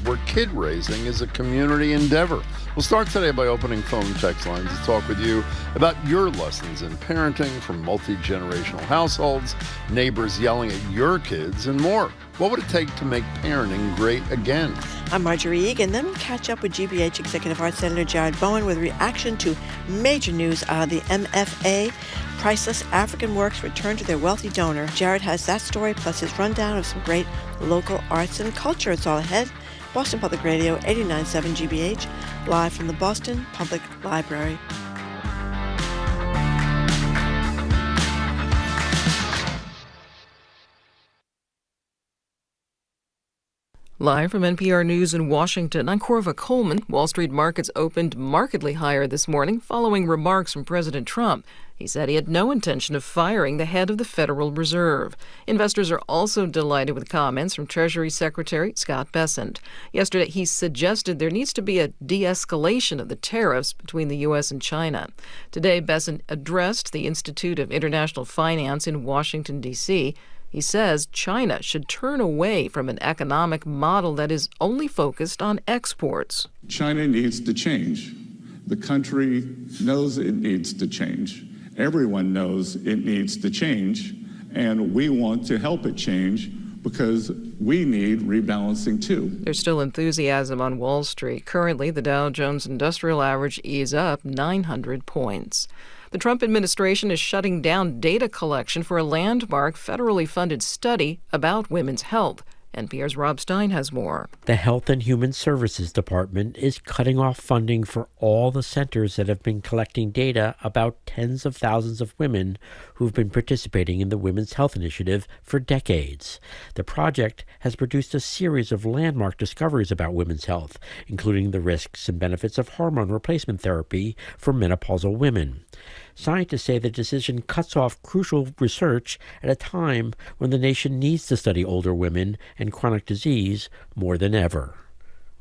where kid raising is a community endeavor. We'll start today by opening phone and text lines to talk with you about your lessons in parenting from multi-generational households, neighbors yelling at your kids, and more. What would it take to make parenting great again? I'm Marjorie Egan. Then we'll catch up with GBH Executive Arts Editor Jared Bowen with reaction to major news out of the MFA. Priceless African works return to their wealthy donor. Jared has that story, plus his rundown of some great local arts and culture. It's all ahead. Boston Public Radio, 89.7 GBH, live from the Boston Public Library. Live from NPR News in Washington, I'm Corva Coleman. Wall Street markets opened markedly higher this morning following remarks from President Trump. He said he had no intention of firing the head of the Federal Reserve. Investors are also delighted with comments from Treasury Secretary Scott Bessent. Yesterday, he suggested there needs to be a de-escalation of the tariffs between the U.S. and China. Today, Bessent addressed the Institute of International Finance in Washington, D.C. He says China should turn away from an economic model that is only focused on exports. China needs to change. The country knows it needs to change. Everyone knows it needs to change, and we want to help it change because we need rebalancing too. There's still enthusiasm on Wall Street. Currently, the Dow Jones Industrial Average is up 900 points. The Trump administration is shutting down data collection for a landmark federally funded study about women's health. NPR's Rob Stein has more. The Health and Human Services Department is cutting off funding for all the centers that have been collecting data about tens of thousands of women who've been participating in the Women's Health Initiative for decades. The project has produced a series of landmark discoveries about women's health, including the risks and benefits of hormone replacement therapy for menopausal women. Scientists say the decision cuts off crucial research at a time when the nation needs to study older women and chronic disease more than ever.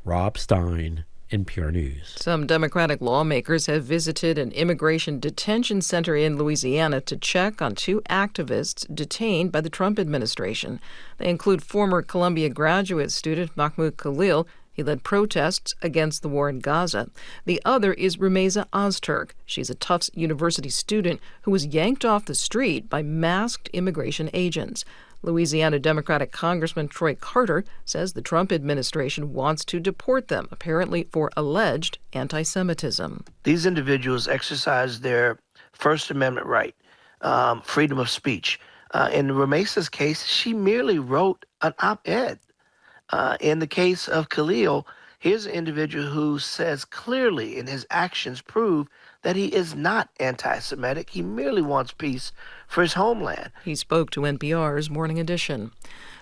Rob Stein, NPR News. Some Democratic lawmakers have visited an immigration detention center in Louisiana to check on two activists detained by the Trump administration. They include former Columbia graduate student Mahmoud Khalil. He led protests against the war in Gaza. The other is Rumeysa Ozturk. She's a Tufts University student who was yanked off the street by masked immigration agents. Louisiana Democratic Congressman Troy Carter says the Trump administration wants to deport them, apparently for alleged anti-Semitism. These individuals exercise their First Amendment right, freedom of speech. In Rumeysa's case, she merely wrote an op-ed. In the case of Khalil, here's an individual who says clearly in his actions prove that he is not anti-Semitic. He merely wants peace for his homeland. He spoke to NPR's Morning Edition.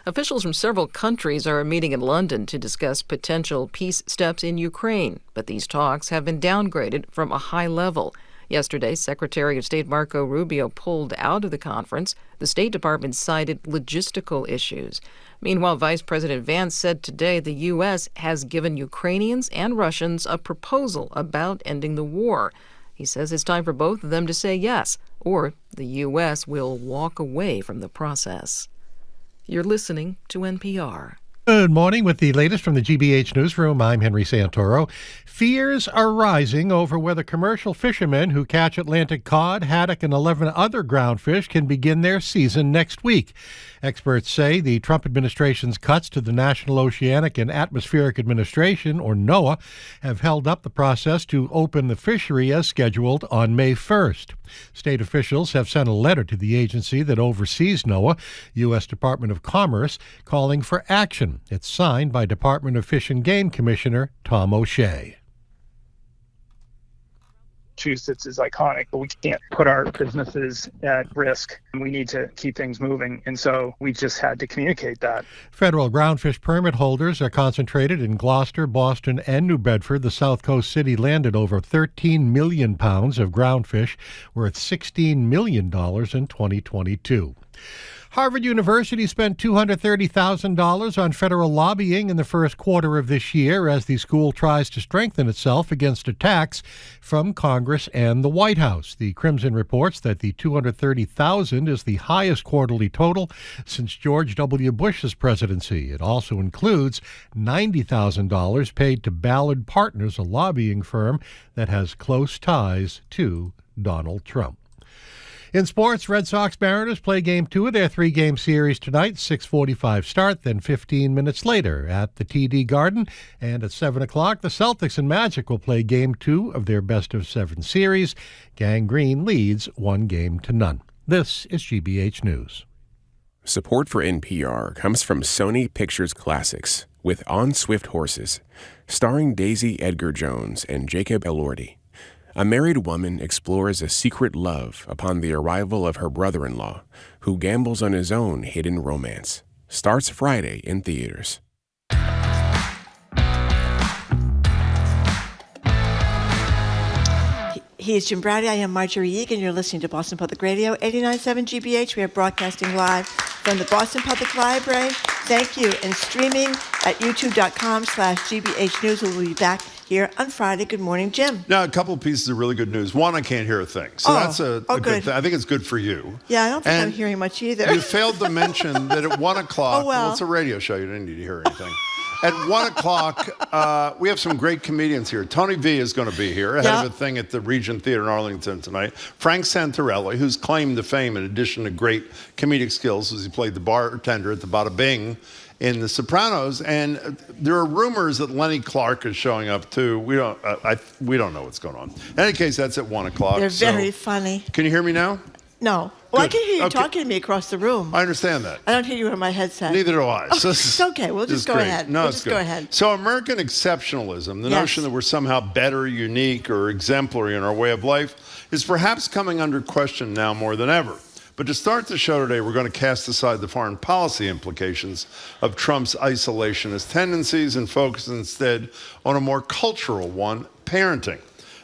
Officials from several countries are meeting in London to discuss potential peace steps in Ukraine, but these talks have been downgraded from a high level. Yesterday, Secretary of State Marco Rubio pulled out of the conference. The State Department cited logistical issues. Meanwhile, Vice President Vance said today the U.S. has given Ukrainians and Russians a proposal about ending the war. He says it's time for both of them to say yes, or the U.S. will walk away from the process. You're listening to NPR. Good morning. With the latest from the GBH Newsroom, I'm Henry Santoro. Fears are rising over whether commercial fishermen who catch Atlantic cod, haddock, and 11 other groundfish can begin their season next week. Experts say the Trump administration's cuts to the National Oceanic and Atmospheric Administration, or NOAA, have held up the process to open the fishery as scheduled on May 1st. State officials have sent a letter to the agency that oversees NOAA, U.S. Department of Commerce, calling for action. It's signed by Department of Fish and Game Commissioner Tom O'Shea. Massachusetts is iconic, but we can't put our businesses at risk. We need to keep things moving, and so we just had to communicate that. Federal groundfish permit holders are concentrated in Gloucester, Boston, and New Bedford. The South Coast city landed over 13 million pounds of groundfish, worth $16 million in 2022. Harvard University spent $230,000 on federal lobbying in the first quarter of this year as the school tries to strengthen itself against attacks from Congress and the White House. The Crimson reports that the $230,000 is the highest quarterly total since George W. Bush's presidency. It also includes $90,000 paid to Ballard Partners, a lobbying firm that has close ties to Donald Trump. In sports, Red Sox Mariners play Game 2 of their three-game series tonight, 6:45 start, then 15 minutes later at the TD Garden. And at 7 o'clock, the Celtics and Magic will play Game 2 of their best-of-7 series. Gang Green leads 1-0. This is GBH News. Support for NPR comes from Sony Pictures Classics with On Swift Horses, starring Daisy Edgar Jones and Jacob Elordi. A married woman explores a secret love upon the arrival of her brother-in-law, who gambles on his own hidden romance. Starts Friday in theaters. He is Jim Brady. I am Marjorie Egan. You're listening to Boston Public Radio, 89.7 GBH. We are broadcasting live from the Boston Public Library. Thank you. And streaming at youtube.com/GBH News. We'll be back here on Friday. Good morning, Jim. Now, a couple of pieces of really good news. One, I can't hear a thing. So that's a good thing. I think it's good for you. Yeah, I don't think I'm hearing much either. You failed to mention that at 1 o'clock, well, it's a radio show. You didn't need to hear anything. At 1 o'clock, we have some great comedians here. Tony V is going to be here, ahead of a thing at the Regent Theater in Arlington tonight. Frank Santorelli, whose claim to fame, in addition to great comedic skills, was he played the bartender at the Bada Bing in The Sopranos. And there are rumors that Lenny Clarke is showing up too. We don't know what's going on. In any case, that's at 1 o'clock. They're very funny. Can you hear me now? No. Well, I can hear you talking to me across the room. I understand that. I don't hear you on my headset. Neither do I. So it's okay. We'll just go ahead. No, we'll it's just good. go ahead. So American exceptionalism, the notion that we're somehow better, unique, or exemplary in our way of life, is perhaps coming under question now more than ever. But to start the show today, we're going to cast aside the foreign policy implications of Trump's isolationist tendencies and focus instead on a more cultural one, parenting.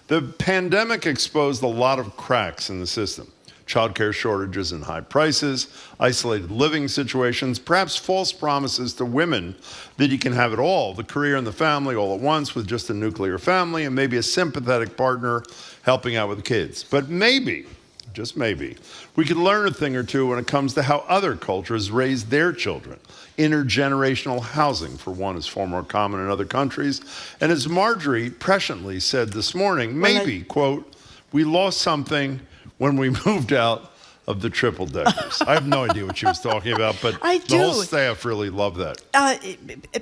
The pandemic exposed a lot of cracks in the system. Childcare shortages and high prices, isolated living situations, perhaps false promises to women that you can have it all, the career and the family all at once with just a nuclear family and maybe a sympathetic partner helping out with the kids. But maybe, just maybe, we could learn a thing or two when it comes to how other cultures raise their children. Intergenerational housing, for one, is far more common in other countries. And as Marjorie presciently said this morning, maybe, quote, we lost something when we moved out of the triple deckers. I have no idea what she was talking about, but the whole staff really loved that.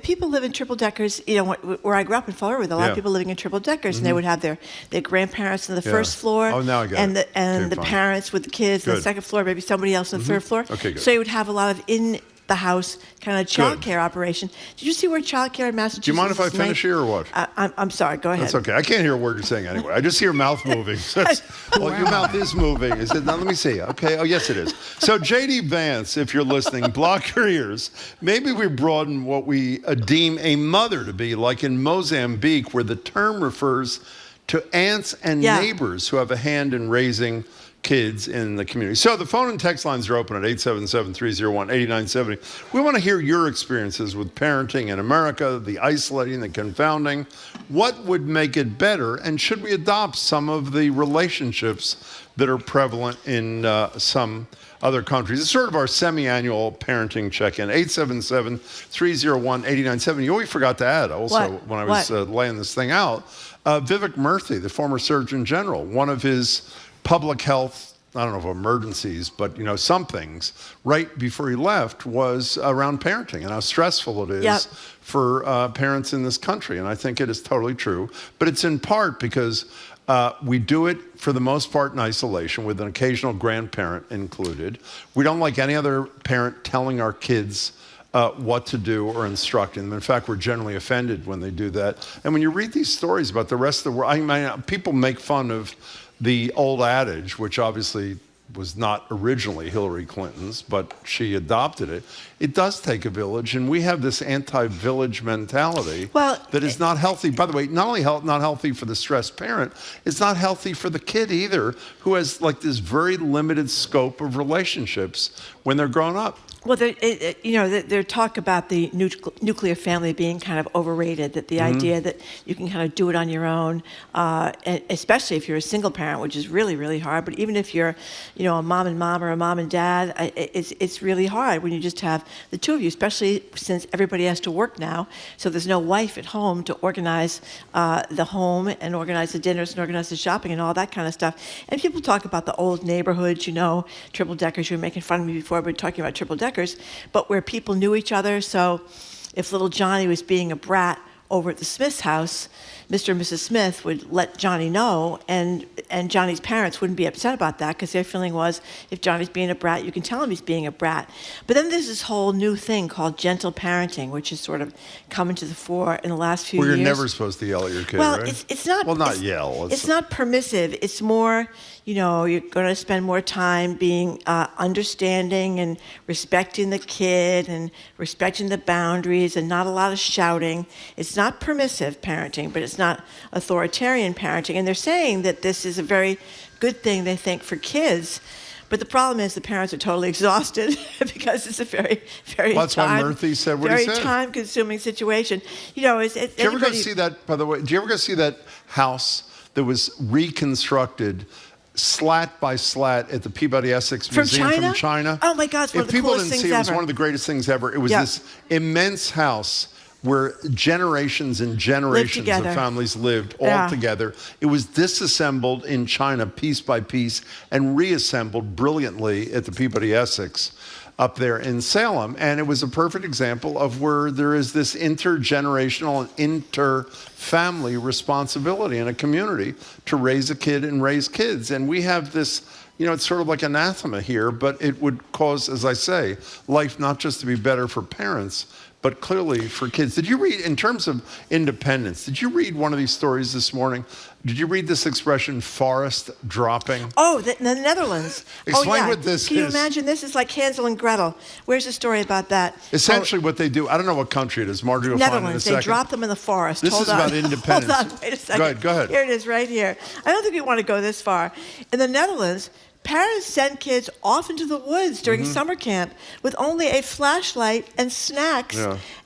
People live in triple deckers. You know, where I grew up in Florida, with a lot of people living in triple deckers, and they would have their grandparents on the first floor, now I get it. And the parents with the kids on the second floor, maybe somebody else on the third floor. Okay, good. So you would have a lot of in the house kind of child care operation. Did you see where child care in Massachusetts? Do you mind if I finish here or what? I'm sorry. Go ahead. That's okay. I can't hear a word you're saying anyway. I just hear mouth moving. Well, your mouth is moving. Is it? Now let me see. Okay. Oh, yes, it is. So J.D. Vance, if you're listening, block your ears. Maybe we broaden what we deem a mother to be, like in Mozambique, where the term refers to aunts and neighbors who have a hand in raising kids in the community. So the phone and text lines are open at 877-301-8970. We want to hear your experiences with parenting in America, the isolating, the confounding. What would make it better? And should we adopt some of the relationships that are prevalent in some other countries? It's sort of our semi-annual parenting check-in. 877-301-8970. You know, we forgot to add also when I was laying this thing out, Vivek Murthy, the former Surgeon General, one of his public health, I don't know if emergencies, but some things right before he left was around parenting and how stressful it is for parents in this country. And I think it is totally true. But it's in part because we do it for the most part in isolation with an occasional grandparent included. We don't like any other parent telling our kids what to do or instructing them. In fact, we're generally offended when they do that. And when you read these stories about the rest of the world, I mean, people make fun of the old adage, which obviously was not originally Hillary Clinton's, but she adopted it. It does take a village, and we have this anti-village mentality that is not healthy. By the way, not only not healthy for the stressed parent, it's not healthy for the kid either, who has like this very limited scope of relationships when they're grown up. Well, their talk about the nuclear family being kind of overrated, that the idea that you can kind of do it on your own, especially if you're a single parent, which is really, really hard. But even if you're, a mom and mom or a mom and dad, it's really hard when you just have the two of you, especially since everybody has to work now. So there's no wife at home to organize the home and organize the dinners and organize the shopping and all that kind of stuff. And people talk about the old neighborhoods, triple deckers. You were making fun of me before, but talking about triple deckers. But where people knew each other. So if little Johnny was being a brat over at the Smith's house, Mr. and Mrs. Smith would let Johnny know, and Johnny's parents wouldn't be upset about that because their feeling was, if Johnny's being a brat, you can tell him he's being a brat. But then there's this whole new thing called gentle parenting, which is sort of coming to the fore in the last few years. Well, you're never supposed to yell at your kid, well, right? it's not. Well, not yell. It's not permissive. It's more, you're going to spend more time being understanding and respecting the kid and respecting the boundaries and not a lot of shouting. It's not permissive parenting, but it's not authoritarian parenting. And they're saying that this is a very good thing, they think, for kids. But the problem is the parents are totally exhausted because it's a very, very that's why Murthy said what he said. Time-consuming situation. Did you ever go see that, by the way, did you ever go see that house that was reconstructed slat by slat at the Peabody Essex Museum from China? Oh my God, it's one of the coolest things ever. If people didn't see it, it was one of the greatest things ever. It was this immense house where generations and generations of families lived all together. It was disassembled in China piece by piece and reassembled brilliantly at the Peabody Essex up there in Salem. And it was a perfect example of where there is this intergenerational and inter-family responsibility in a community to raise a kid and raise kids. And we have this, it's sort of like anathema here, but it would cause, as I say, life not just to be better for parents, but clearly for kids. Did you read, in terms of independence, did you read one of these stories this morning? Did you read this expression, forest dropping? Oh, the Netherlands. Explain what this is. Can you imagine? This is like Hansel and Gretel. Where's the story about that? Essentially what they do, I don't know what country it is. Marjorie will find it in a second. They drop them in the forest. This is about independence. Hold on, wait a second. Go ahead. Here it is right here. I don't think we want to go this far. In the Netherlands, parents send kids off into the woods during summer camp with only a flashlight and snacks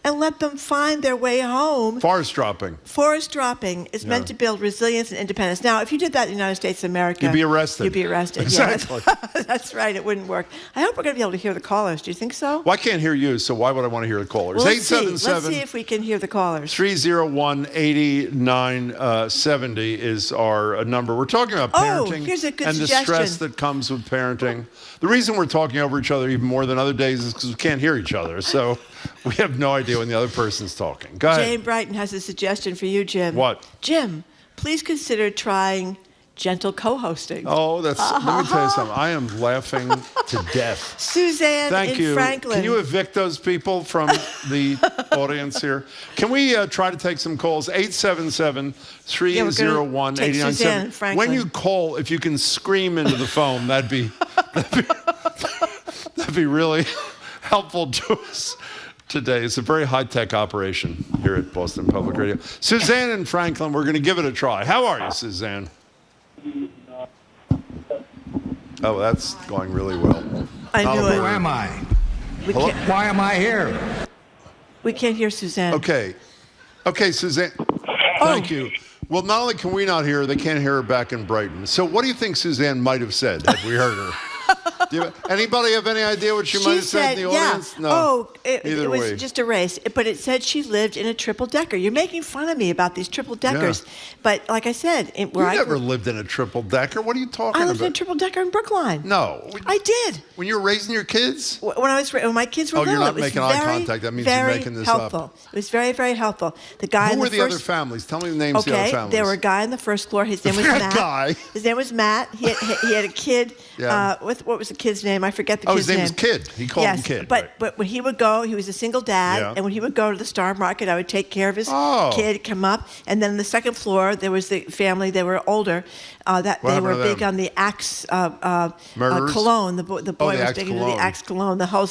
and let them find their way home. Forest dropping. Forest dropping is meant to build resilience and independence. Now, if you did that in the United States of America, you'd be arrested. You'd be arrested. Exactly. Yeah, that's right. It wouldn't work. I hope we're going to be able to hear the callers. Do you think so? Well, I can't hear you, so why would I want to hear the callers? Well, let's see if we can hear the callers. 301-8970 is our number. We're talking about parenting here's a good and suggestion. the stress that comes with parenting. The reason we're talking over each other even more than other days is because we can't hear each other. So we have no idea when the other person's talking. Go ahead. Jane Brighton has a suggestion for you, Jim. What? Jim, please consider trying gentle co-hosting. Oh, let me tell you something. I am laughing to death. Suzanne Thank in you. Franklin. Can you evict those people from the audience here? Can we try to take some calls? 877-301-8970. When you call, if you can scream into the phone, that'd be really helpful to us today. It's a very high-tech operation here at Boston Public Radio. Suzanne in Franklin, we're going to give it a try. How are you, Suzanne? Oh, that's going really well. I knew it. Who am I? Why am I here? We can't hear Suzanne. Okay, Suzanne. Thank you. Well, not only can we not hear her, they can't hear her back in Brighton. So what do you think Suzanne might have said had we heard her? Anybody have any idea what she might have said in the audience? No. It was just a race. But it said she lived in a triple-decker. You're making fun of me about these triple-deckers. Yeah. But like I said, you never lived in a triple-decker. What are you talking about? I lived in a triple-decker in Brookline. No. I did. When you were raising your kids? When my kids were little. You're not making eye contact. That means you're making this up. It was very, very helpful. The guy. Who were the other families? Tell me the names of the other families. There were a guy on the first floor. His name was Matt. His name was Matt. He had a kid. What was the kid's name. I forget the Oh, kid's his name name. was Kid. He called him Kid. But right. but when he would go, he was a single dad, Yeah. and when he would go to the Star Market, I would take care of his Oh. kid, come up, and then the second floor there was the family. They were older. That What they were happened to big them? on the Axe Murderers? cologne. The boy the was Axe big into cologne. the Axe cologne. The whole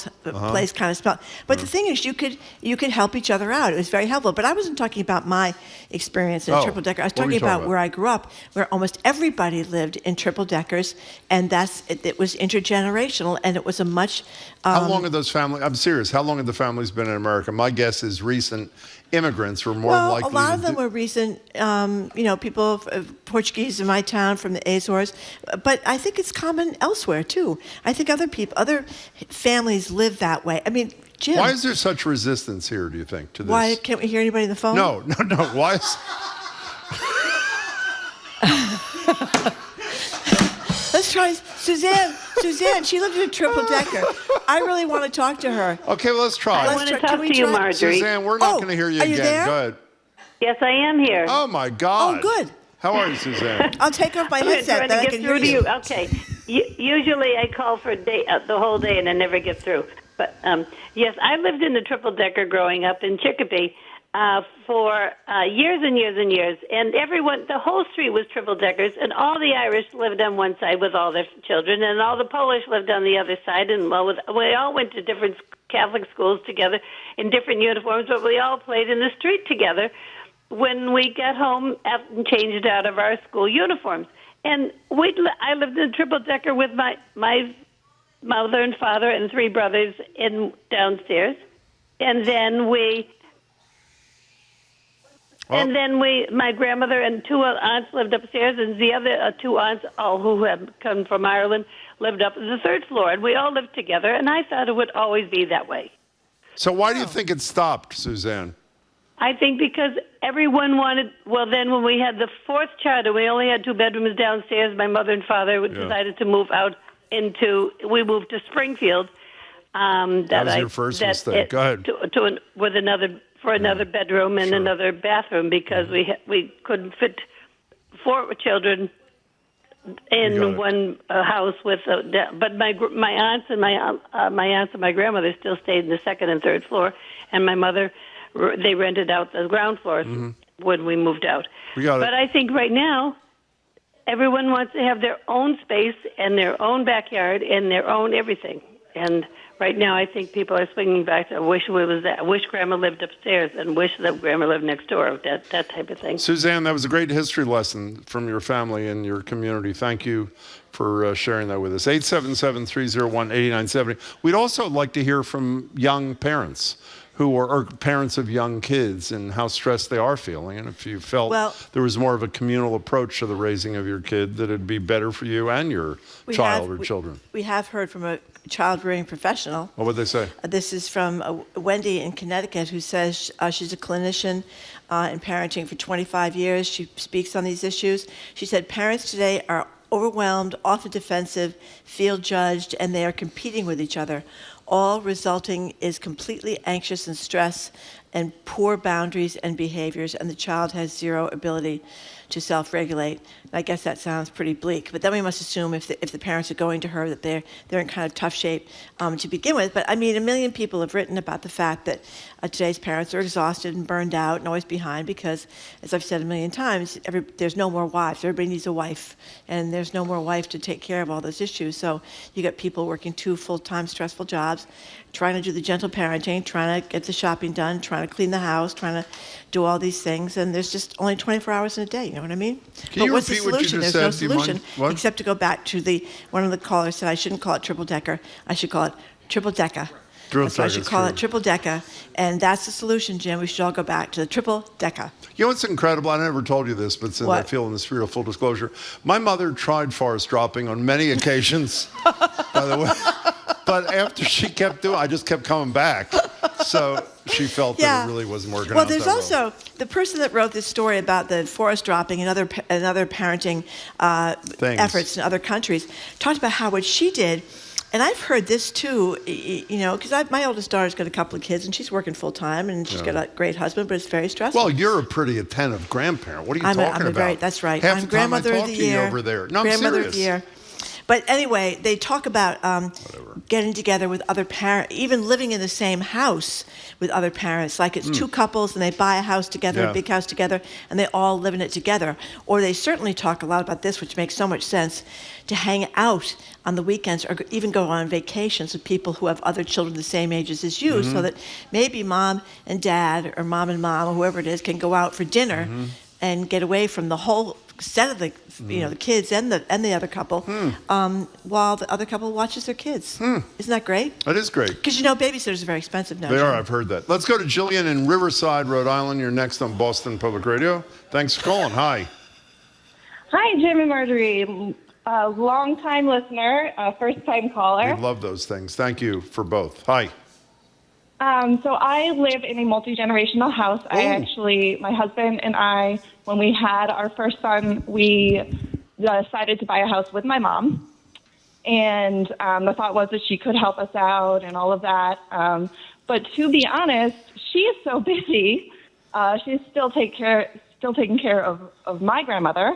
place kind of smelled. But the thing is, you could help each other out. It was very helpful. But I wasn't talking about my experience in a Oh, triple decker. I was what were talking you talking about where I grew up, where almost everybody lived in triple deckers, and it was intergenerational, and it was a much. How long have those families? I'm serious. How long have the families been in America? My guess is recent immigrants were more Well, likely. a lot of them were recent, people, Portuguese in my town from the Azores, but I think it's common elsewhere too. I think other families live that way. I mean, Jim. Why is there such resistance here? Do you think to this? Why can't we hear anybody on the phone? No. Why is? Let's try Suzanne. Suzanne, she lived in a triple decker. I really want to talk to her. Okay, well, let's try. I want to Can talk we to you, try? Marjorie. Suzanne, we're not going to hear you are again. you there? Go ahead. Yes, I am here. Oh my God. Oh, good. How are you, Suzanne? I'll take off my I'm headset, trying then to I get can through hear to you. you. Okay. Usually I call for the whole day and I never get through. But yes, I lived in the triple decker growing up in Chicopee for years and years and years, and the whole street was triple deckers, and all the Irish lived on one side with all their children, and all the Polish lived on the other side, and we all went to different Catholic schools together in different uniforms, but we all played in the street together when we got home and changed out of our school uniforms. And I lived in a triple decker with my mother and father and three brothers downstairs, and then my grandmother and two aunts lived upstairs, and the other two aunts, all who had come from Ireland, lived up on the third floor, and we all lived together, and I thought it would always be that way. So why do you think it stopped, Suzanne? I think because everyone wanted, then when we had the fourth child, and we only had 2 bedrooms downstairs, my mother and father decided to move out we moved to Springfield. That was your first mistake. Go ahead. With another bedroom and another bathroom because we couldn't fit 4 children in one house but my aunts and my grandmother still stayed in the second and third floor, and my mother, they rented out the ground floors when we moved out. But I think right now everyone wants to have their own space and their own backyard and their own everything. And right now, I think people are swinging back to wish Grandma lived upstairs and wish that Grandma lived next door. That type of thing. Suzanne, that was a great history lesson from your family and your community. Thank you for sharing that with us. 877-301-8970. We'd also like to hear from young parents or parents of young kids and how stressed they are feeling. And if you felt there was more of a communal approach to the raising of your kid, that it'd be better for you and your child or children. We have heard from a child rearing professional. What would they say? This is from Wendy in Connecticut, who says she's a clinician in parenting for 25 years. She speaks on these issues. She said parents today are overwhelmed, often defensive, feel judged, and they are competing with each other. All resulting is completely anxious and stress and poor boundaries and behaviors, and the child has zero ability to self-regulate. And I guess that sounds pretty bleak, but then we must assume if the parents are going to her that they're in kind of tough shape to begin with. But I mean, 1 million people have written about the fact that today's parents are exhausted and burned out and always behind because, as I've said 1 million times, there's no more wives. Everybody needs a wife, and there's no more wife to take care of all those issues. So you got people working 2 full-time stressful jobs, trying to do the gentle parenting, trying to get the shopping done, trying to clean the house, trying to do all these things, and there's just only 24 hours in a day, you know what I mean? Can you what's the repeat what you solution? just There's said? no Do you mind? solution What? except to go back to one of the callers said I shouldn't call it triple decker, I should call it triple decker. So I should call it triple decker, and that's the solution, Jim. We should all go back to the triple decker. You know what's incredible? I never told you this, but since I feel in the spirit of full disclosure, my mother tried forest dropping on many occasions, by the way. But after she kept doing it, I just kept coming back. So she felt that it really wasn't working out Well, there's that also the person that wrote this story about the forest dropping and other parenting efforts in other countries talked about how what she did. And I've heard this too, because my oldest daughter's got a couple of kids, and she's working full time, and she's got a great husband, but it's very stressful. Well, you're a pretty attentive grandparent. What are you talking about? That's right. Half I'm the time grandmother I of talk the to you year. over there. No, I'm grandmother serious. of the year. But anyway, they talk about getting together with other parents, even living in the same house with other parents. Like it's two couples and they buy a house together, a big house together, and they all live in it together. Or they certainly talk a lot about this, which makes so much sense, to hang out on the weekends or even go on vacations with people who have other children the same ages as you, so that maybe mom and dad or mom and mom or whoever it is can go out for dinner and get away from the whole set of the the kids and the other couple while the other couple watches their kids. Isn't that great? That is great. Because babysitters are very expensive now. They are. I've heard that. Let's go to Jillian in Riverside, Rhode Island. You're next on Boston Public Radio. Thanks for calling. Hi. Hi, Jim and Marjorie. Long-time listener, first-time caller. We love those things. Thank you for both. Hi. So I live in a multi-generational house. My husband and I, when we had our first son, we decided to buy a house with my mom. And the thought was that she could help us out and all of that. But to be honest, she is so busy. She's still taking care of my grandmother.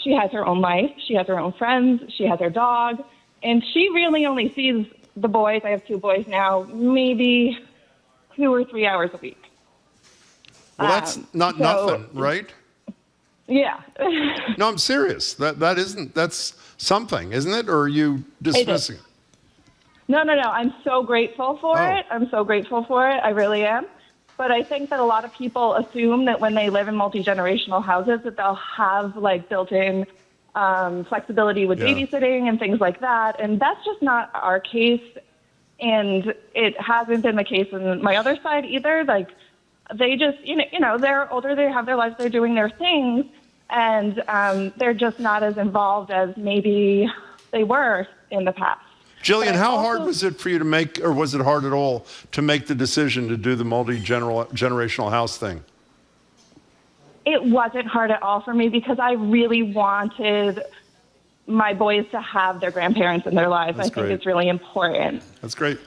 She has her own life. She has her own friends. She has her dog. And she really only sees the boys. I have 2 boys now, maybe 2 or 3 hours a week. Well, that's nothing, right? Yeah. No, I'm serious. That's something, isn't it? Or are you dismissing it? No. I'm so grateful for it. I'm so grateful for it. I really am. But I think that a lot of people assume that when they live in multi-generational houses that they'll have built-in flexibility with babysitting and things like that. And that's just not our case. And it hasn't been the case in my other side either. They just, they're older, they have their lives, they're doing their things. And they're just not as involved as maybe they were in the past. Jillian, how hard was it for you to make, or was it hard at all to make the decision to do the multi-generational house thing? It wasn't hard at all for me because I really wanted my boys to have their grandparents in their lives. I think it's really important. That's great.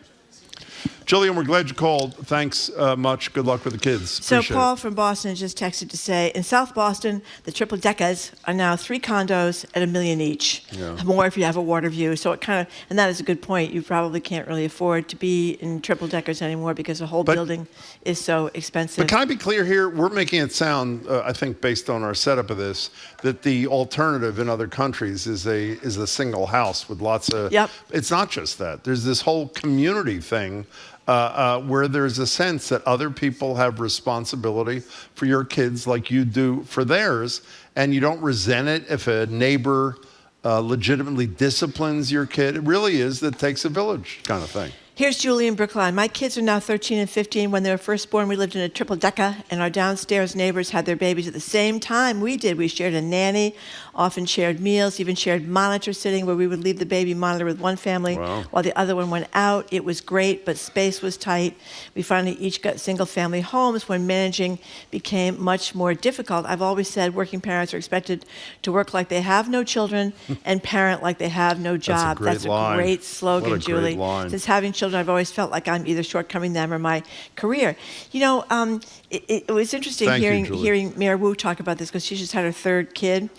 Jillian, we're glad you called. Thanks much. Good luck with the kids. So Paul from Boston just texted to say, in South Boston, the triple deckers are now 3 condos at $1 million each. Yeah. More if you have a water view. So and that is a good point. You probably can't really afford to be in triple deckers anymore because the whole building is so expensive. But can I be clear here? We're making it sound, I think, based on our setup of this, that the alternative in other countries is a single house with lots of. Yep. It's not just that. There's this whole community thing. Where there's a sense that other people have responsibility for your kids like you do for theirs, and you don't resent it if a neighbor legitimately disciplines your kid. It really is that takes a village kind of thing. Here's Julie in Brookline. My kids are now 13 and 15. When they were first born, we lived in a triple-decker, and our downstairs neighbors had their babies at the same time we did. We shared a nanny, often shared meals, even shared monitor sitting where we would leave the baby monitor with one family while the other one went out. It was great, but space was tight. We finally each got single-family homes when managing became much more difficult. I've always said working parents are expected to work like they have no children and parent like they have no job. That's a great slogan, what a Julie. Great line. Since having children, I've always felt like I'm either shortcoming them or my career. It was interesting hearing Mayor Wu talk about this because she just had her 3rd kid.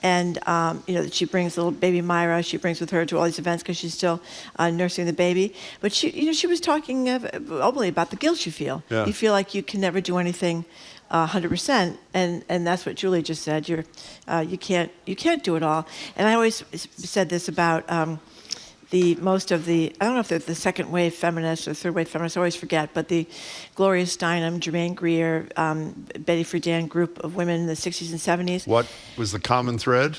And, that she brings little baby Myra, she brings with her to all these events because she's still nursing the baby. But she was talking openly about the guilt you feel. Yeah. You feel like you can never do anything 100%, and that's what Julie just said. You can't do it all. And I always said this about I don't know if they're the second wave feminists or third wave feminists, I always forget, but the Gloria Steinem, Germaine Greer, Betty Friedan group of women in the 60s and 70s. What was the common thread?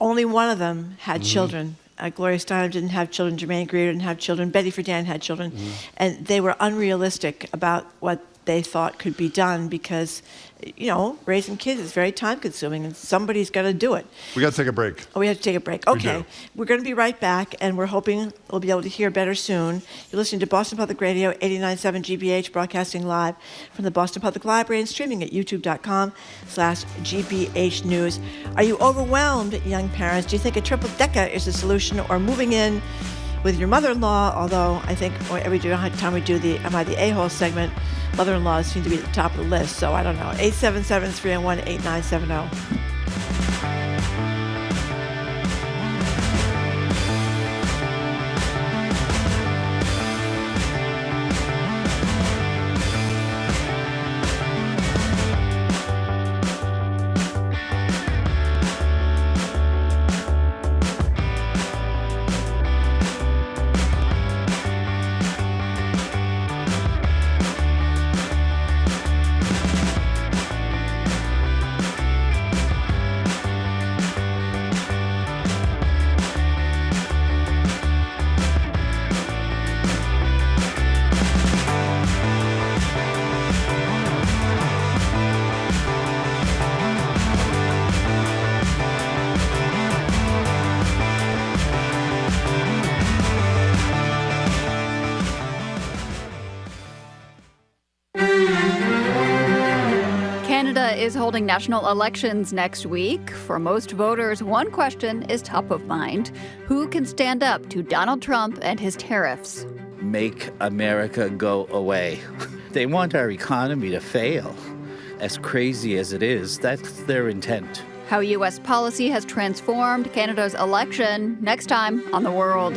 Only one of them had children. Gloria Steinem didn't have children, Germaine Greer didn't have children, Betty Friedan had children. And they were unrealistic about what they thought could be done because, raising kids is very time consuming and somebody's got to do it. We got to take a break. Oh, we have to take a break. Okay. We're going to be right back and we're hoping we'll be able to hear better soon. You're listening to Boston Public Radio, 89.7 GBH, broadcasting live from the Boston Public Library and streaming at youtube.com/GBH News. Are you overwhelmed, young parents? Do you think a triple decker is the solution or moving in with your mother-in-law? Although I think every time we do the Am I the A-hole segment, mother-in-laws seem to be at the top of the list, so I don't know. 877-301-8970. is holding national elections next week. For most voters, one question is top of mind. Who can stand up to Donald Trump and his tariffs? Make America go away. They want our economy to fail. As crazy as it is, that's their intent. How U.S. policy has transformed Canada's election, next time on The World.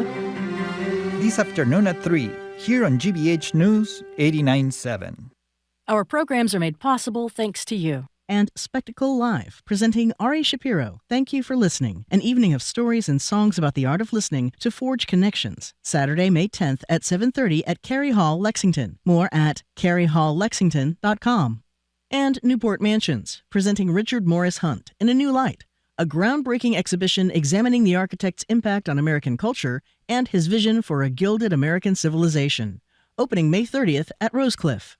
This afternoon at 3, here on GBH News 89.7. Our programs are made possible thanks to you. And Spectacle Live, presenting Ari Shapiro. Thank you for listening. An evening of stories and songs about the art of listening to forge connections. Saturday, May 10th at 7:30 at Carey Hall, Lexington. More at careyhalllexington.com. And Newport Mansions, presenting Richard Morris Hunt in a new light. A groundbreaking exhibition examining the architect's impact on American culture and his vision for a gilded American civilization. Opening May 30th at Rosecliff.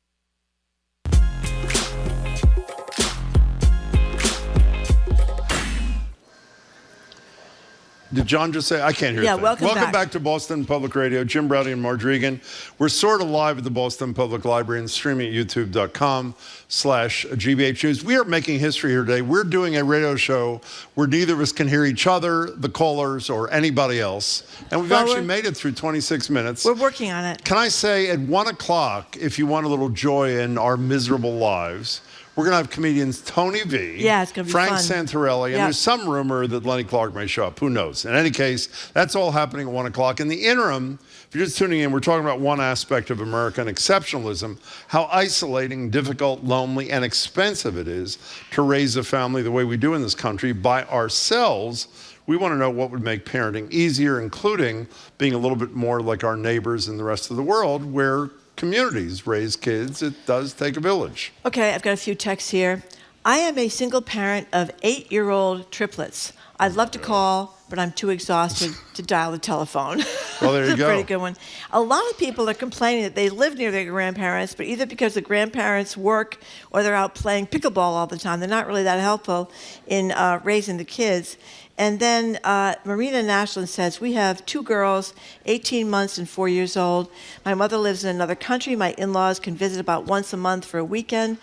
Did John just say? I can't hear. Yeah, things. welcome back to Boston Public Radio. Jim Browdy and Marge Regan. We're sort of live at the Boston Public Library and streaming at youtube.com/GBH News. We are making history here today. We're doing a radio show where neither of us can hear each other, the callers, or anybody else. And we've actually made it through 26 minutes. We're working on it. Can I say at 1 o'clock, if you want a little joy in our miserable lives, we're going to have comedians Tony V, yeah, it's gonna be Frank fun. Santorelli, and Yep. there's some rumor that Lenny Clarke may show up. Who knows? In any case, that's all happening at 1 o'clock. In the interim, if you're just tuning in, we're talking about one aspect of American exceptionalism, how isolating, difficult, lonely, and expensive it is to raise a family the way we do in this country by ourselves. We want to know what would make parenting easier, including being a little bit more like our neighbors in the rest of the world, where communities raise kids. It does take a village. Okay, I've got a few texts here. I am a single parent of 8-year-old triplets. I'd love to call, but I'm too exhausted to dial the telephone. Well, there you That's go. a pretty good one. A lot of people are complaining that they live near their grandparents, but either because the grandparents work or they're out playing pickleball all the time. They're not really that helpful in raising the kids. And then Marina Nashland says, we have 2 girls, 18 months and 4 years old. My mother lives in another country. My in-laws can visit about once a month for a weekend.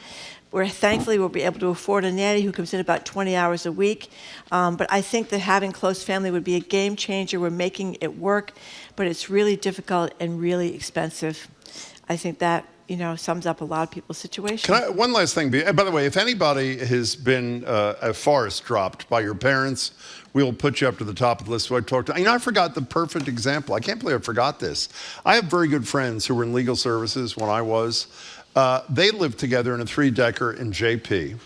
Thankfully, we'll be able to afford a nanny who comes in about 20 hours a week. But I think that having close family would be a game changer. We're making it work, but it's really difficult and really expensive. I think that sums up a lot of people's situation. One last thing. By the way, if anybody has been a forest dropped by your parents, we'll put you up to the top of the list. So I talked to. I forgot the perfect example. I can't believe I forgot this. I have very good friends who were in legal services when I was. They lived together in a 3-decker in JP.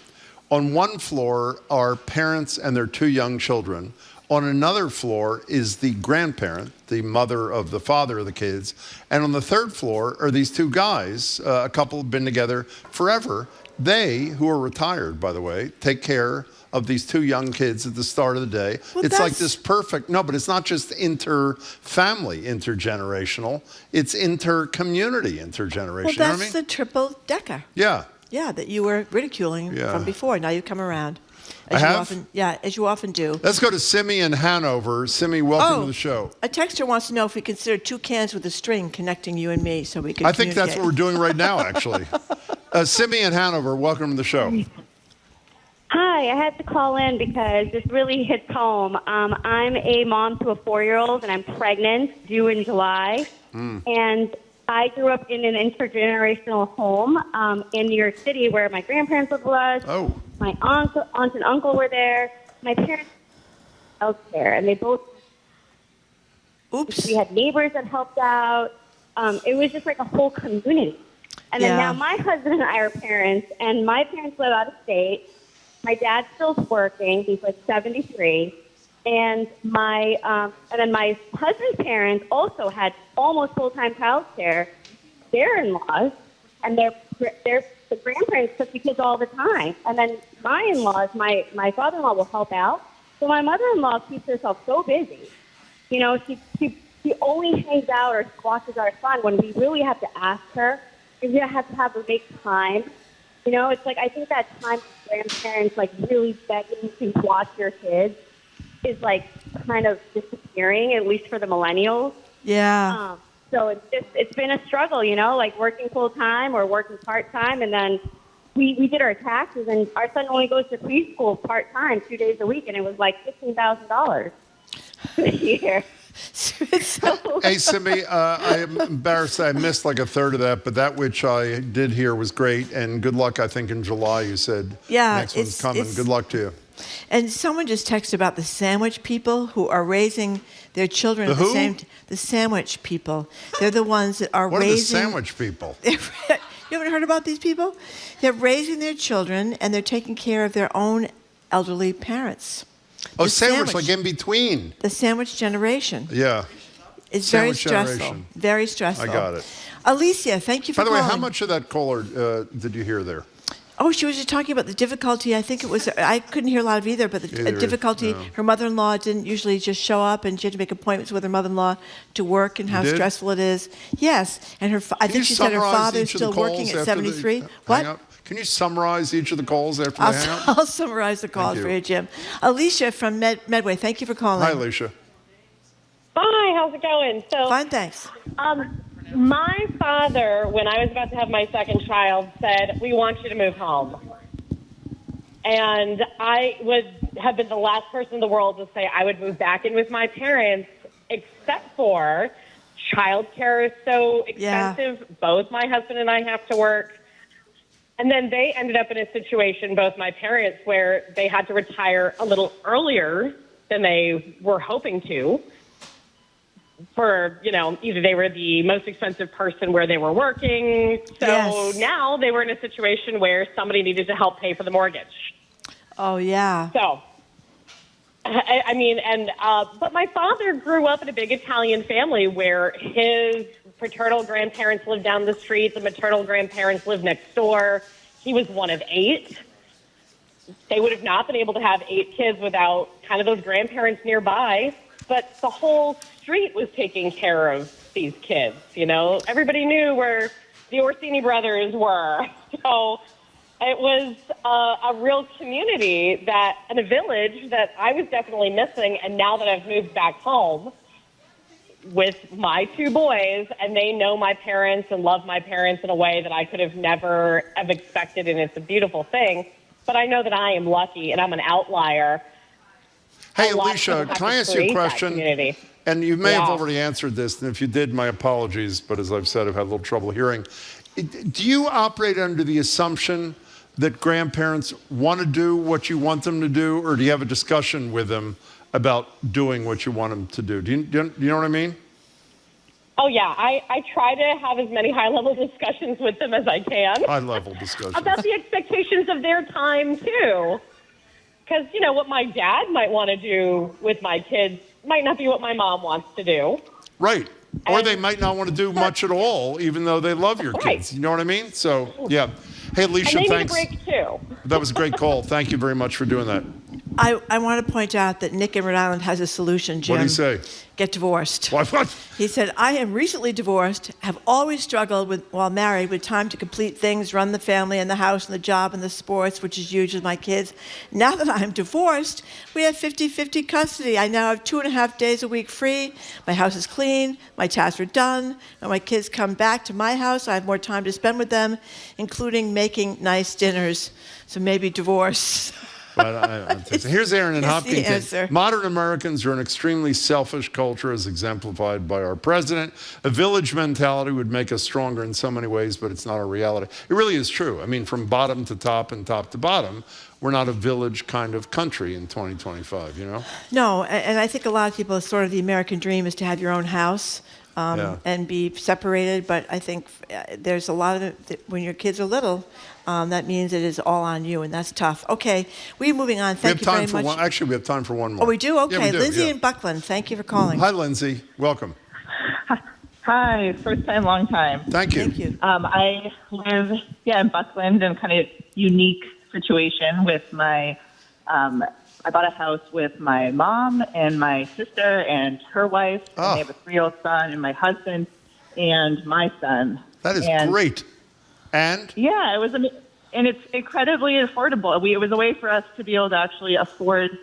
On one floor are parents and their 2 young children. On another floor is the grandparent, the mother of the father of the kids. And on the 3rd floor are these 2 guys. A couple have been together forever. They, who are retired, by the way, take care of these 2 young kids at the start of the day. Well, it's like this perfect, no, but it's not just inter-family, intergenerational. It's inter-community, intergenerational. Well, You know what I that's mean? the triple decker. Yeah. Yeah, that you were ridiculing from before. Now you come around. I have? As you often do. Let's go to Simi in Hanover. Simi, welcome to the show. A texter wants to know if we consider 2 cans with a string connecting you and me so we can I think that's what we're doing right now, actually. Simi in Hanover, welcome to the show. Hi, I had to call in because this really hits home. I'm a mom to a 4-year-old, and I'm pregnant, due in July. And I grew up in an intergenerational home in New York City where my grandparents lived with us. Oh. My aunt and uncle were there. My parents were elsewhere, and they both... Oops. We had neighbors that helped out. It was just like a whole community. And then now my husband and I are parents, and my parents live out of state. My dad's still working. He's like 73. And then my husband's parents also had almost full-time childcare. Their in-laws and the grandparents took the kids all the time. And then my in-laws, my father-in-law will help out. So my mother-in-law keeps herself so busy. She only hangs out or watches our son when we really have to ask her. We have to have her make time. It's like I think that time with grandparents really begging to watch your kids is kind of disappearing, at least for the millennials. Yeah. So it's been a struggle, working full time or working part time, and then we did our taxes, and our son only goes to preschool part-time 2 days a week, and it was like $15,000 a year. Hey, Simi, I am embarrassed I missed like a third of that, but that which I did hear was great. And good luck, I think, in July, you said. Yeah. Next one's coming. Good luck to you. And someone just texted about the sandwich people who are raising their children The at the who? same the sandwich people. They're the ones that are What are the raising... sandwich people? You haven't heard about these people? They're raising their children, and they're taking care of their own elderly parents. Oh, The sandwich, like in between. The sandwich generation. Yeah. It's very Sandwich stressful. generation. Very stressful. I got it. Alicia, thank you for By the way, calling. how much of that caller did you hear there? Oh, she was just talking about the difficulty. I think it was, I couldn't hear a lot of either, but the Either, difficulty, no. her mother-in-law didn't usually just show up, and she had to make appointments with her mother-in-law to work, and how did? stressful it is. Yes, and I think she said her father's still working at 73. What? Can you summarize each of the calls after the hangout? I'll summarize the calls for you, Jim. Alicia from Medway, thank you for calling. Hi, Alicia. Hi, how's it going? So, fine, thanks. My father, when I was about to have my second child, said, "We want you to move home." And I would have been the last person in the world to say I would move back in with my parents, except for childcare is so expensive. Yeah. Both my husband and I have to work. And then they ended up in a situation, both my parents, where they had to retire a little earlier than they were hoping to. For, either they were the most expensive person where they were working. So now they were in a situation where somebody needed to help pay for the mortgage. Oh, yeah. So, but my father grew up in a big Italian family where his paternal grandparents lived down the street. The maternal grandparents lived next door. He was one of 8. They would have not been able to have 8 kids without kind of those grandparents nearby. But the whole street was taking care of these kids, Everybody knew where the Orsini brothers were. So it was a real community and a village that I was definitely missing. And now that I've moved back home with my 2 boys, and they know my parents and love my parents in a way that I could have never have expected, and it's a beautiful thing. But I know that I am lucky, and I'm an outlier. Hey, Alicia, can I ask you a question? And you may have already answered this, and if you did, my apologies, but as I've said, I've had a little trouble hearing. Do you operate under the assumption that grandparents want to do what you want them to do, or do you have a discussion with them about doing what you want them to do? Do you know what I mean? Oh, yeah. I try to have as many high-level discussions with them as I can. High-level discussions. About the expectations of their time, too. Because, what my dad might want to do with my kids might not be what my mom wants to do. Right. Or they might not want to do much at all, even though they love your kids. You know what I mean? So, yeah. Hey, Alicia, and they thanks. Need a break, too. That was a great call. Thank you very much for doing that. I want to point out that Nick in Rhode Island has a solution, Jim. What did he say? Get divorced. What? He said, I am recently divorced, have always struggled while married with time to complete things, run the family and the house and the job and the sports, which is huge with my kids. Now that I'm divorced, we have 50-50 custody. I now have 2.5 days a week free. My house is clean. My tasks are done. When my kids come back to my house, I have more time to spend with them, including making nice dinners. So maybe divorce. Here's Aaron in Hopkins. answer. Modern Americans are an extremely selfish culture, as exemplified by our president. A village mentality would make us stronger in so many ways, but it's not our reality. It really is true. I mean, from bottom to top and top to bottom, we're not a village kind of country in 2025, No, and I think a lot of people, sort of the American dream is to have your own house. And be separated, but I think there's a lot of it, when your kids are little, that means it is all on you, and that's tough. Okay, we're moving on. Thank you very much. Actually, we have time for one more. Oh, we do? Okay, yeah, we do, Lindsay in Buckland, thank you for calling. Hi, Lindsay. Welcome. Hi, first time, long time. Thank you. Thank you. I live, in Buckland, in kind of unique situation with my. I bought a house with my mom and my sister and her wife. And they have a 3-year-old son, and my husband and my son. That is great. And? Yeah, and it's incredibly affordable. It was a way for us to be able to actually afford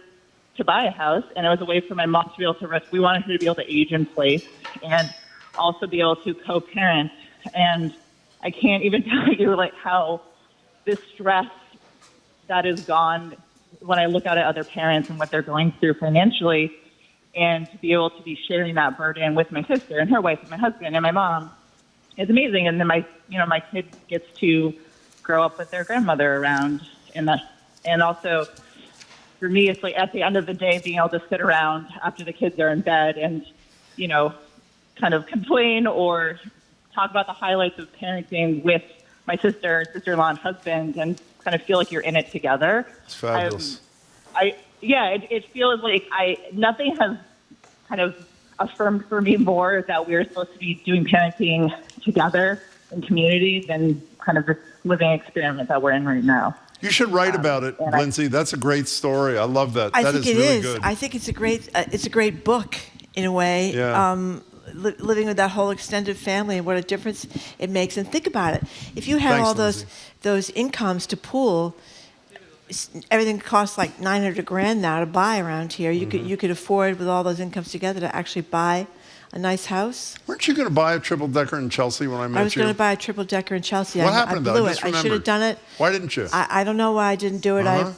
to buy a house, and it was a way for my mom to be able to rest. We wanted her to be able to age in place and also be able to co-parent. And I can't even tell you how this stress that is gone when I look out at other parents and what they're going through financially, and to be able to be sharing that burden with my sister and her wife and my husband and my mom is amazing. And then my kid gets to grow up with their grandmother around, and also for me, it's like at the end of the day, being able to sit around after the kids are in bed and, kind of complain or talk about the highlights of parenting with my sister-in-law, and husband, and kind of feel like you're in it together. It's fabulous. It feels like nothing has kind of affirmed for me more that we're supposed to be doing parenting together in community than kind of this living experiment that we're in right now. You should write about it, Lindsay. That's a great story. I love that. That is really good. I think it's a great book in a way. Yeah. Living with that whole extended family and what a difference it makes. And think about it. If you had all those incomes to pool, everything costs like $900,000 now to buy around here. You could afford with all those incomes together to actually buy a nice house. Weren't you going to buy a triple-decker in Chelsea when I met you? I was going to buy a triple-decker in Chelsea. What happened I though? blew it. I should have done it. Why didn't you? I don't know why I didn't do it. I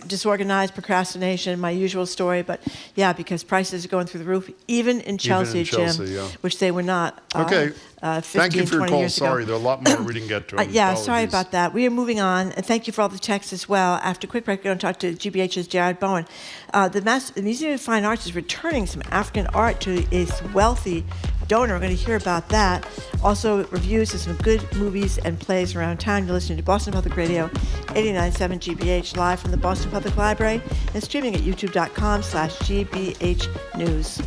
disorganized, procrastination, my usual story. But yeah, because prices are going through the roof, even in Chelsea, Jim, which they were not. Okay. 15, thank you for your 20 call. years ago. Sorry, there are a lot more we didn't get to. Sorry about that. We are moving on, and thank you for all the texts as well. After a quick break, we're going to talk to GBH's Jared Bowen. The Museum of Fine Arts is returning some African art to its wealthy donor. We're going to hear about that. Also, reviews of some good movies and plays around town. You're listening to Boston Public Radio, 89.7 GBH, live from the Boston Public Library, and streaming at youtube.com/GBH News.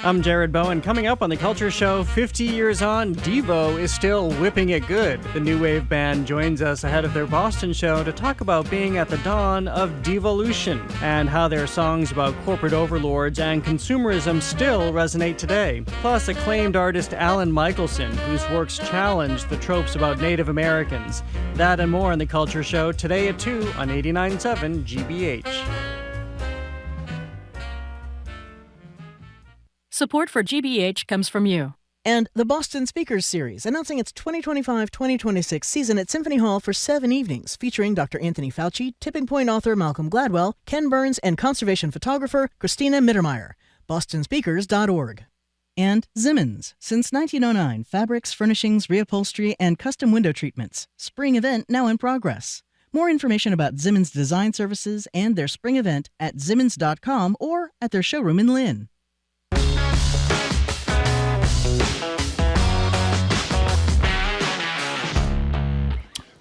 I'm Jared Bowen. Coming up on The Culture Show, 50 years on, Devo is still whipping it good. The new wave band joins us ahead of their Boston show to talk about being at the dawn of devolution and how their songs about corporate overlords and consumerism still resonate today. Plus, acclaimed artist Alan Michelson, whose works challenge the tropes about Native Americans. That and more on The Culture Show today at 2 on 89.7 GBH. Support for GBH comes from you. And the Boston Speakers Series, announcing its 2025-2026 season at Symphony Hall for 7 evenings, featuring Dr. Anthony Fauci, Tipping Point author Malcolm Gladwell, Ken Burns, and conservation photographer Christina Mittermeier. BostonSpeakers.org. And Simmons. Since 1909, fabrics, furnishings, reupholstery, and custom window treatments. Spring event now in progress. More information about Simmons Design Services and their spring event at Simmons.com or at their showroom in Lynn.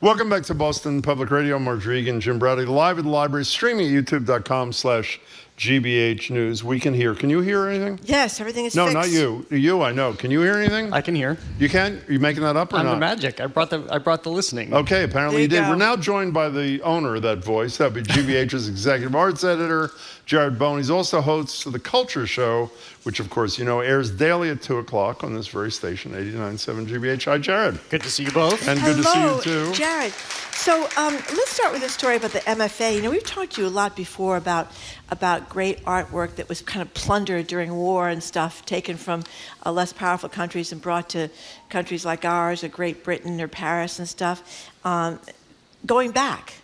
Welcome back to Boston Public Radio. Mark Regan, Jim Bradley, live at the library, streaming at youtube.com/GBH News. We can hear. Can you hear anything? Yes, everything is no, fixed. No, not you. You, I know. Can you hear anything? I can hear. You can? Are you making that up or I'm not? the magic. I brought the listening. Okay, apparently you did. Go. We're now joined by the owner of that voice. That would be GBH's executive arts editor, Jared Bowen. He's also host of The Culture Show, which, of course, you know, airs daily at 2 o'clock on this very station, 89.7 GBH. Hi, Jared. Good to see you both. And good to see you, too. Jared. So let's start with a story about the MFA. You know, we've talked to you a lot before about great artwork that was kind of plundered during war and stuff, taken from less powerful countries and brought to countries like ours or Great Britain or Paris and stuff, going back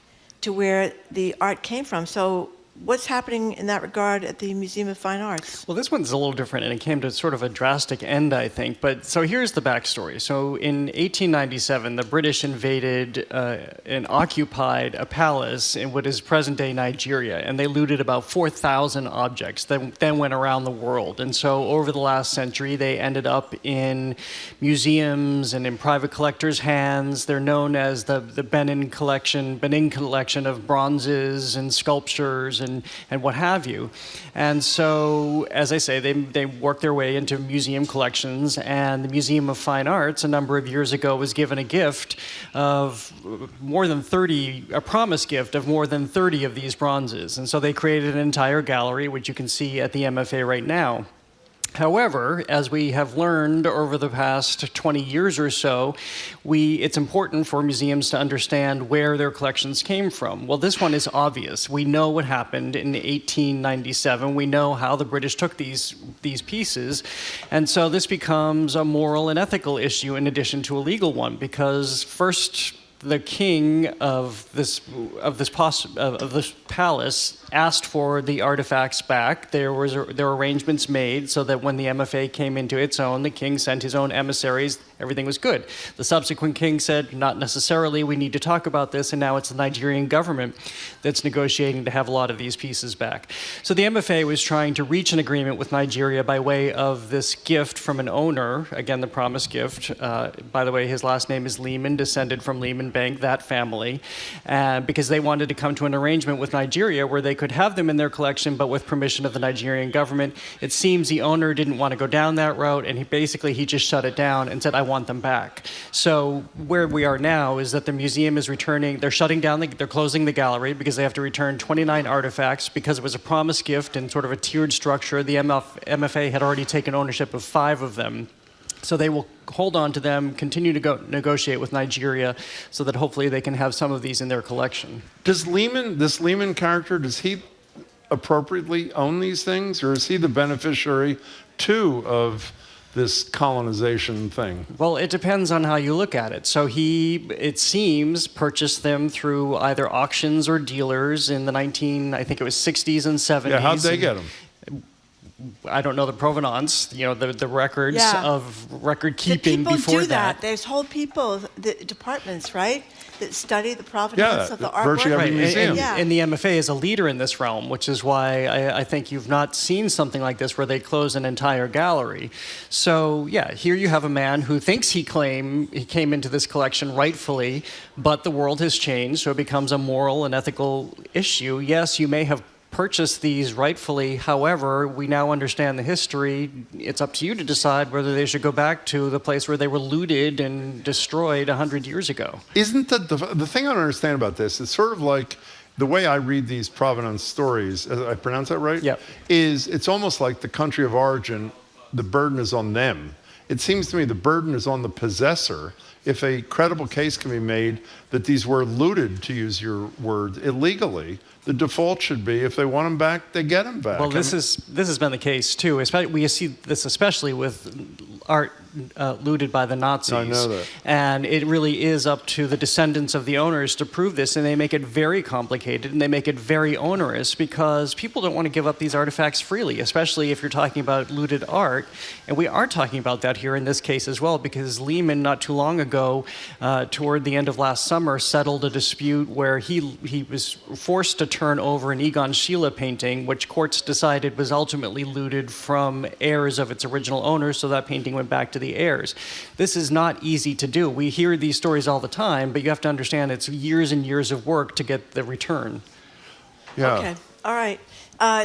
to where the art came from. So what's happening in that regard at the Museum of Fine Arts? Well, this one's a little different, and it came to sort of a drastic end, I think. But so here's the backstory. So in 1897, the British invaded and occupied a palace in what is present-day Nigeria, and they looted about 4,000 objects that then went around the world. And so over the last century, they ended up in museums and in private collectors' hands. They're known as the Benin collection of bronzes and sculptures and what have you. And so, as I say, they work their way into museum collections, and the Museum of Fine Arts a number of years ago was given a gift of a promise gift of more than 30 of these bronzes. And so they created an entire gallery, which you can see at the MFA right now. However, as we have learned over the past 20 years or so, it's important for museums to understand where their collections came from. Well, this one is obvious. We know what happened in 1897. We know how the British took these pieces. And so this becomes a moral and ethical issue in addition to a legal one, because first, the king of this palace asked for the artifacts back. There were arrangements made so that when the MFA came into its own, the king sent his own emissaries. Everything was good. The subsequent king said, not necessarily, we need to talk about this, and now it's the Nigerian government that's negotiating to have a lot of these pieces back. So the MFA was trying to reach an agreement with Nigeria by way of this gift from an owner, again, the promise gift. By the way, his last name is Lehman, descended from Lehman Bank, that family, because they wanted to come to an arrangement with Nigeria where they could have them in their collection, but with permission of the Nigerian government. It seems the owner didn't want to go down that route, and he just shut it down and said, I want them back. So where we are now is that the museum is returning, they're closing the gallery because they have to return 29 artifacts because it was a promise gift in sort of a tiered structure. The MFA had already taken ownership of 5 of them. So they will hold on to them, continue to negotiate with Nigeria so that hopefully they can have some of these in their collection. Does this Lehman character, does he appropriately own these things, or is he the beneficiary too of this colonization thing? Well, it depends on how you look at it. So it seems, purchased them through either auctions or dealers in the 60s and 70s. Yeah, how'd they get them? I don't know the provenance, the records of record keeping before that. People do that. There's whole departments, right, that study the provenance of the artwork. Virtually every museum. And the MFA is a leader in this realm, which is why I think you've not seen something like this where they close an entire gallery. So, here you have a man who thinks he came into this collection rightfully, but the world has changed, so it becomes a moral and ethical issue. Yes, you may have purchase these rightfully. However, we now understand the history. It's up to you to decide whether they should go back to the place where they were looted and destroyed 100 years ago. Isn't the thing I don't understand about this is sort of like the way I read these provenance stories, I pronounce that right? Yeah. Is it's almost like the country of origin, the burden is on them. It seems to me the burden is on the possessor if a credible case can be made that these were looted, to use your word, illegally. The default should be if they want them back, they get them back. Well, this has been the case too. We see this especially with art looted by the Nazis. I know that. And it really is up to the descendants of the owners to prove this, and they make it very complicated and they make it very onerous because people don't want to give up these artifacts freely, especially if you're talking about looted art. And we are talking about that here in this case as well, because Lehman, not too long ago, toward the end of last summer, settled a dispute where he was forced to turn over an Egon Schiele painting, which courts decided was ultimately looted from heirs of its original owners, so that painting went back to the heirs. This is not easy to do. We hear these stories all the time, but you have to understand it's years and years of work to get the return. Yeah. Okay. All right.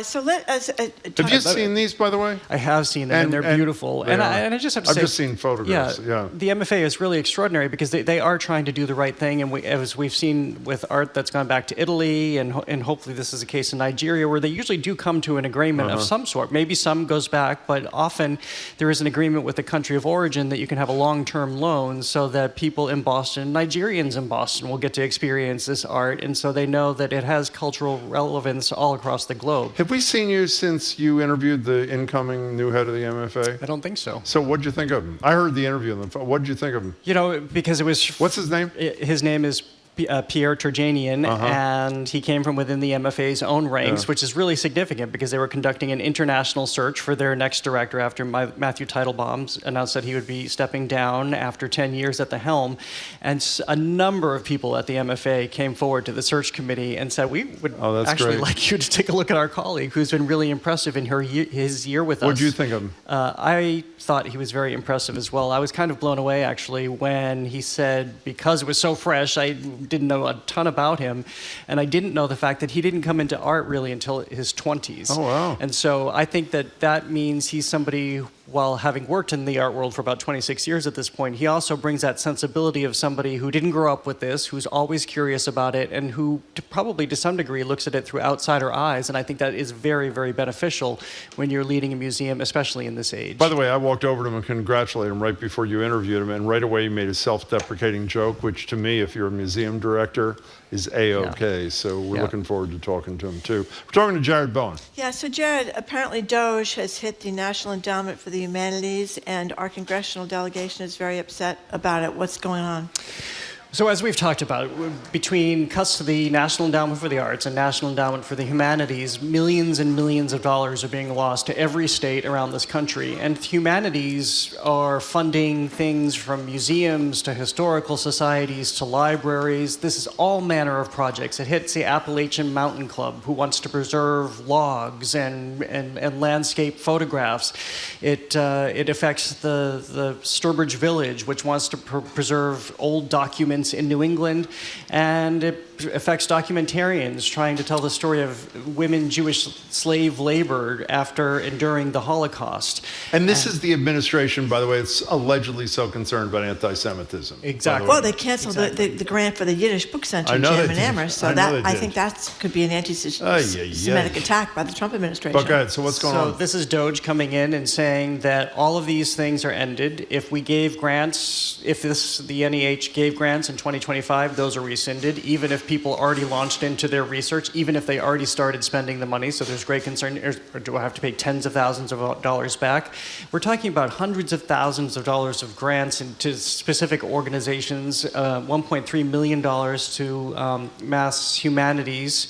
So let us. Have you seen these, by the way? I have seen them, and they're beautiful. And I just have to say, I've just seen photographs. Yeah. The MFA is really extraordinary because they are trying to do the right thing, and as we've seen with art that's gone back to Italy, and hopefully this is a case in Nigeria, where they usually do come to an agreement of some sort. Maybe some goes back, but often there is an agreement with the country of origin that you can have a long-term loan, so that people in Boston, Nigerians in Boston, will get to experience this art, and so they know that it has cultural relevance all across the globe. Have we seen you since you interviewed the incoming new head of the MFA? I don't think so. So what'd you think of him? I heard the interview on the phone. What'd you think of him? Because it was... What's his name? His name is Pierre Turjanian, and he came from within the MFA's own ranks, which is really significant because they were conducting an international search for their next director after Matthew Teitelbaum announced that he would be stepping down after 10 years at the helm. And a number of people at the MFA came forward to the search committee and said, we would actually like you to take a look at our colleague who's been really impressive in his year with us. What did you think of him? I thought he was very impressive as well. I was kind of blown away, actually, when he said, because it was so fresh, I didn't know a ton about him, and I didn't know the fact that he didn't come into art really until his 20s. Oh, wow. And so I think that means he's somebody, while having worked in the art world for about 26 years at this point, he also brings that sensibility of somebody who didn't grow up with this, who's always curious about it, and who probably to some degree looks at it through outsider eyes. And I think that is very, very beneficial when you're leading a museum, especially in this age. By the way, I walked over to him and congratulated him right before you interviewed him, and right away he made a self-deprecating joke, which to me, if you're a museum director, is A-OK. Yeah. So we're looking forward to talking to him, too. We're talking to Jared Bowen. Yeah, so Jared, apparently Doge has hit the National Endowment for the Humanities, and our congressional delegation is very upset about it. What's going on? So as we've talked about, between cuts to the National Endowment for the Arts and National Endowment for the Humanities, millions and millions of dollars are being lost to every state around this country. And humanities are funding things from museums to historical societies to libraries. This is all manner of projects. It hits the Appalachian Mountain Club, who wants to preserve logs and landscape photographs. It affects the Sturbridge Village, which wants to preserve old documents in New England, and it affects documentarians trying to tell the story of women Jewish slave labor after and during the Holocaust. And this is the administration, by the way, it's allegedly so concerned about anti-Semitism. Exactly. Well, they canceled the grant for the Yiddish Book Center in Jam and Amherst, so I think that could be an anti-Semitic attack by the Trump administration. But go ahead, so what's going on? So this is Doge coming in and saying that all of these things are ended. If we gave grants, the NEH gave grants in 2025, those are rescinded, even if people already launched into their research, even if they already started spending the money. So there's great concern, or do I have to pay tens of thousands of dollars back? We're talking about hundreds of thousands of dollars of grants into specific organizations, $1.3 million to Mass Humanities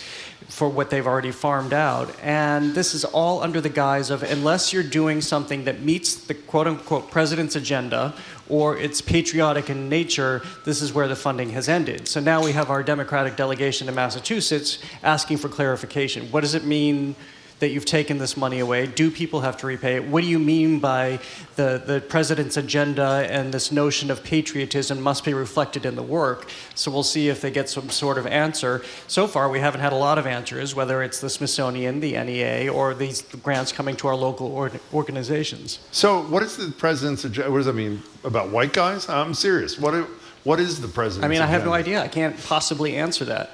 for what they've already farmed out. And this is all under the guise of, unless you're doing something that meets the quote-unquote president's agenda, or it's patriotic in nature, this is where the funding has ended. So now we have our Democratic delegation in Massachusetts asking for clarification. What does it mean that you've taken this money away? Do people have to repay it? What do you mean by the president's agenda and this notion of patriotism must be reflected in the work? So we'll see if they get some sort of answer. So far, we haven't had a lot of answers, whether it's the Smithsonian, the NEA, or these grants coming to our local organizations. So what is the president's agenda? What does that mean? About white guys? I'm serious. What is the president's agenda? I mean, I have no idea. I can't possibly answer that.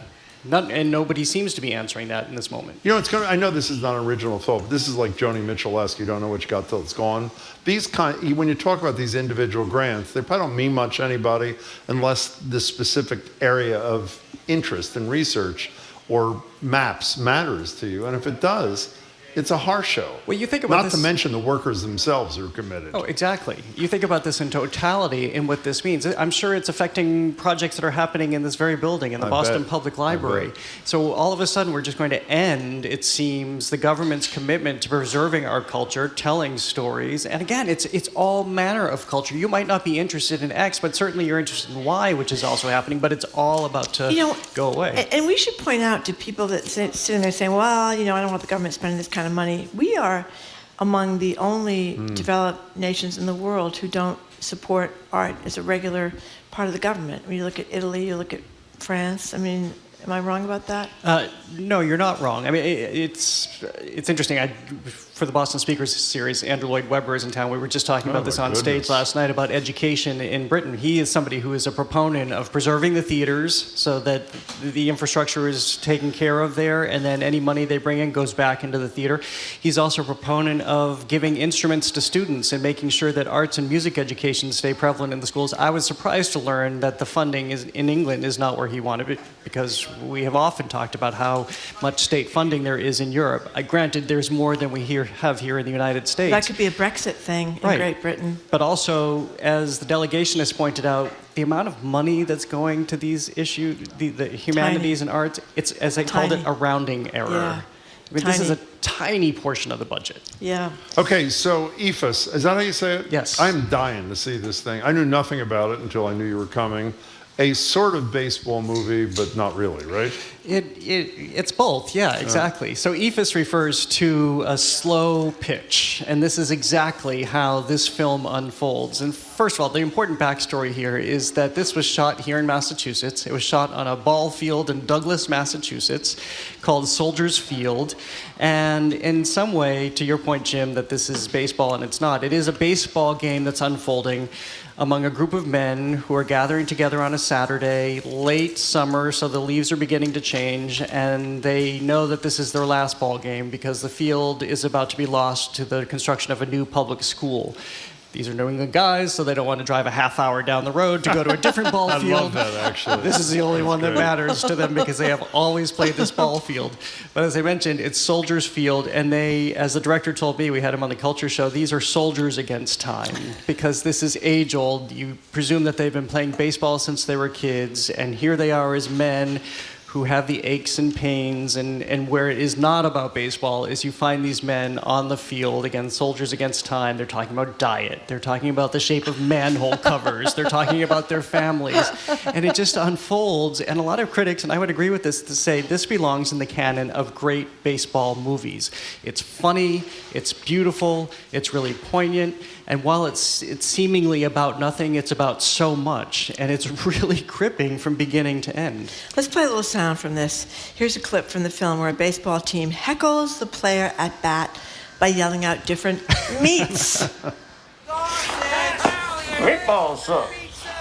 And nobody seems to be answering that in this moment. You know, I know this is not an original thought, but this is like Joni Mitchell-esque. You don't know what you got till it's gone. When you talk about these individual grants, they probably don't mean much to anybody unless the specific area of interest and research or maps matters to you. And if it does, it's a horror show. Well, you think about Not to mention the workers themselves who are committed. Oh, exactly. You think about this in totality and what this means. I'm sure it's affecting projects that are happening in this very building, in the Boston Public Library. So all of a sudden, we're just going to end, it seems, the government's commitment to preserving our culture, telling stories. And again, it's all manner of culture. You might not be interested in X, but certainly you're interested in Y, which is also happening, but it's all about to go away. And we should point out to people that sitting there saying, well, I don't want the government spending this kind of money. We are among the only developed nations in the world who don't support art as a regular part of the government. When you look at Italy, you look at France. I mean, am I wrong about that? No, you're not wrong. I mean, it's interesting. For the Boston Speakers Series, Andrew Lloyd Webber is in town. We were just talking about this on stage last night about education in Britain. He is somebody who is a proponent of preserving the theaters so that the infrastructure is taken care of there, and then any money they bring in goes back into the theater. He's also a proponent of giving instruments to students and making sure that arts and music education stay prevalent in the schools. I was surprised to learn that the funding in England is not where he wanted it, because we have often talked about how much state funding there is in Europe. Granted, there's more than we hear have here in the United States. That could be a Brexit thing in Great Britain. But also, as the delegation has pointed out, the amount of money that's going to these issues, the humanities and arts, it's, as they called it, a rounding error. Yeah. I mean, this is a tiny portion of the budget. Yeah. Okay, so Eephus, is that how you say it? Yes. I'm dying to see this thing. I knew nothing about it until I knew you were coming. A sort of baseball movie, but not really, right? It's both, yeah, exactly. So Eephus refers to a slow pitch, and this is exactly how this film unfolds. And first of all, the important backstory here is that this was shot here in Massachusetts. It was shot on a ball field in Douglas, Massachusetts, called Soldiers Field. And in some way, to your point, Jim, that this is baseball, and it's not. It is a baseball game that's unfolding among a group of men who are gathering together on a Saturday, late summer, so the leaves are beginning to change, and they know that this is their last ball game because the field is about to be lost to the construction of a new public school. These are New England guys, so they don't want to drive a half hour down the road to go to a different ball field. I love that, actually. This is the only one that matters to them because they have always played this ball field. But as I mentioned, it's Soldiers Field, and they, as the director told me, we had him on the Culture Show, these are soldiers against time because this is age-old. You presume that they've been playing baseball since they were kids, and here they are as men who have the aches and pains, and where it is not about baseball is you find these men on the field, again, soldiers against time. They're talking about diet. They're talking about the shape of manhole covers. They're talking about their families. And it just unfolds. And a lot of critics, and I would agree with this, to say this belongs in the canon of great baseball movies. It's funny, it's beautiful, it's really poignant, and while it's seemingly about nothing, it's about so much, and it's really gripping from beginning to end. Let's play a little sound from this. Here's a clip from the film where a baseball team heckles the player at bat by yelling out different meats. Meatballs, sir.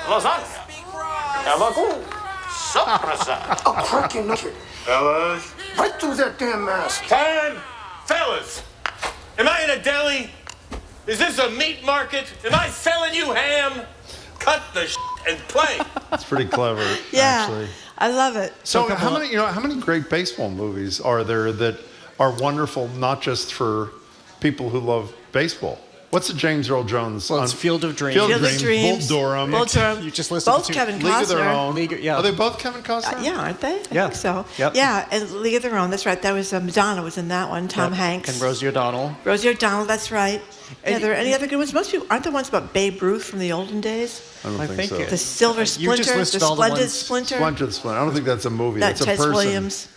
Lasagna. Gabagool. Saprasa. Oh, cracking nugget. Fellas. Right through that damn mask. Time. Fellas. Am I in a deli? Is this a meat market? Am I selling you ham? Cut the and play. It's pretty clever, Yeah, actually. I love it. So how many great baseball movies are there that are wonderful, not just for people who love baseball? What's the James Earl Jones? Well, it's Field of Dreams. Field of Dreams. Bull Durham. Durham. You just listed both the two. Kevin League of Their Costner. Own. Yeah. Are they both Kevin Costner? Yeah, aren't they? Yeah. I think so. Yep. Yeah, and League of Their Own. That's right. That was Madonna was in that one. Tom Hanks. And Rosie O'Donnell. Rosie O'Donnell. That's right. Yeah, there are any other good ones? Most people aren't the ones about Babe Ruth from the olden days. I don't think so. The Silver Splinter, the Splendid Splinter. Splendid Splinter. I don't think that's a movie. That's a Tess person. Williams.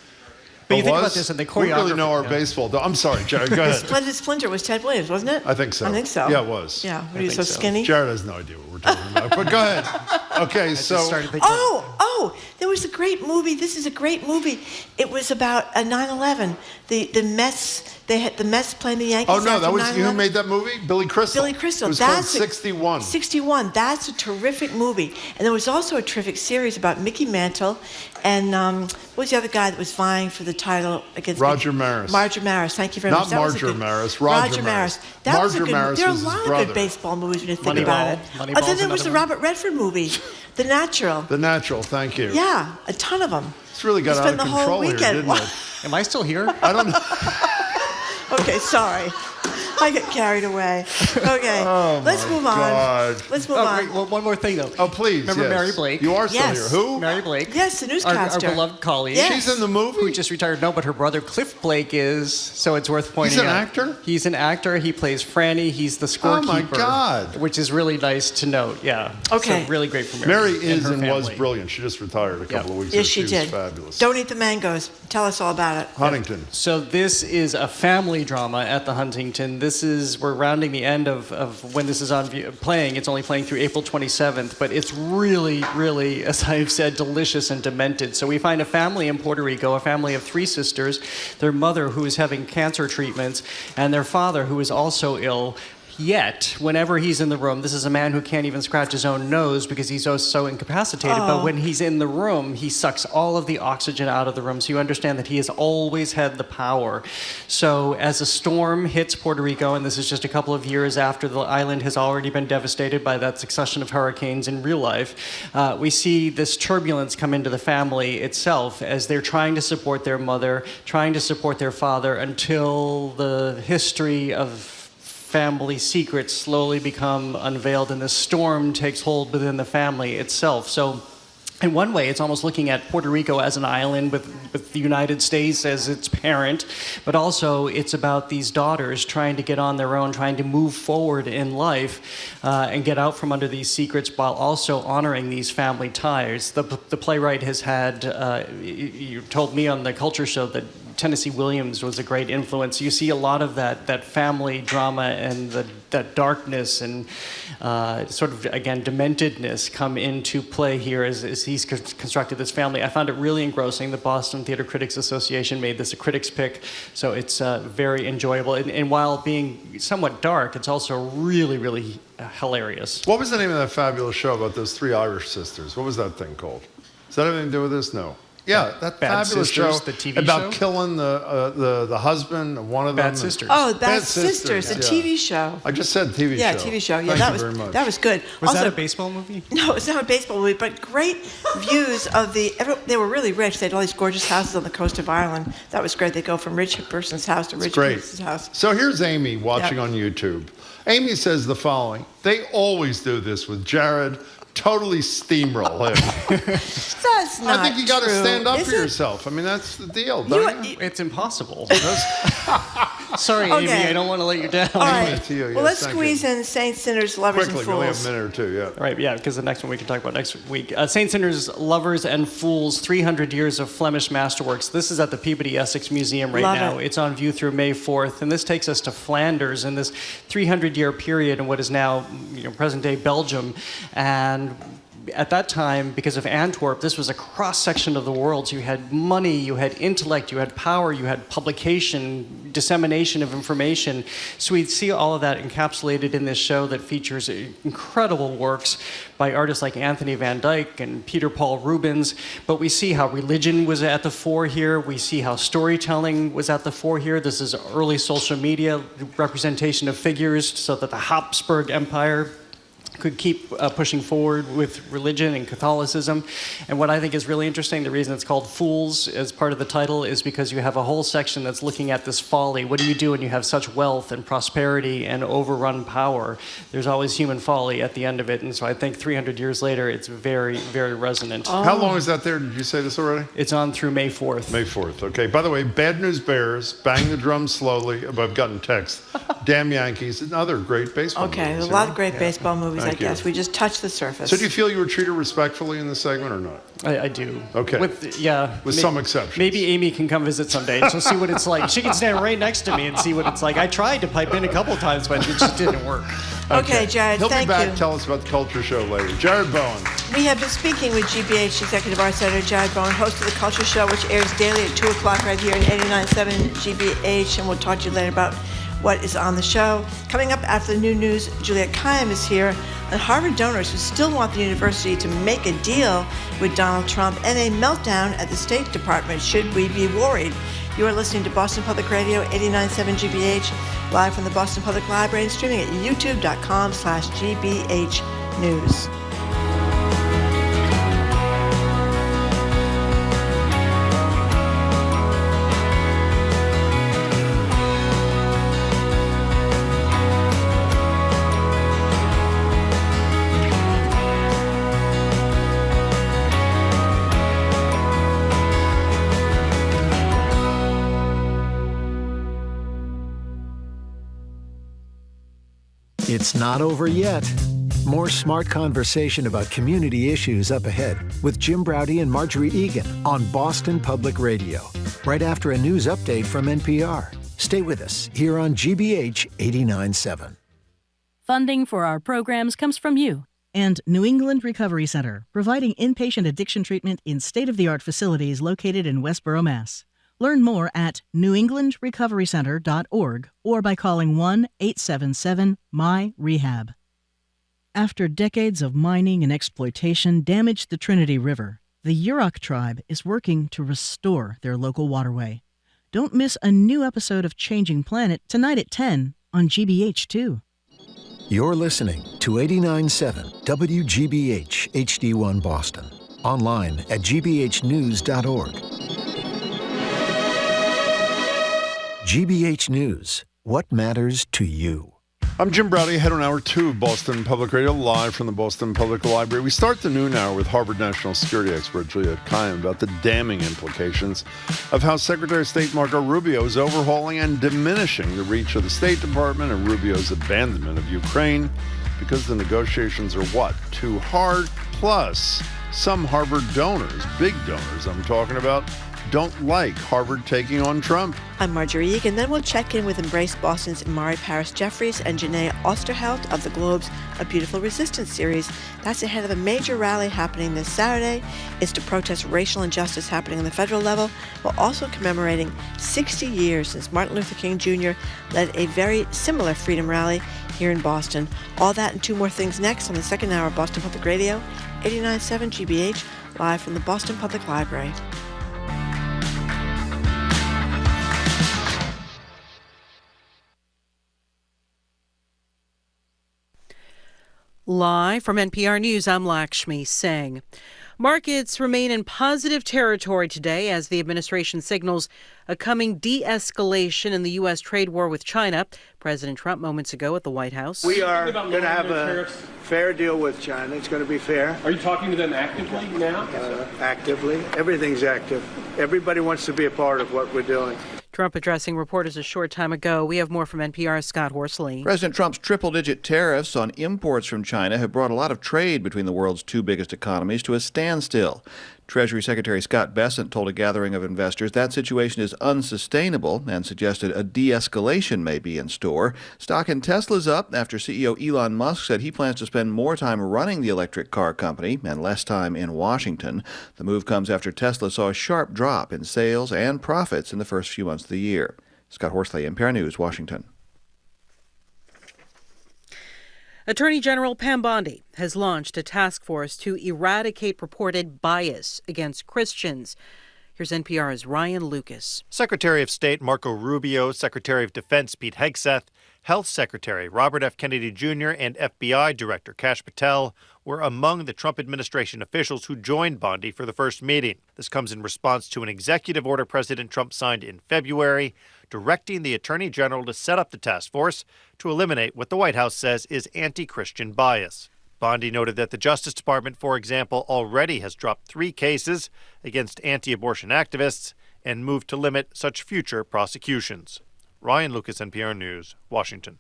But you think about this, and the choreography. We really know our baseball. I'm sorry, Jared. Go ahead. Splendid Splinter was Ted Williams, wasn't it? I think so. I think so. Yeah, it was. Yeah, what are you so skinny? Jared has no idea what we're talking about. But go ahead. Okay, so. There was a great movie. This is a great movie. It was about 9/11. The Mets. They had the Mets playing the Yankees. Oh no, that was 9/11. you who made that movie, Billy Crystal. Billy Crystal. It was That's called 61. 61. That's a terrific movie. And there was also a terrific series about Mickey Mantle, and what was the other guy that was vying for the title against Roger Maris. Roger Maris. Thank you very Not much. That was a Marger good- Maris. Roger Maris. That was a Marger good. Maris There are a was his lot of brother. good baseball movies when you think Moneyball. about it. Moneyball's Then there was the another one. Robert Redford movie, The Natural. The Natural. Thank you. Yeah, a ton of them. It's really got We out spent of the whole control here, weekend. didn't it? Am I still here? I don't know. Okay, sorry. I get carried away. Okay, let's move on. God. Let's move Oh, on. great. Well, one more thing, though. Oh, please. Remember yes. Mary Blake? You are still Yes. here. Who? Mary Blake. Yes, the Our newscaster. beloved colleague. Yes. She's in the movie? Who just retired. No, but her brother Cliff Blake is, so it's worth pointing He's an out. actor? He's an actor. He plays Franny. He's the scorekeeper. Oh, my God. Which is really nice to note, yeah. Okay. So really great for Mary. Mary is her and was family. brilliant. She just retired a couple of weeks Yes, ago. she was did. fabulous. Don't eat the mangoes. Tell us all about it. Huntington. So this is a family drama at the Huntington. We're rounding the end of when this is playing. It's only playing through April 27th, but it's really, really, as I've said, delicious and demented. So we find a family in Puerto Rico, a family of 3 sisters, their mother who is having cancer treatments, and their father who is also ill. Yet, whenever he's in the room, this is a man who can't even scratch his own nose because he's so incapacitated. But when he's in the room, he sucks all of the oxygen out of the room. So you understand that he has always had the power. So as a storm hits Puerto Rico, and this is just a couple of years after the island has already been devastated by that succession of hurricanes in real life, we see this turbulence come into the family itself as they're trying to support their mother, trying to support their father, until the history of family secrets slowly become unveiled and the storm takes hold within the family itself. So in one way, it's almost looking at Puerto Rico as an island with the United States as its parent, but also it's about these daughters trying to get on their own, trying to move forward in life and get out from under these secrets while also honoring these family ties. The playwright has had, you told me on the Culture Show that Tennessee Williams was a great influence. You see a lot of that family drama and that darkness and sort of, again, dementedness come into play here as he's constructed this family. I found it really engrossing. The Boston Theater Critics Association made this a critic's pick, so it's very enjoyable. And while being somewhat dark, it's also really, really hilarious. What was the name of that fabulous show about those three Irish sisters? What was that thing called? Does that have anything to do with this? No. Yeah, that Bad fabulous Sisters, show the TV about show? killing the husband of one of them. Bad Sisters. Oh, Bad Sisters, the yeah. TV show. I just said TV show. Yeah, TV show. Yeah, Thank you very much. that was good. Was also, that a baseball movie? No, it's not a baseball movie, but great views of they were really rich. They had all these gorgeous houses on the coast of Ireland. That was great. They go from rich person's house to rich person's house. So here's Amy watching on YouTube. Amy says the following: they always do this with Jared. Totally steamroll him. That's not I think you got to true. stand up Is for it? yourself. I mean, that's the deal, don't you? It's impossible. Sorry, Okay. Amy, I don't want to let you down. All right. To you, Well, yes, let's thank squeeze in Saints, Sinners, Lovers, Quickly, and we only have Fools. a minute or two, yeah. Right, yeah, because the next one we can talk about next week. Saints, Sinners, Lovers, and Fools, 300 Years of Flemish Masterworks. This is at the Peabody Essex Museum right Love now. it. It's on view through May 4th, and this takes us to Flanders in this 300-year period in what is now present-day Belgium. And at that time, because of Antwerp, this was a cross-section of the world. So you had money, you had intellect, you had power, you had publication, dissemination of information. So we see all of that encapsulated in this show that features incredible works by artists like Anthony van Dyck and Peter Paul Rubens. But we see how religion was at the fore here. We see how storytelling was at the fore here. This is early social media representation of figures so that the Habsburg Empire could keep pushing forward with religion and Catholicism. And what I think is really interesting, the reason it's called Fools as part of the title is because you have a whole section that's looking at this folly. What do you do when you have such wealth and prosperity and overrun power? There's always human folly at the end of it. And so I think 300 years later, it's very, very resonant. How long is that there? Did you say this already? It's on through May 4th. May 4th, okay. By the way, Bad News Bears, Bang the Drum Slowly, I've gotten text, Damn Yankees, and other great baseball movies. Okay, there's a lot of great baseball movies, Thank I guess. you. We just touched the surface. So do you feel you were treated respectfully in this segment or not? I do. Okay. With some exceptions. Maybe Amy can come visit someday and she'll see what it's like. She can stand right next to me and see what it's like. I tried to pipe in a couple times, but it just didn't work. Okay, Jared, He'll thank be back. you. Tell us about the Culture Show later. Jared Bowen. We have been speaking with GBH Executive Arts Editor Jared Bowen, host of The Culture Show, which airs daily at 2 o'clock right here at 89.7 GBH, and we'll talk to you later about what is on the show. Coming up after the new news, Juliette Kayyem is here, and Harvard donors who still want the university to make a deal with Donald Trump, and a meltdown at the State Department. Should we be worried? You are listening to Boston Public Radio, 89.7 GBH, live from the Boston Public Library and streaming at youtube.com/GBH News. It's not over yet. More smart conversation about community issues up ahead with Jim Braude and Marjorie Egan on Boston Public Radio, right after a news update from NPR. Stay with us here on GBH 89.7. Funding for our programs comes from you and New England Recovery Center, providing inpatient addiction treatment in state-of-the-art facilities located in Westboro, Mass. Learn more at newenglandrecoverycenter.org or by calling 1-877-MY-REHAB. After decades of mining and exploitation damaged the Trinity River, the Yurok tribe is working to restore their local waterway. Don't miss a new episode of Changing Planet tonight at 10 on GBH2. You're listening to 89.7 WGBH HD1 Boston. Online at gbhnews.org. GBH News. What matters to you? I'm Jim Browdy, head on Hour 2 of Boston Public Radio, live from the Boston Public Library. We start the noon hour with Harvard National Security expert Juliette Kayyem about the damning implications of how Secretary of State Marco Rubio is overhauling and diminishing the reach of the State Department and Rubio's abandonment of Ukraine because the negotiations are too hard. Plus, some Harvard donors, big donors I'm talking about, don't like Harvard taking on Trump. I'm Marjorie Egan. Then we'll check in with Embrace Boston's Imari Jeffries and Jenee Osterheld of the Globe's A Beautiful Resistance series. That's ahead of a major rally happening this Saturday. It's to protest racial injustice happening on the federal level, while also commemorating 60 years since Martin Luther King Jr. led a very similar freedom rally here in Boston. All that and two more things next on the second hour of Boston Public Radio, 89.7 GBH, live from the Boston Public Library. Live from NPR News, I'm Lakshmi Singh. Markets remain in positive territory today as the administration signals a coming de-escalation in the U.S. trade war with China. President Trump moments ago at the White House. We are going to have a fair deal with China. It's going to be fair. Are you talking to them actively now? Actively. Everything's active. Everybody wants to be a part of what we're doing. Trump addressing reporters a short time ago. We have more from NPR's Scott Horsley. President Trump's triple-digit tariffs on imports from China have brought a lot of trade between the world's two biggest economies to a standstill. Treasury Secretary Scott Bessent told a gathering of investors that situation is unsustainable and suggested a de-escalation may be in store. Stock in Tesla's up after CEO Elon Musk said he plans to spend more time running the electric car company and less time in Washington. The move comes after Tesla saw a sharp drop in sales and profits in the first few months of the year. Scott Horsley, NPR News, Washington. Attorney General Pam Bondi has launched a task force to eradicate purported bias against Christians. Here's NPR's Ryan Lucas. Secretary of State Marco Rubio, Secretary of Defense Pete Hegseth, Health Secretary Robert F. Kennedy Jr., and FBI Director Kash Patel were among the Trump administration officials who joined Bondi for the first meeting. This comes in response to an executive order President Trump signed in February, directing the Attorney General to set up the task force to eliminate what the White House says is anti-Christian bias. Bondi noted that the Justice Department, for example, already has dropped 3 cases against anti-abortion activists and moved to limit such future prosecutions. Ryan Lucas, NPR News, Washington.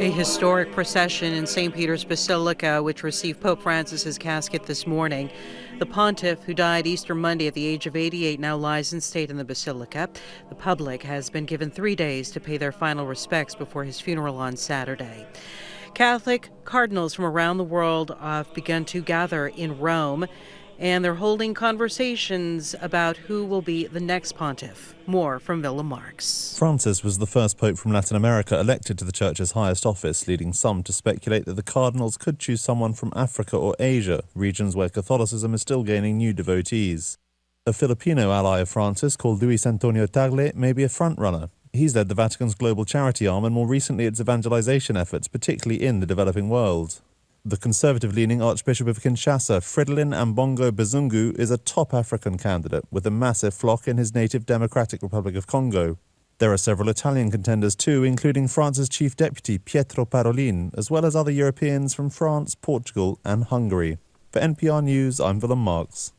A historic procession in St. Peter's Basilica, which received Pope Francis's casket this morning. The pontiff, who died Easter Monday at the age of 88, now lies in state in the basilica. The public has been given 3 days to pay their final respects before his funeral on Saturday. Catholic cardinals from around the world have begun to gather in Rome, and they're holding conversations about who will be the next pontiff. More from Villa Marx. Francis was the first pope from Latin America elected to the church's highest office, leading some to speculate that the cardinals could choose someone from Africa or Asia, regions where Catholicism is still gaining new devotees. A Filipino ally of Francis called Luis Antonio Tagle may be a frontrunner. He's led the Vatican's global charity arm and more recently its evangelization efforts, particularly in the developing world. The conservative-leaning Archbishop of Kinshasa, Fridolin Ambongo Bazungu, is a top African candidate with a massive flock in his native Democratic Republic of Congo. There are several Italian contenders too, including France's Chief Deputy Pietro Parolin, as well as other Europeans from France, Portugal and Hungary. For NPR News, I'm Willem Marks.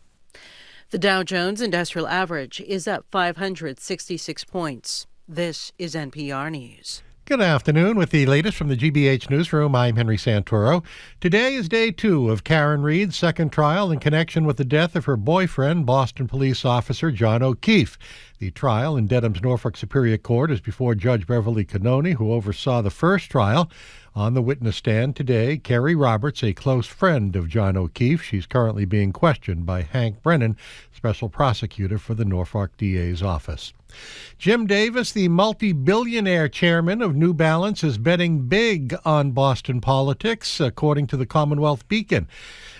The Dow Jones Industrial Average is up 566 points. This is NPR News. Good afternoon. With the latest from the GBH Newsroom, I'm Henry Santoro. Today is day 2 of Karen Reed's second trial in connection with the death of her boyfriend, Boston police officer John O'Keefe. The trial in Dedham's Norfolk Superior Court is before Judge Beverly Cannoni, who oversaw the first trial. On the witness stand today, Carrie Roberts, a close friend of John O'Keefe. She's currently being questioned by Hank Brennan, special prosecutor for the Norfolk DA's office. Jim Davis, the multi-billionaire chairman of New Balance, is betting big on Boston politics, according to the Commonwealth Beacon.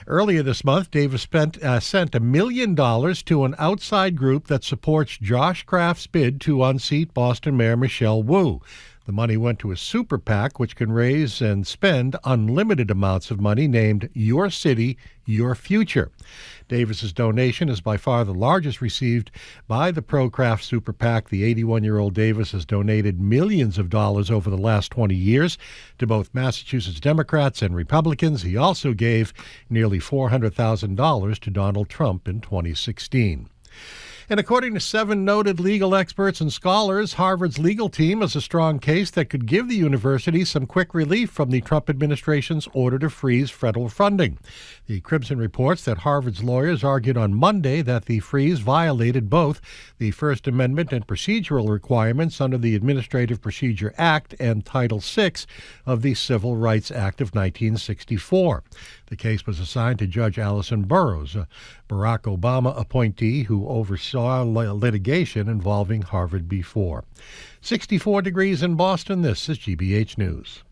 Earlier this month, Davis sent $1 million to an outside group that supports Josh Kraft's bid to unseat Boston Mayor Michelle Wu. The money went to a super PAC, which can raise and spend unlimited amounts of money named Your City, Your Future. Davis's donation is by far the largest received by the pro-Kraft super PAC. The 81-year-old Davis has donated millions of dollars over the last 20 years to both Massachusetts Democrats and Republicans. He also gave nearly $400,000 to Donald Trump in 2016. And according to 7 noted legal experts and scholars, Harvard's legal team has a strong case that could give the university some quick relief from the Trump administration's order to freeze federal funding. The Crimson reports that Harvard's lawyers argued on Monday that the freeze violated both the First Amendment and procedural requirements under the Administrative Procedure Act and Title VI of the Civil Rights Act of 1964. The case was assigned to Judge Allison Burroughs, a Barack Obama appointee who oversaw litigation involving Harvard before. 64 degrees in Boston. This is GBH News.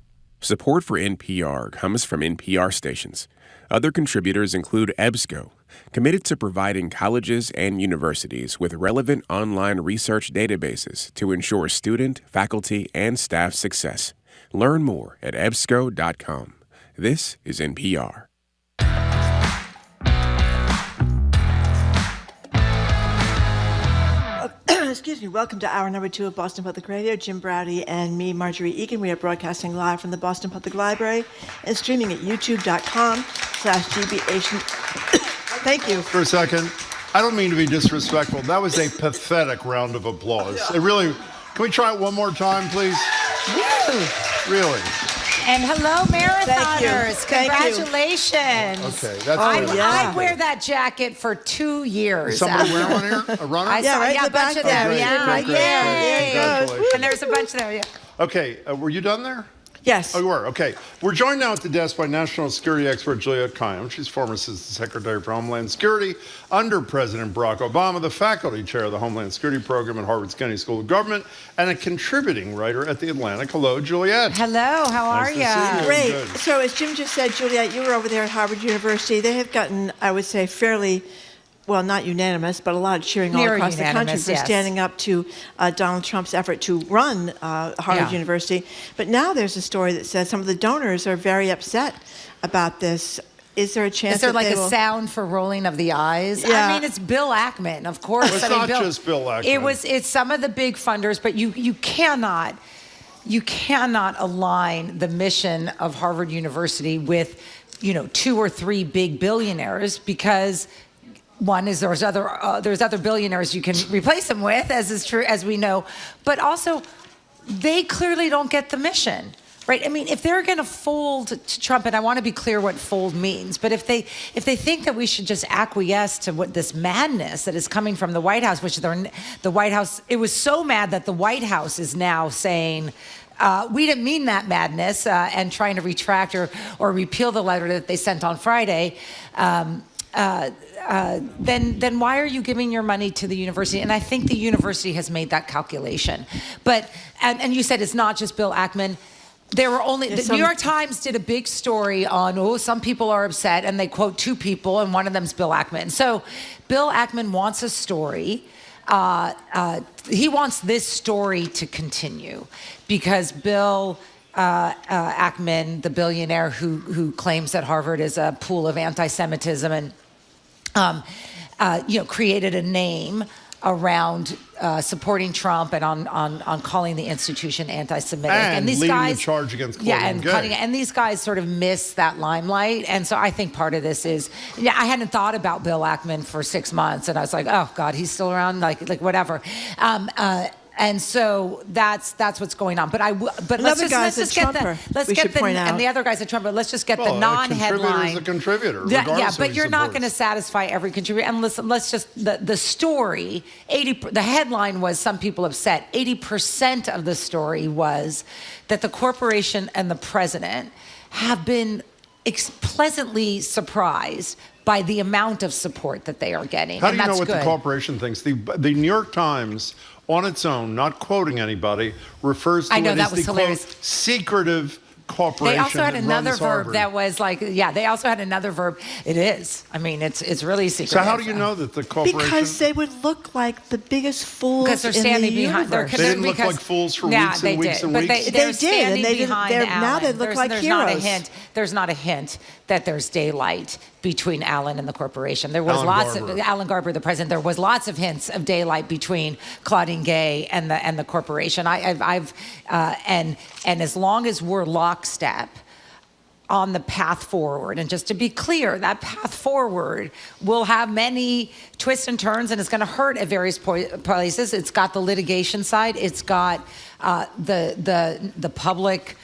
Support for NPR comes from NPR stations. Other contributors include EBSCO, committed to providing colleges and universities with relevant online research databases to ensure student, faculty, and staff success. Learn more at ebsco.com. This is NPR. Excuse me. Welcome to hour number 2 of Boston Public Radio. Jim Browdy and me, Marjorie Egan. We are broadcasting live from the Boston Public Library and streaming at youtube.com/GBH. Thank you. For a second, I don't mean to be disrespectful. That was a pathetic round of applause. It really. Can we try it one more time, please? Woo! Really? And hello, marathoners. Thank you. Congratulations. Okay, that's I wear that jacket for 2 years. Is somebody wearing one here? A runner? I saw, right a bunch of them. Okay, Yeah, great, great, yay. congratulations. And there's a bunch of them. Yeah. Okay, were you done there? Yes. Oh, you were? Okay. We're joined now at the desk by national security expert Juliette Kayyem. She's former Assistant Secretary for Homeland Security under President Barack Obama, the faculty chair of the Homeland Security Program at Harvard's Kennedy School of Government, and a contributing writer at The Atlantic. Hello, Juliette. Hello, how are you? Great. Good. So as Jim just said, Juliette, you were over there at Harvard University. They have gotten, I would say, fairly, well, not unanimous, but a lot of cheering all across the country for standing up to Donald Trump's effort to run Harvard University. But now there's a story that says some of the donors are very upset about this. Is there a chance? Is there that like they a will... sound for rolling of the eyes? Yeah. I mean, it's Bill Ackman, of course. Well, it's I mean, not just Bill Ackman. It's some of the big funders, but you cannot align the mission of Harvard University with 2 or 3 big billionaires, because one is there's other billionaires you can replace them with, as is true, as we know, but also they clearly don't get the mission. Right? I mean, if they're going to fold to Trump, and I want to be clear what fold means, but if they think that we should just acquiesce to what this madness that is coming from the White House, which the White House, it was so mad that the White House is now saying, we didn't mean that madness, and trying to retract or repeal the letter that they sent on Friday, then why are you giving your money to the university? And I think the university has made that calculation. But and you said it's not just Bill Ackman. There were only the New York Times did a big story on some people are upset, and they quote 2 people, and one of them's Bill Ackman. So Bill Ackman wants a story. He wants this story to continue because Bill Ackman, the billionaire who claims that Harvard is a pool of anti-Semitism and created a name around supporting Trump and on calling the institution anti-Semitic, and these leading guys, the charge against Claudine Gay. And these guys sort of miss that limelight, and so I think part of this is, I hadn't thought about Bill Ackman for 6 months, and I was like, oh God, he's still around, like whatever. And so that's what's going on. But let's just get and the other guy's a Trumper. Let's just get the non-headline. A contributor. Yeah, but you're not going to satisfy every contributor. And listen, let's just the story. The headline was some people upset. 80% of the story was that the corporation and the president have been pleasantly surprised by the amount of support that they are getting. How do you know what the corporation thinks? The New York Times, on its own, not quoting anybody, refers to it as the, quote, secretive corporation. They also had another verb that was like, they also had another verb. It is. I mean, it's really secretive. So how do you know that the corporation? Because they would look like the biggest fools because they're standing behind. They didn't look like fools for weeks and weeks and weeks. They did, and they didn't. Now they look like heroes. There's not a hint that there's daylight between Alan and the corporation. There was Alan Garber, the president. There was lots of hints of daylight between Claudine Gay and the corporation. And as long as we're lockstep on the path forward, and just to be clear, that path forward will have many twists and turns, and it's going to hurt at various places. It's got the litigation side. It's got the public.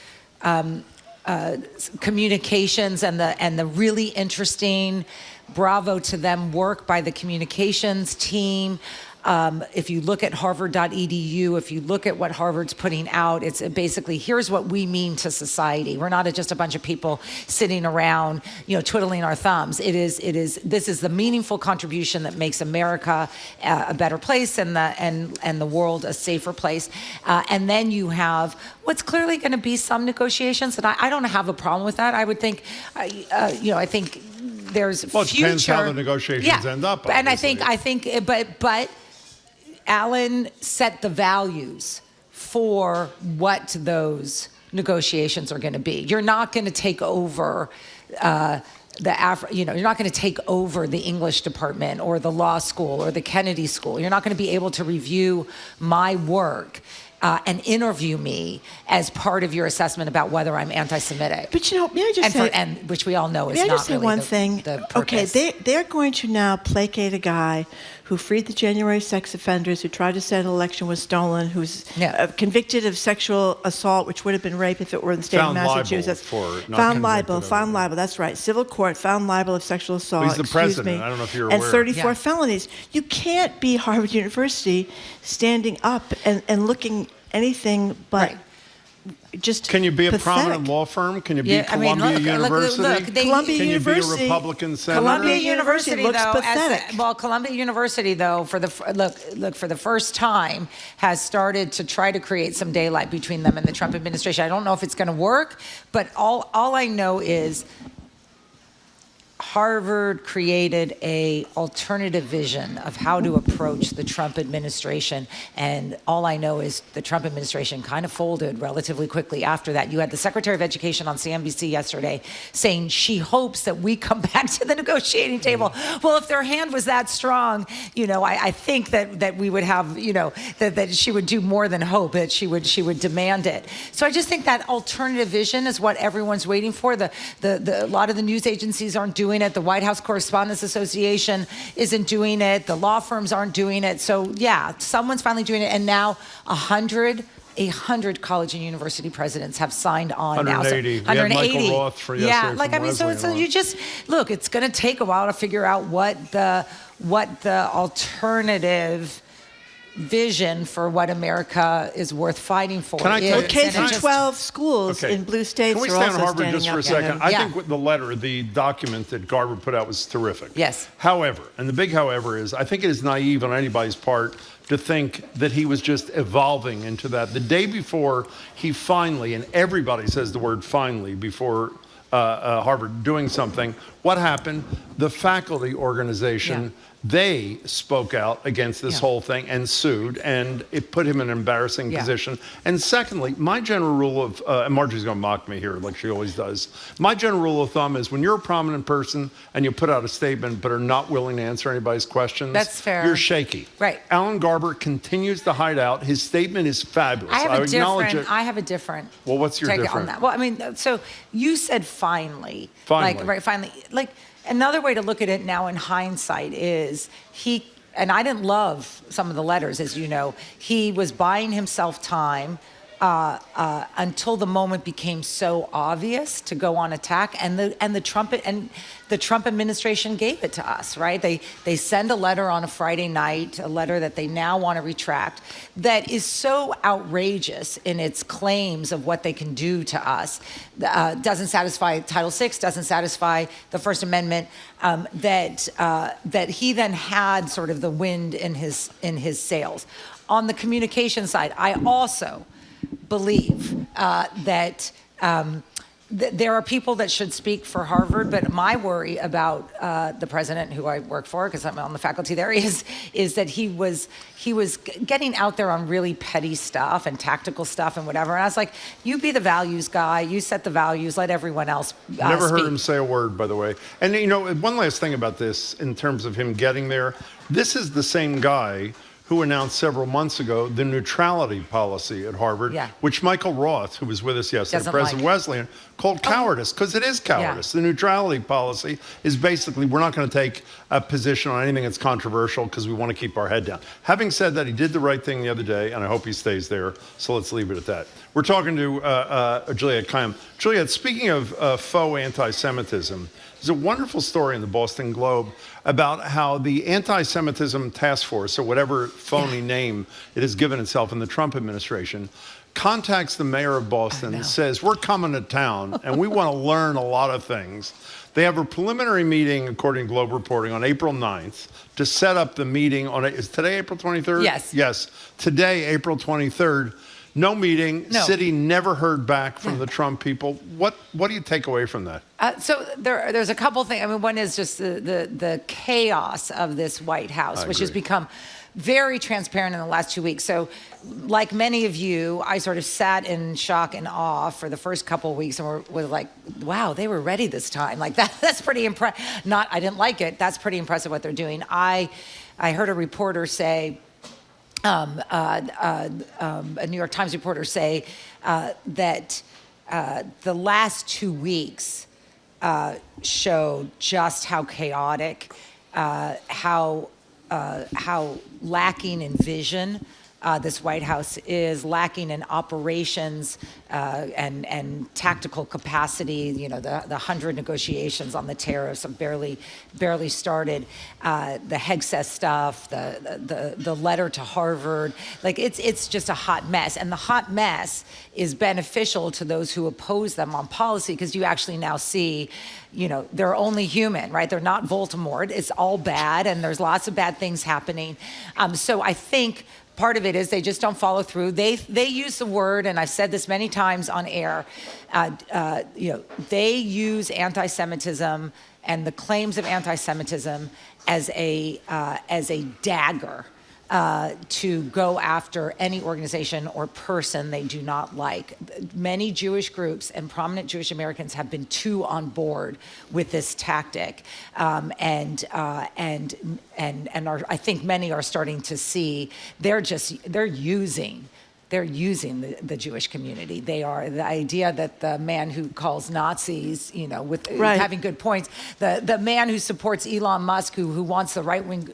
Communications and the really interesting, bravo to them, work by the communications team. If you look at harvard.edu, if you look at what Harvard's putting out, it's basically, here's what we mean to society. We're not just a bunch of people sitting around, twiddling our thumbs. This is the meaningful contribution that makes America a better place and the world a safer place. And then you have what's clearly going to be some negotiations, and I don't have a problem with that. I would think, I think there's future. It depends how the negotiations end up. And I think, but Alan set the values for what those negotiations are going to be. You're not going to take over you're not going to take over the English department or the law school or the Kennedy School. You're not going to be able to review my work and interview me as part of your assessment about whether I'm anti-Semitic. But may I just say, and which we all know is not really. May I just say one thing? Okay, they're going to now placate a guy who freed the January sex offenders, who tried to say an election was stolen, who's convicted of sexual assault, which would have been rape if it were in the state of Massachusetts. Found liable. That's right. Civil court found liable of sexual assault. He's the president. I don't know if you're aware. And 34 felonies. You can't be Harvard University standing up and looking anything but just Can you be a pathetic. Prominent law firm? Can you be Columbia University? Columbia University. Can you be a Republican senator? Columbia University looks pathetic. Columbia University, though, for the first time, has started to try to create some daylight between them and the Trump administration. I don't know if it's going to work, but all I know is Harvard created a alternative vision of how to approach the Trump administration, and all I know is the Trump administration kind of folded relatively quickly after that. You had the Secretary of Education on CNBC yesterday saying she hopes that we come back to the negotiating table. Well, if their hand was that strong, I think that we would have, that she would do more than hope, that she would demand it. So I just think that alternative vision is what everyone's waiting for. A lot of the news agencies aren't doing it. The White House Correspondents Association isn't doing it. The law firms aren't doing it. So someone's finally doing it. And now 100 college and university presidents have signed on 180. now. So 180. Michael Roth for yesterday. So you just look. It's going to take a while to figure out what the alternative vision for what America is worth fighting for. K through 12 schools in blue states are also standing up. Can we stay on Harvard just for a second? I think with the document that Garber put out was terrific. Yes. However, and the big however is, I think it is naive on anybody's part to think that he was just evolving into that. The day before he finally, and everybody says the word finally before Harvard doing something, what happened? The faculty organization they spoke out against this whole thing and sued, and it put him in an embarrassing position. And secondly, my general rule of, and Marjorie's going to mock me here like she always does, my general rule of thumb is when you're a prominent person and you put out a statement but are not willing to answer anybody's questions, that's fair. You're shaky. Right. Alan Garber continues to hide out. His statement is fabulous. I acknowledge it. I have a different Well, what's your take different? on that. Well, I mean, so you said finally. Finally. Finally. Like, another way to look at it now in hindsight is he and I didn't love some of the letters, as you know. He was buying himself time until the moment became so obvious to go on attack, and the Trump administration gave it to us, right? They send a letter on a Friday night, a letter that they now want to retract, that is so outrageous in its claims of what they can do to us, doesn't satisfy Title VI, doesn't satisfy the First Amendment, that he then had sort of the wind in his sails. On the communication side, I also believe that there are people that should speak for Harvard, but my worry about the president, who I work for because I'm on the faculty there, is that he was getting out there on really petty stuff and tactical stuff and whatever. And I was like, you be the values guy, you set the values, let everyone else Never speak. heard him say a word, by the way. And you know, one last thing about this in terms of him getting there, this is the same guy who announced several months ago the neutrality policy at Harvard, which Michael Roth, who was with us yesterday, President Wesleyan, called cowardice, because it is cowardice. The neutrality policy is basically, we're not going to take a position on anything that's controversial because we want to keep our head down. Having said that, he did the right thing the other day, and I hope he stays there, so let's leave it at that. We're talking to Juliette Kayyem. Juliette, speaking of faux anti-Semitism, there's a wonderful story in the Boston Globe about how the anti-Semitism task force, or whatever phony name it has given itself in the Trump administration, contacts the mayor of Boston and says, we're coming to town and we want to learn a lot of things. They have a preliminary meeting, according to Globe Reporting, on April 9th to set up the meeting on, is today April 23rd? Yes. Yes. Today, April 23rd. No meeting. No. City never heard back from the Trump people. What do you take away from that? So there's a couple things. I mean, one is just the chaos of this White House, which has become very transparent in the last 2 weeks. So like many of you, I sort of sat in shock and awe for the first couple of weeks and were like, wow, they were ready this time. Like that's pretty impressive. I didn't like it. That's pretty impressive what they're doing. I heard a reporter say, a New York Times reporter say that the last 2 weeks showed just how chaotic, how lacking in vision this White House is, lacking in operations and tactical capacity. You know, the 100 negotiations on the tariffs have barely started. The Hegseth stuff, the letter to Harvard, like it's just a hot mess. And the hot mess is beneficial to those who oppose them on policy, because you actually now see, you know, they're only human, right? They're not Voldemort. It's all bad, and there's lots of bad things happening. So I think part of it is they just don't follow through. They use the word, and I've said this many times on air, you know, they use anti-Semitism and the claims of anti-Semitism as a dagger to go after any organization or person they do not like. Many Jewish groups and prominent Jewish Americans have been too on board with this tactic, and are, I think many are starting to see they're using the Jewish community. They are the idea that the man who calls Nazis, you know, with having good points, the man who supports Elon Musk, who wants the right-wing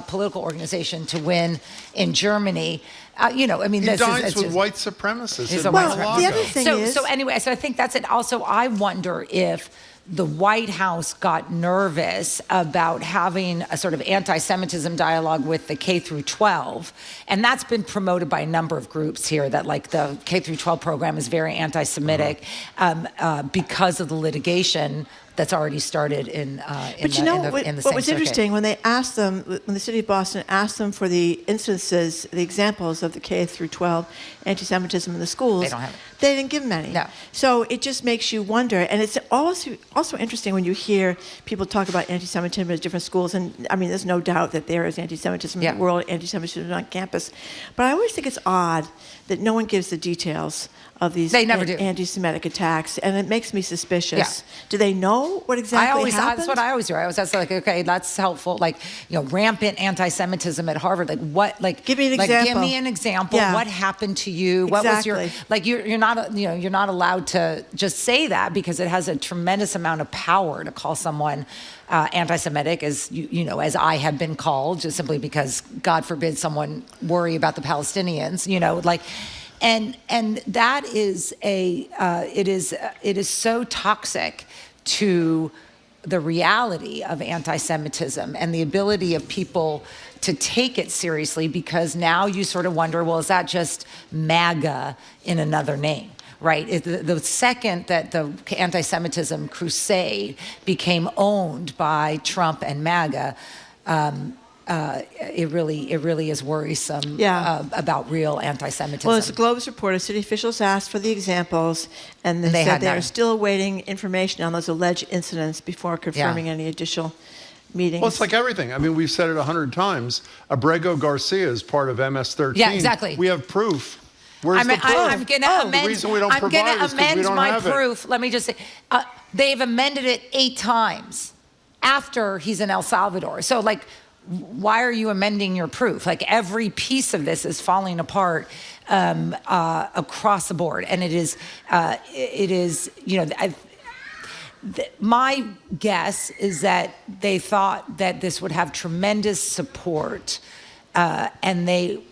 political organization to win in Germany. You know, I mean, he dines with white supremacists. Well, the other thing is, so anyway, so I think that's it. Also, I wonder if the White House got nervous about having a sort of anti-Semitism dialogue with the K through 12, and that's been promoted by a number of groups here, that like the K through 12 program is very anti-Semitic because of the litigation that's already started in the same what was circuit. interesting, when they asked them, when the city of Boston asked them for the instances, the examples of the K through 12 anti-Semitism in the schools, they don't have it. They didn't give them any. No. So it just makes you wonder, and it's also interesting when you hear people talk about anti-Semitism at different schools, and I mean, there's no doubt that there is anti-Semitism in the world, anti-Semitism on campus, but I always think it's odd that no one gives the details of these They never do. anti-Semitic attacks, and it makes me suspicious. Do they know know what exactly happened? That's what I always do. I always ask, like, okay, that's helpful. Like, rampant anti-Semitism at Harvard. Like, what? Like, give me an example. Give me an example. Yeah. What happened to you? Exactly. What was your like? You're not you're not allowed to just say that because it has a tremendous amount of power to call someone anti-Semitic, as as I have been called, just simply because God forbid someone worry about the Palestinians. And that is it is so toxic to the reality of anti-Semitism and the ability of people to take it seriously, because now you sort of wonder, well, is that just MAGA in another name? Right. The second that the anti-Semitism crusade became owned by Trump and MAGA, it really is worrisome about real anti-Semitism. Well, as the Globe's reported, city officials asked for the examples, and they said they're still awaiting information on those alleged incidents before confirming any additional meetings. Well, it's like everything. I mean, we've said it 100 times. Abrego Garcia is part of MS-13. Yeah, exactly. We have proof. Where's the proof? I'm going to amend. The reason we don't provide it is because we don't my have proof. Let me just say, they've amended it 8 times after he's in El Salvador. So, like, why are you amending your proof? Like, every piece of this is falling apart across the board, and it is my guess is that they thought that this would have tremendous support, and the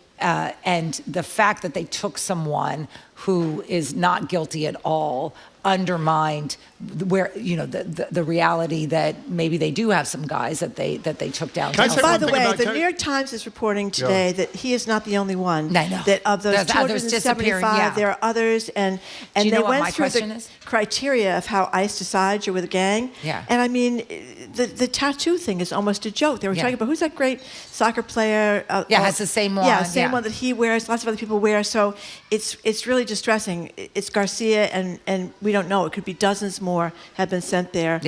fact that they took someone who is not guilty at all undermined the reality that maybe they do have some guys that they took down. By the way, the New York Times is reporting today that he is not the only one. I know. That of those There's others 275, there are others, and Do you they know what went my through question the is? criteria of how ICE decides you're with a gang. Yeah. And I mean, the tattoo thing is almost a joke. They were talking about who's that great soccer player? Has the same one. Yeah, same one that he wears. Lots of other people wear. So it's really distressing. It's Garcia, and we don't know. It could be dozens more have been sent there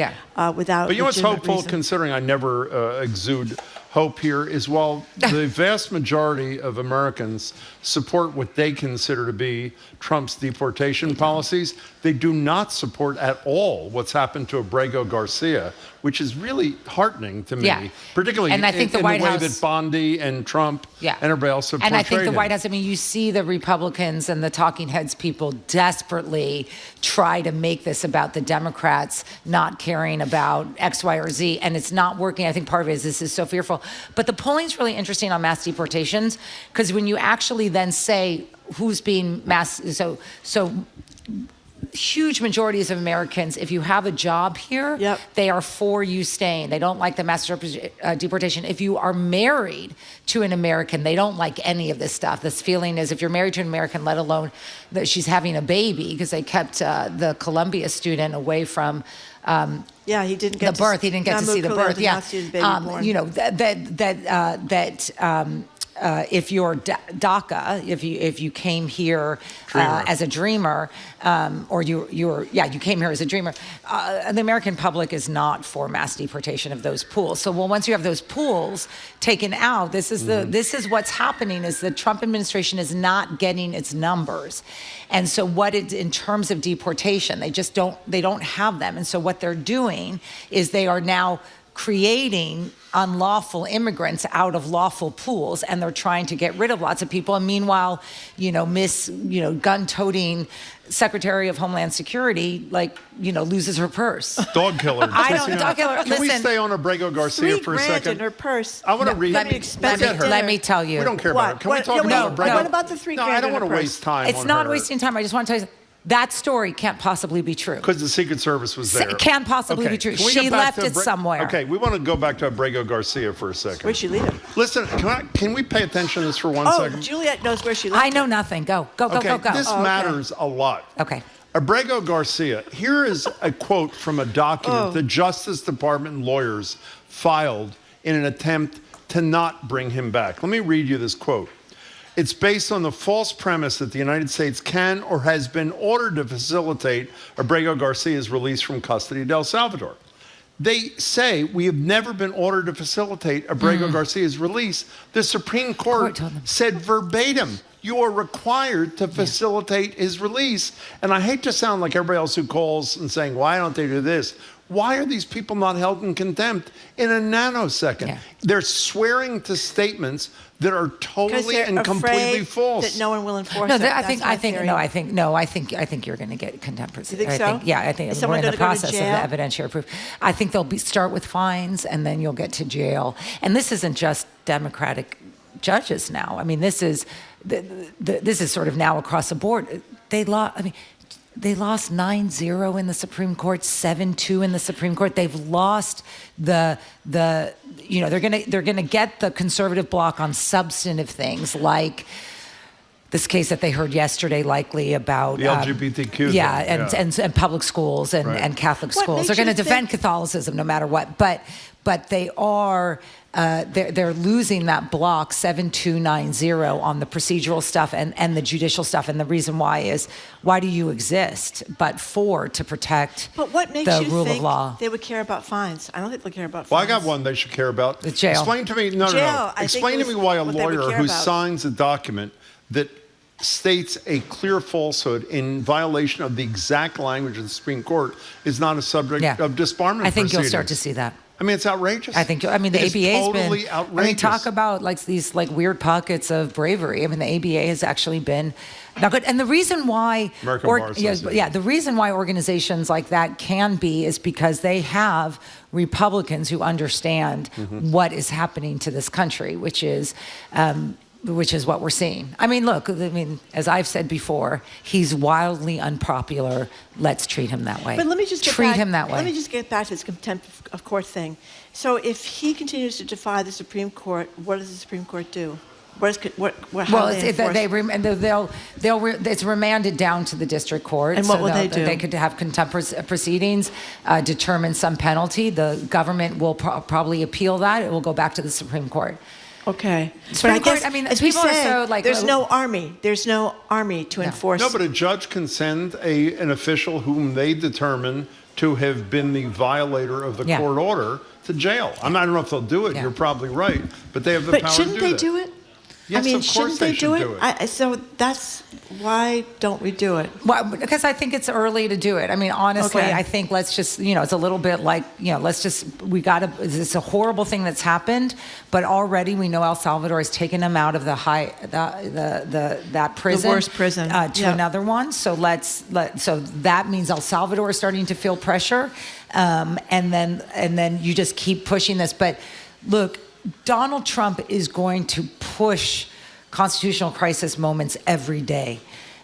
without. But you know what's legitimate hopeful, reason. considering I never exude hope here, is while the vast majority of Americans support what they consider to be Trump's deportation policies, they do not support at all what's happened to Abrego Garcia, which is really heartening to me, particularly and I think in the White way House, that Bondi and Trump and everybody else have and I think the portrayed White him. House, I mean, you see the Republicans and the talking heads people desperately try to make this about the Democrats not caring about X, Y, or Z, and it's not working. I think part of it is this is so fearful. But the polling's really interesting on mass deportations, because when you actually then say who's being so huge majorities of Americans, if you have a job here, they are for you staying. They don't like the mass deportation. If you are married to an American, they don't like any of this stuff. This feeling is if you're married to an American, let alone that she's having a baby, because they kept the Columbia student away from he didn't get the birth. He didn't get to see the birth. If you're DACA, if you came here as a dreamer, or you came here as a dreamer, the American public is not for mass deportation of those pools. So, once you have those pools taken out, this is what's happening. Is the Trump administration is not getting its numbers, and so in terms of deportation, they don't have them, and so what they're doing is they are now creating unlawful immigrants out of lawful pools, and they're trying to get rid of lots of people. And meanwhile, gun-toting Secretary of Homeland Security, loses her purse. Dog killer. Dog killer. Can we stay on Abrego Garcia for a second? in her purse. I want to read. Let me tell you. We don't care about it. Can we talk about Abrego? What about the $3 grand? I don't want to waste time. It's not wasting time. I just want to tell you. That story can't possibly be true. Because the Secret Service was there. Can't possibly be true. She left it somewhere. Okay, we want to go back to Abrego Garcia for a second. Where'd she leave him? Listen, can we pay attention to this for one second? Juliette knows where she left I know nothing. Go. This matters a lot. Okay. Abrego Garcia, here is a quote from a document the Justice Department lawyers filed in an attempt to not bring him back. Let me read you this quote. It's based on the false premise that the United States can or has been ordered to facilitate Abrego Garcia's release from custody at El Salvador. They say we have never been ordered to facilitate Abrego Garcia's release. The Supreme Court said verbatim you are required to facilitate his release. And I hate to sound like everybody else who calls and saying, why don't they do this? Why are these people not held in contempt in a nanosecond? Yeah. They're swearing to statements that are totally and completely false. That no one will enforce. No, I think you're going to get contempt proceedings. You think so? I think we're in the process of the evidentiary proof. I think they'll start with fines, and then you'll get to jail. And this isn't just Democratic judges now. I mean, this is sort of now across the board. They lost 9-0 in the Supreme Court, 7-2 in the Supreme Court. They've lost they're gonna get the conservative bloc on substantive things like this case that they heard yesterday, likely about the LGBTQ. And public schools and Catholic schools. They're going to defend Catholicism no matter what, but they are. They're losing that block 7-2-9-0 on the procedural stuff and the judicial stuff. And the reason why is, why do you exist but to protect but what makes the you rule think of law? They would care about fines. I don't think they care about fines. Well, I got one they should care about. The jail. Explain to me, no. Explain to me why a lawyer who signs a document that states a clear falsehood in violation of the exact language of the Supreme Court is not a subject of disbarment I think proceedings. You'll start to see that. I mean, it's outrageous. The ABA's totally been outrageous. Talk about these weird pockets of bravery. I mean, the ABA has actually been not good. And the reason why the reason why organizations like that can be is because they have Republicans who understand what is happening to this country, which is what we're seeing. I mean, look, as I've said before, he's wildly unpopular. Let's treat him that way. But let me just treat him that way. Let me just get back to this contempt of court thing. So if he continues to defy the Supreme Court, what does the Supreme Court do? It's remanded down to the district court. And what will they do? They could have contempt proceedings, determine some penalty. The government will probably appeal that. It will go back to the Supreme Court. Okay. Supreme Court, as people are so there's no army. There's no army to enforce. No, but a judge can send an official whom they determine to have been the violator of the court order to jail. I don't know if they'll do it. You're probably right, but they have the power to do that. But shouldn't they do it? Yes, of course shouldn't they do it? So that's why don't we do it? Well, because I think it's early to do it. I mean, honestly, I think let's just, it's a little bit like, it's a horrible thing that's happened, but already we know El Salvador has taken them out of that prison, the worst prison, to another one. So so that means El Salvador is starting to feel pressure, and then you just keep pushing this. But look, Donald Trump is going to push constitutional crisis moments every day.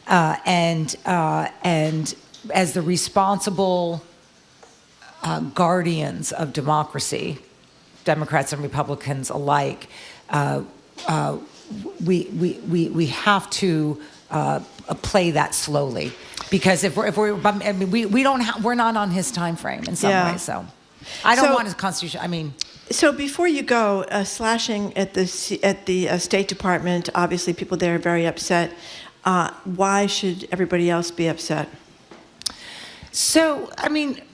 And as the responsible guardians of democracy, Democrats and Republicans alike, we have to play that slowly. Because we're not on his time frame in some way. So I don't want his constitution. So before you go, slashing at the State Department, obviously people there are very upset. Why should everybody else be upset? So,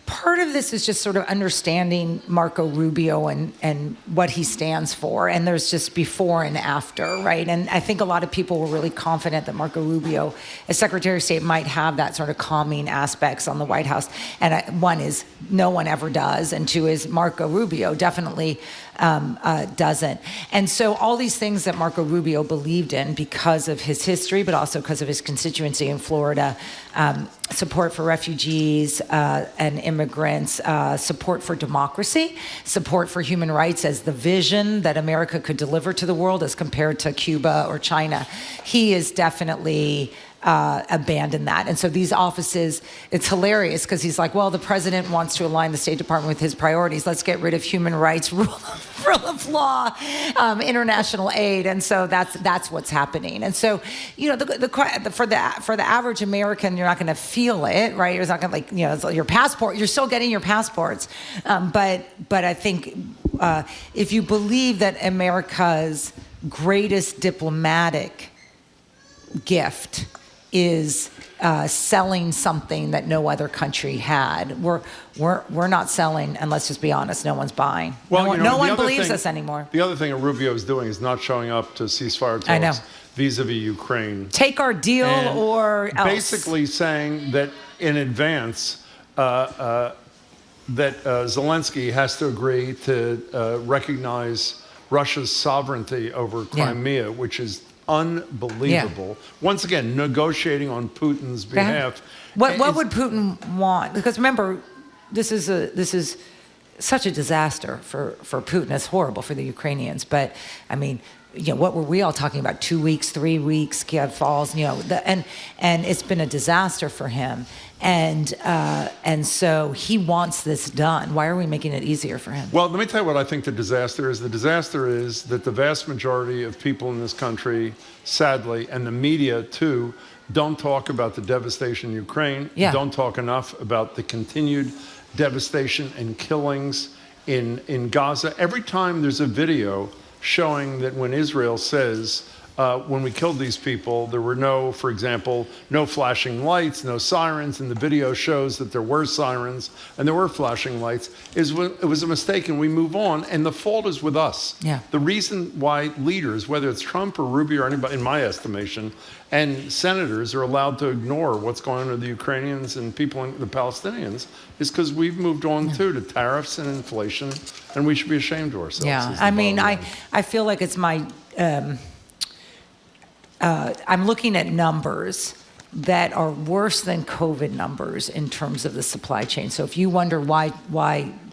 part of this is just sort of understanding Marco Rubio and what he stands for. And there's just before and after, right? And I think a lot of people were really confident that Marco Rubio, as Secretary of State, might have that sort of calming aspects on the White House. And one is no one ever does. And two is Marco Rubio definitely doesn't. And so all these things that Marco Rubio believed in because of his history, but also because of his constituency in Florida, support for refugees and immigrants, support for democracy, support for human rights as the vision that America could deliver to the world as compared to Cuba or China. He is definitely abandoned that. And so these offices, it's hilarious because he's like, well, the president wants to align the State Department with his priorities. Let's get rid of human rights, rule of law, international aid. And so that's what's happening. And so, for the average American, you're not going to feel it, right? You're not going to it's your passport. You're still getting your passports. But I think if you believe that America's greatest diplomatic gift is selling something that no other country had. We're not selling, and let's just be honest, no one's buying. Well, no one believes us anymore. The other thing that Rubio is doing is not showing up to ceasefire talks. I know. vis-a-vis Ukraine. Take our deal And or else. basically saying that in advance that Zelensky has to agree to recognize Russia's sovereignty over Crimea, which is unbelievable. Once again, negotiating on Putin's behalf. What would Putin want? Because remember, this is such a disaster for Putin. It's horrible for the Ukrainians. But I mean, what were we all talking about? 2 weeks, 3 weeks, Kiev falls. And it's been a disaster for him. And so he wants this done. Why are we making it easier for him? Well, let me tell you what I think the disaster is. The disaster is that the vast majority of people in this country, sadly, and the media too, don't talk about the devastation in Ukraine. Don't talk enough about the continued devastation and killings in Gaza. Every time there's a video showing that when Israel says, when we killed these people, there were for example, no flashing lights, no sirens, and the video shows that there were sirens and there were flashing lights, it was a mistake and we move on, and the fault is with us. The reason why leaders, whether it's Trump or Rubio or anybody, in my estimation, and senators are allowed to ignore what's going on with the Ukrainians and the Palestinians is because we've moved on to tariffs and inflation, and we should be ashamed of ourselves. I mean, I feel like it's my... I'm looking at numbers that are worse than COVID numbers in terms of the supply chain. So if you wonder why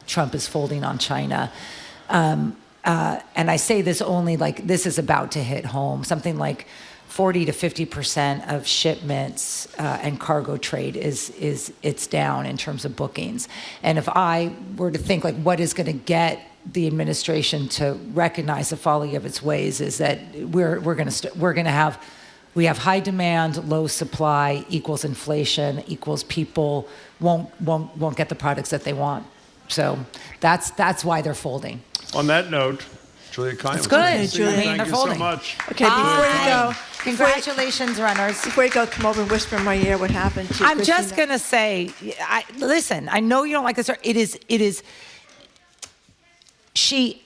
Trump is folding on China, and I say this only like this is about to hit home, something like 40 to 50% of shipments and cargo trade it's down in terms of bookings. And if I were to think like what is going to get the administration to recognize the folly of its ways is that we have high demand, low supply equals inflation equals people won't get the products that they want. So that's why they're folding. On that note, Juliette Kayyem. It's good, Juliette. Thank you so much. Okay, before you go, congratulations, runners. Before you go, come over and whisper in my ear what happened to I'm Christina. just gonna say, listen. I know you don't like this. It is. She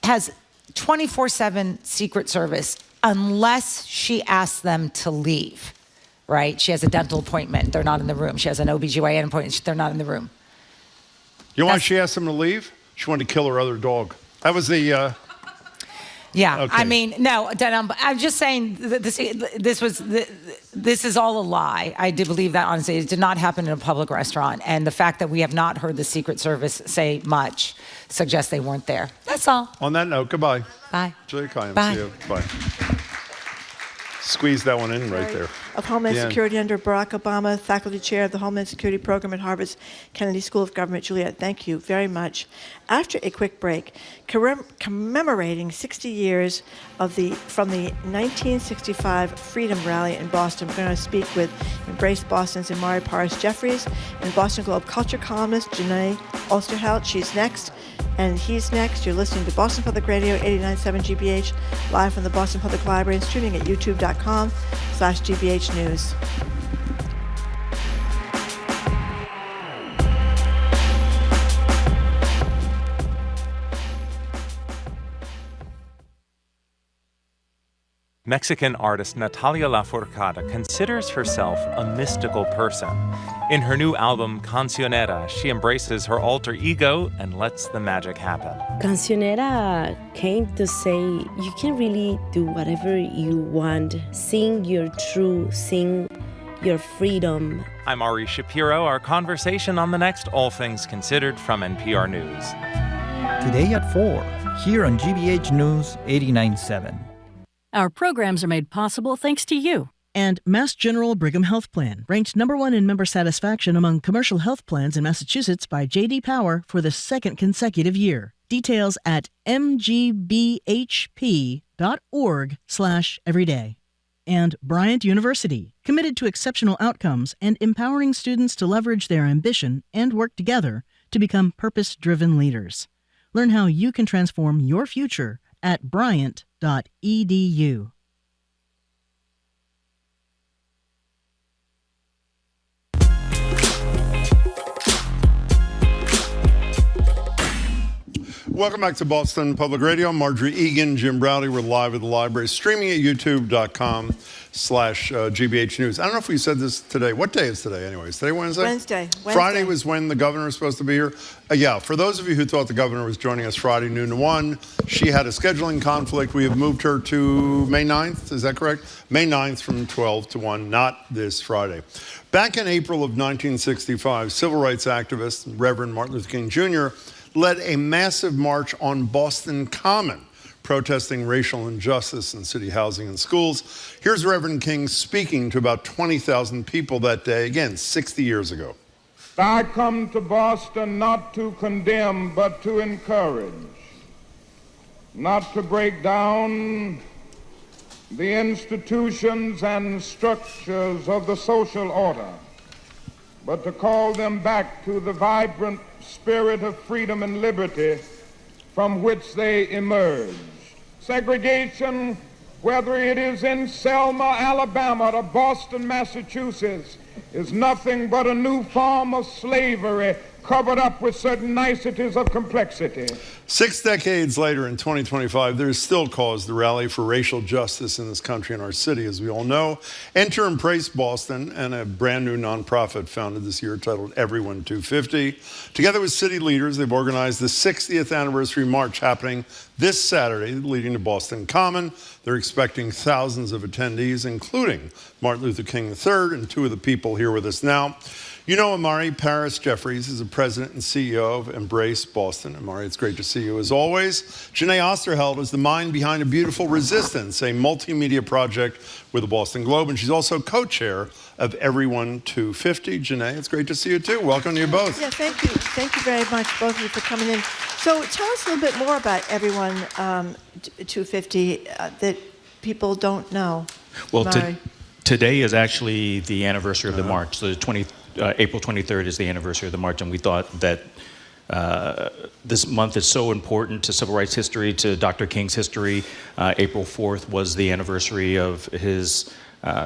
has 24/7 Secret Service unless she asks them to leave, right? She has a dental appointment. They're not in the room. She has an OBGYN appointment. They're not in the room. You know why she asked them to leave? She wanted to kill her other dog. That was the... Yeah, okay. I mean, no, I'm just saying this is all a lie. I did believe that, honestly. It did not happen in a public restaurant. And the fact that we have not heard the Secret Service say much suggests they weren't there. That's all. On that note, goodbye. Bye. Juliette Kayyem, Bye. see you. Bye. Squeeze that one in right there. Of Homeland The end. Security under Barack Obama, faculty chair of the Homeland Security Program at Harvard's Kennedy School of Government. Juliette, thank you very much. After a quick break, commemorating 60 years from the 1965 Freedom Rally in Boston, we're going to speak with Embrace Boston's Imari Jeffries and Boston Globe culture columnist Jenee Osterheld. She's next. And he's next. You're listening to Boston Public Radio 89.7 GBH, live from the Boston Public Library and streaming at youtube.com/GBH News. Mexican artist Natalia Lafourcade considers herself a mystical person. In her new album, Cancionera, she embraces her alter ego and lets the magic happen. Cancionera came to say you can really do whatever you want. Sing your truth, sing your freedom. I'm Ari Shapiro. Our conversation on the next All Things Considered from NPR News. Today at 4, here on GBH News 89.7. Our programs are made possible thanks to you. And Mass General Brigham Health Plan, ranked #1 in member satisfaction among commercial health plans in Massachusetts by J.D. Power for the second consecutive year. Details at mgbhp.org/everyday. And Bryant University, committed to exceptional outcomes and empowering students to leverage their ambition and work together to become purpose-driven leaders. Learn how you can transform your future at bryant.edu. Welcome back to Boston Public Radio. Marjorie Egan, Jim Browdy. We're live at the library, streaming at youtube.com/GBH News. I don't know if we said this today. What day is today anyway? Is today Wednesday? Wednesday. Friday was when the governor was supposed to be here. Yeah, for those of you who thought the governor was joining us Friday noon to 1, she had a scheduling conflict. We have moved her to May 9th. Is that correct? May 9th from 12 to 1, not this Friday. Back in April of 1965, civil rights activist Reverend Martin Luther King Jr. led a massive march on Boston Common, protesting racial injustice in city housing and schools. Here's Reverend King speaking to about 20,000 people that day, again, 60 years ago. I come to Boston not to condemn, but to encourage, not to break down the institutions and structures of the social order, but to call them back to the vibrant spirit of freedom and liberty from which they emerged. Segregation, whether it is in Selma, Alabama, or Boston, Massachusetts, is nothing but a new form of slavery covered up with certain niceties of complexity. 6 decades later, in 2025, there is still cause to rally for racial justice in this country and our city, as we all know. Enter Embrace Boston and a brand new nonprofit founded this year titled Everyone 250. Together with city leaders, they've organized the 60th anniversary march happening this Saturday, leading to Boston Common. They're expecting thousands of attendees, including Martin Luther King III and two of the people here with us now. You know Imari Jeffries is the president and CEO of Embrace Boston. Imari, it's great to see you as always. Jenee Osterheld is the mind behind A Beautiful Resistance, a multimedia project with the Boston Globe, and she's also co-chair of Everyone 250. Jenee, it's great to see you too. Welcome to you both. Yeah, thank you. Thank you very much, both of you, for coming in. So tell us a little bit more about Everyone 250 that people don't know. Well, today is actually the anniversary of the march. So April 23rd is the anniversary of the march, and we thought that this month is so important to civil rights history, to Dr. King's history. April 4th was the anniversary of his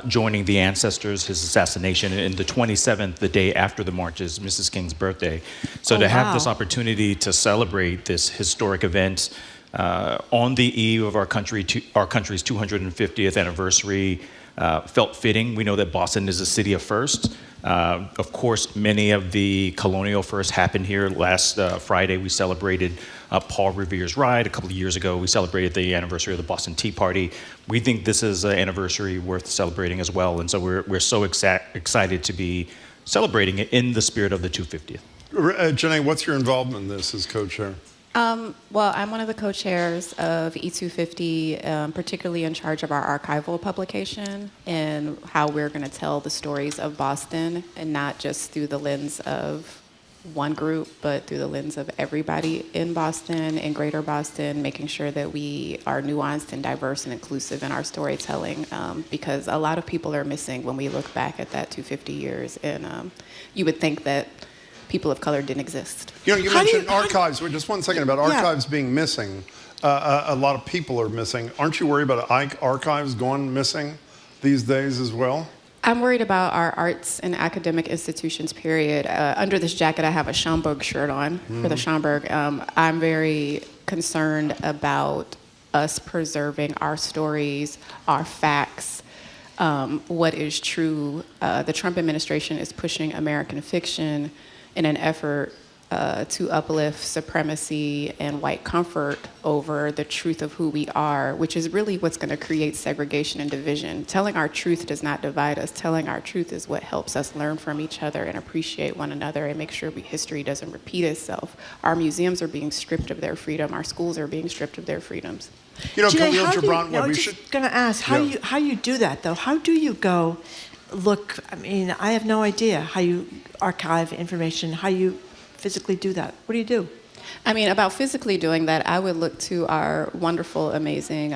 joining the ancestors, his assassination, and the 27th, the day after the march, is Mrs. King's birthday. So to have this opportunity to celebrate this historic event on the eve of our country's 250th anniversary felt fitting. We know that Boston is a city of first. Of course, many of the colonial firsts happened here. Last Friday, we celebrated Paul Revere's ride. A couple of years ago, we celebrated the anniversary of the Boston Tea Party. We think this is an anniversary worth celebrating as well, and so we're so excited to be celebrating it in the spirit of the 250th. Jenee, what's your involvement in this as co-chair? Well, I'm one of the co-chairs of E250, particularly in charge of our archival publication and how we're going to tell the stories of Boston, and not just through the lens of one group, but through the lens of everybody in Boston and Greater Boston, making sure that we are nuanced and diverse and inclusive in our storytelling, because a lot of people are missing when we look back at that 250 years, and you would think that people of color didn't exist. You know, you mentioned archives. Just one second about archives being missing. A lot of people are missing. Aren't you worried about archives going missing these days as well? I'm worried about our arts and academic institutions, period. Under this jacket, I have a Schomburg shirt on for the Schomburg. I'm very concerned about us preserving our stories, our facts, what is true. The Trump administration is pushing American fiction in an effort to uplift supremacy and white comfort over the truth of who we are, which is really what's going to create segregation and division. Telling our truth does not divide us. Telling our truth is what helps us learn from each other and appreciate one another and make sure history doesn't repeat itself. Our museums are being stripped of their freedom. Our schools are being stripped of their freedoms. You know, Jenee, Khalil Gibran, I was just going to ask, how you do that, though? How do you go look? I mean, I have no idea how you archive information, how you physically do that. What do you do? I mean, about physically doing that, I would look to our wonderful, amazing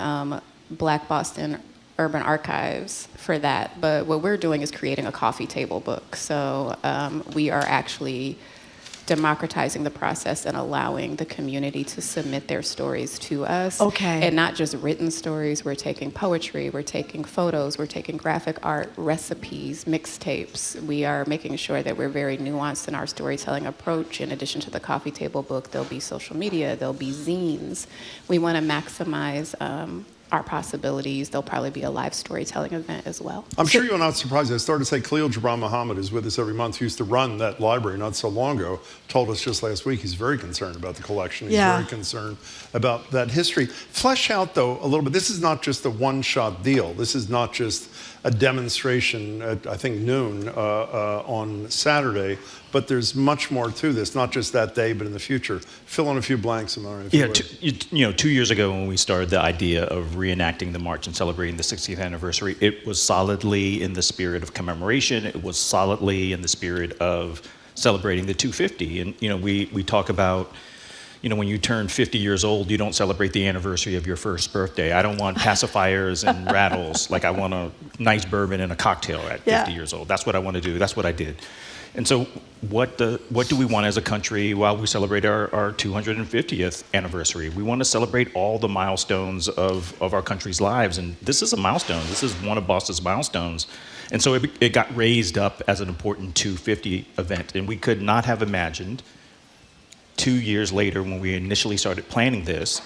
Black Boston Urban Archives for that. But what we're doing is creating a coffee table book. So we are actually democratizing the process and allowing the community to submit their stories to us. Okay. And not just written stories. We're taking poetry, we're taking photos, we're taking graphic art, recipes, mixtapes. We are making sure that we're very nuanced in our storytelling approach. In addition to the coffee table book, there'll be social media, there'll be zines. We want to maximize our possibilities. There'll probably be a live storytelling event as well. I'm sure you're not surprised. I started to say Khalil Gibran Muhammad is with us every month. He used to run that library not so long ago. Told us just last week he's very concerned about the collection. He's very concerned about that history. Flesh out, though, a little bit. This is not just a one-shot deal. This is not just a demonstration at, I think, noon on Saturday. But there's much more to this, not just that day, but in the future. Fill in a few blanks, Imari. Yeah, 2 years ago when we started the idea of reenacting the march and celebrating the 60th anniversary, it was solidly in the spirit of commemoration. It was solidly in the spirit of celebrating the 250. And we talk about, when you turn 50 years old, you don't celebrate the anniversary of your first birthday. I don't want pacifiers and rattles. Like, I want a nice bourbon and a cocktail at 50 years old. That's what I want to do. That's what I did. And so what do we want as a country while we celebrate our 250th anniversary? We want to celebrate all the milestones of our country's lives. And this is a milestone. This is one of Boston's milestones. And so it got raised up as an important 250 event. And we could not have imagined 2 years later, when we initially started planning this,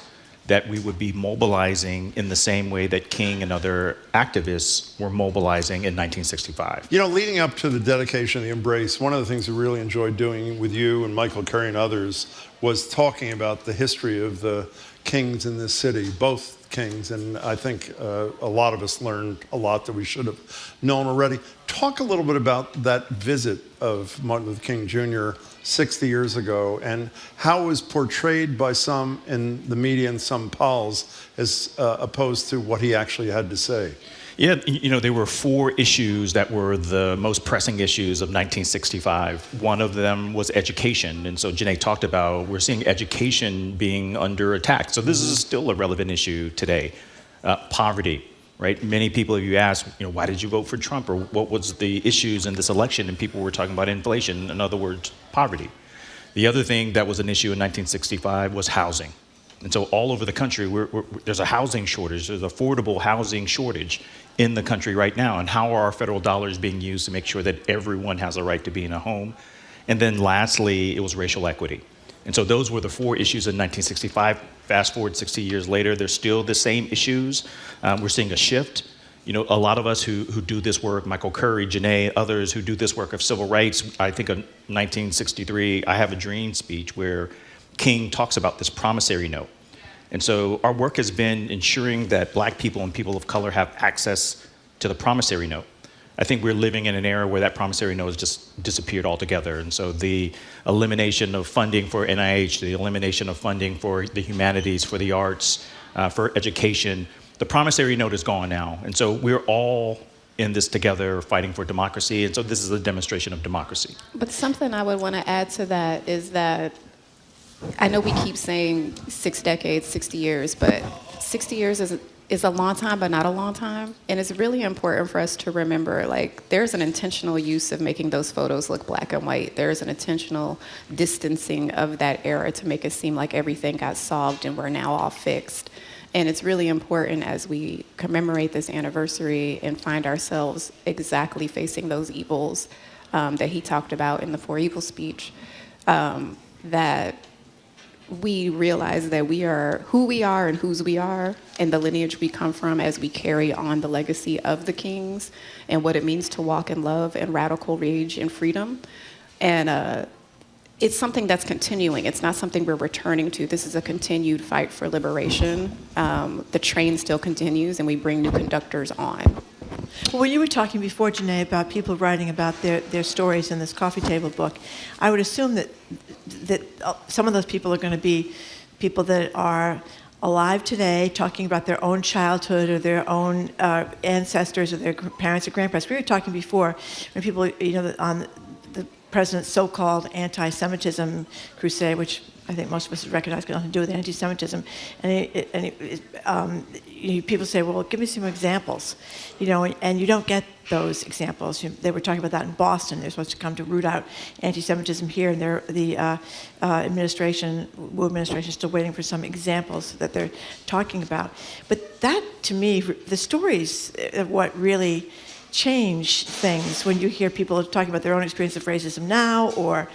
that we would be mobilizing in the same way that King and other activists were mobilizing in 1965. Leading up to the dedication of the Embrace, one of the things we really enjoyed doing with you and Michael Curry and others was talking about the history of the kings in this city, both kings, and I think a lot of us learned a lot that we should have known already. Talk a little bit about that visit of Martin Luther King Jr. 60 years ago, and how it was portrayed by some in the media and some polls as opposed to what he actually had to say. Yeah, there were 4 issues that were the most pressing issues of 1965. One of them was education. And so Jenee talked about, we're seeing education being under attack. So this is still a relevant issue today. Poverty, right? Many people, if you ask, why did you vote for Trump, or what was the issues in this election? And people were talking about inflation, in other words, poverty. The other thing that was an issue in 1965 was housing. And so all over the country, there's a housing shortage. There's affordable housing shortage in the country right now. And how are our federal dollars being used to make sure that everyone has a right to be in a home? And then lastly, it was racial equity. And so those were the 4 issues in 1965. Fast forward 60 years later, they're still the same issues. We're seeing a shift. A lot of us who do this work, Michael Curry, Jenee, others who do this work of civil rights, I think of 1963, I Have a Dream speech where King talks about this promissory note. And so our work has been ensuring that Black people and people of color have access to the promissory note. I think we're living in an era where that promissory note has just disappeared altogether. And so the elimination of funding for NIH, the elimination of funding for the humanities, for the arts, for education, the promissory note is gone now. And so we're all in this together fighting for democracy. And so this is a demonstration of democracy. But something I would want to add to that is that I know we keep saying 6 decades, 60 years, but 60 years is a long time, but not a long time. And it's really important for us to remember, there's an intentional use of making those photos look black and white. There's an intentional distancing of that era to make it seem like everything got solved and we're now all fixed. And it's really important as we commemorate this anniversary and find ourselves exactly facing those evils that he talked about in the 4 Evils speech, that we realize that we are who we are and whose we are and the lineage we come from as we carry on the legacy of the kings and what it means to walk in love and radical rage and freedom. And it's something that's continuing. It's not something we're returning to. This is a continued fight for liberation. The train still continues and we bring new conductors on. Well, when you were talking before, Jenee, about people writing about their stories in this coffee table book, I would assume that some of those people are going to be people that are alive today, talking about their own childhood or their own ancestors or their parents or grandparents. We were talking before when people, on the president's so-called anti-Semitism crusade, which I think most of us recognize got nothing to do with anti-Semitism, people say, well, give me some examples, and you don't get those examples. They were talking about that in Boston. They're supposed to come to root out anti-Semitism here, and the administration is still waiting for some examples that they're talking about. But that, to me, the stories are what really change things when you hear people talking about their own experience of racism now or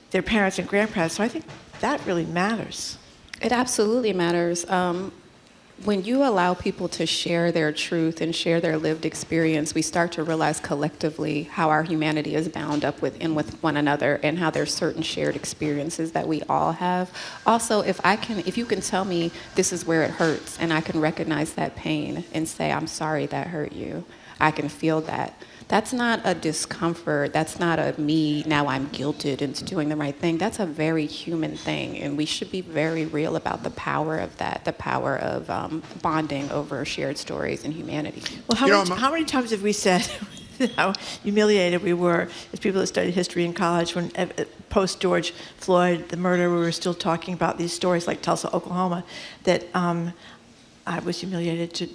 their parents and grandparents. So I think that really matters. It absolutely matters. When you allow people to share their truth and share their lived experience, we start to realize collectively how our humanity is bound up with one another, and how there's certain shared experiences that we all have. Also, if you can tell me this is where it hurts, and I can recognize that pain and say, I'm sorry that hurt you, I can feel that. That's not a discomfort. That's not a me, now I'm guilted into doing the right thing. That's a very human thing, and we should be very real about the power of that, the power of bonding over shared stories and humanity. Well, how many times have we said how humiliated we were as people that studied history in college when post-George Floyd, the murder, we were still talking about these stories like Tulsa, Oklahoma, that I was humiliated to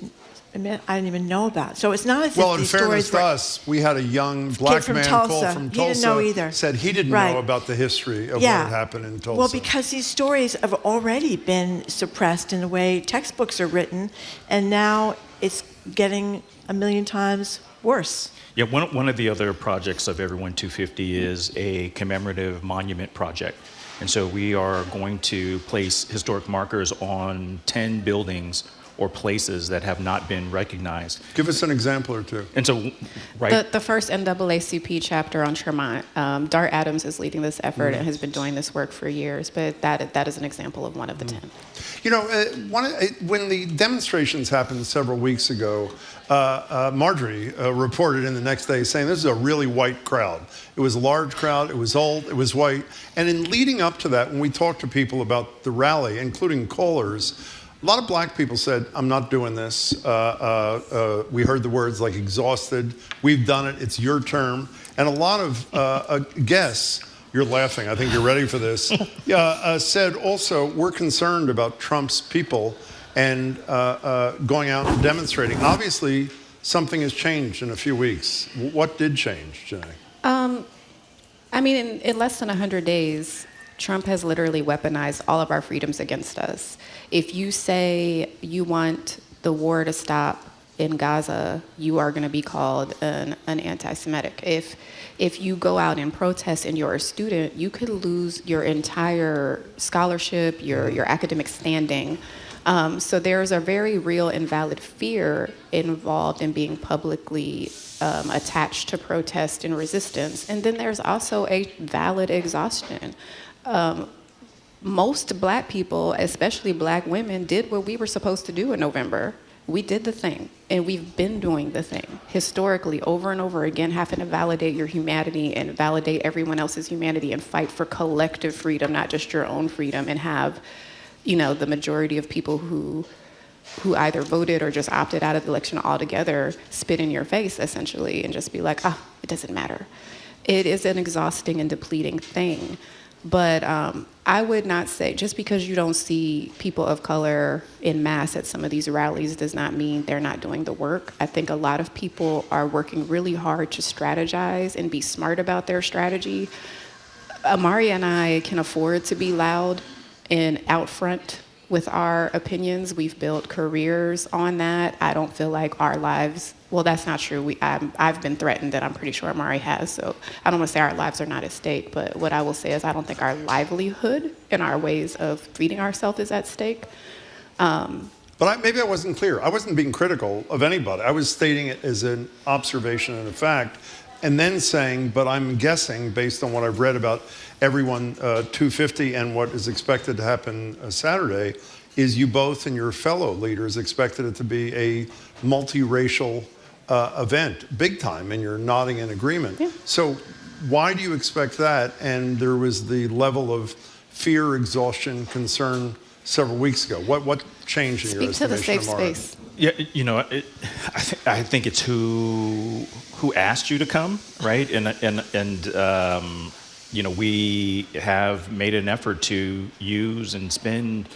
admit I didn't even know about. So it's not as well, if these in fairness stories to us, we had a young black man call from Tulsa. He didn't know either. Said he didn't know about the history of what had happened in Tulsa. Well, because these stories have already been suppressed in the way textbooks are written, and now it's getting a million times worse. Yeah, one of the other projects of Everyone 250 is a commemorative monument project. And so we are going to place historic markers on 10 buildings or places that have not been recognized. Give us an example or two. And so, right. The first NAACP chapter on Tremont, Dart Adams is leading this effort and has been doing this work for years, but that is an example of one of the 10. When the demonstrations happened several weeks ago, Marjorie reported in the next day saying this is a really white crowd. It was a large crowd, it was old, it was white. And in leading up to that, when we talked to people about the rally, including callers, a lot of black people said, I'm not doing this. We heard the words like exhausted, we've done it, it's your term. And a lot of guests, you're laughing, I think you're ready for this, said also, we're concerned about Trump's people and going out and demonstrating. Obviously, something has changed in a few weeks. What did change, Jenee? In less than 100 days, Trump has literally weaponized all of our freedoms against us. If you say you want the war to stop in Gaza, you are going to be called an anti-Semitic. If you go out and protest and you're a student, you could lose your entire scholarship, your academic standing. So there's a very real and valid fear involved in being publicly attached to protest and resistance. And then there's also a valid exhaustion. Most black people, especially black women, did what we were supposed to do in November. We did the thing, and we've been doing the thing historically over and over again, having to validate your humanity and validate everyone else's humanity and fight for collective freedom, not just your own freedom, and have, the majority of people who either voted or just opted out of the election altogether spit in your face, essentially, and just be like, it doesn't matter. It is an exhausting and depleting thing. But I would not say, just because you don't see people of color in mass at some of these rallies does not mean they're not doing the work. I think a lot of people are working really hard to strategize and be smart about their strategy. Imari and I can afford to be loud and out front with our opinions. We've built careers on that. I don't feel like our lives, well, that's not true. I've been threatened, and I'm pretty sure Imari has, so I don't want to say our lives are not at stake, but what I will say is I don't think our livelihood and our ways of feeding ourselves is at stake. But maybe I wasn't clear. I wasn't being critical of anybody. I was stating it as an observation and a fact, and then saying, but I'm guessing, based on what I've read about Everyone 250 and what is expected to happen Saturday, is you both and your fellow leaders expected it to be a multiracial event, big time, and you're nodding in agreement. Yeah. So why do you expect that? And there was the level of fear, exhaustion, concern several weeks ago. What changed in your estimation? Speak to the safe space. Yeah, I think it's who who asked you to come, right? We have made an effort to use and spend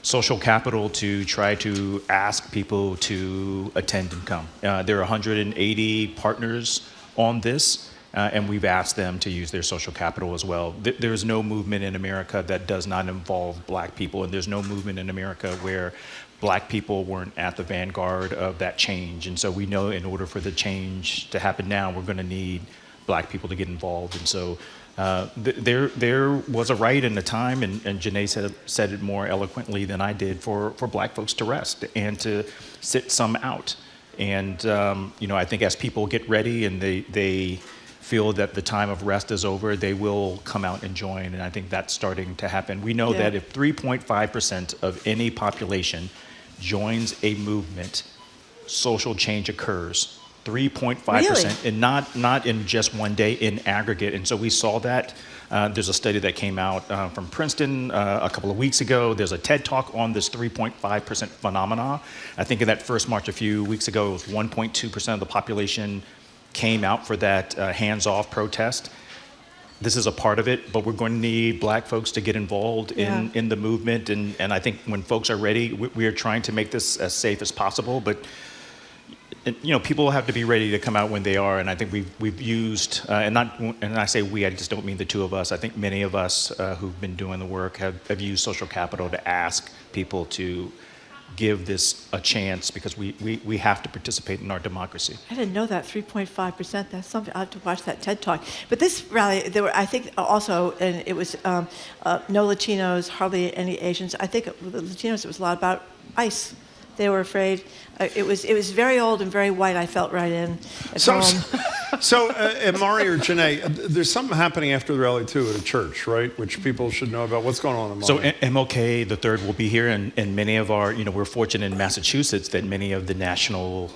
social capital to try to ask people to attend and come. There are 180 partners on this, and we've asked them to use their social capital as well. There's no movement in America that does not involve Black people, and there's no movement in America where Black people weren't at the vanguard of that change. And so we know in order for the change to happen now, we're going to need Black people to get involved. And so there was a right in the time, and Jenee said it more eloquently than I did, for Black folks to rest and to sit some out. And I think as people get ready and they feel that the time of rest is over, they will come out and join. And I think that's starting to happen. We know that if 3.5% of any population joins a movement, social change occurs. 3.5%, and not in just one day, in aggregate. And so we saw that. There's a study that came out from Princeton a couple of weeks ago. There's a TED Talk on this 3.5% phenomena. I think in that first march a few weeks ago, it was 1.2% of the population came out for that hands-off protest. This is a part of it, but we're going to need Black folks to get involved in the movement. And I think when folks are ready, we are trying to make this as safe as possible. But people have to be ready to come out when they are. And I think we've used, and I say we, I just don't mean the two of us. I think many of us who've been doing the work have used social capital to ask people to give this a chance, because we have to participate in our democracy. I didn't know that, 3.5%. That's something. I'll have to watch that TED Talk. But this rally, there were, I think, also, and it was no Latinos, hardly any Asians. I think the Latinos, it was a lot about ICE. They were afraid. It was very old and very white. I felt right in at home. So, Imari or Jenee, there's something happening after the rally too at a church, right? Which people should know about. What's going on in Imari? So MLK the Third will be here, and many of our, we're fortunate in Massachusetts that many of the national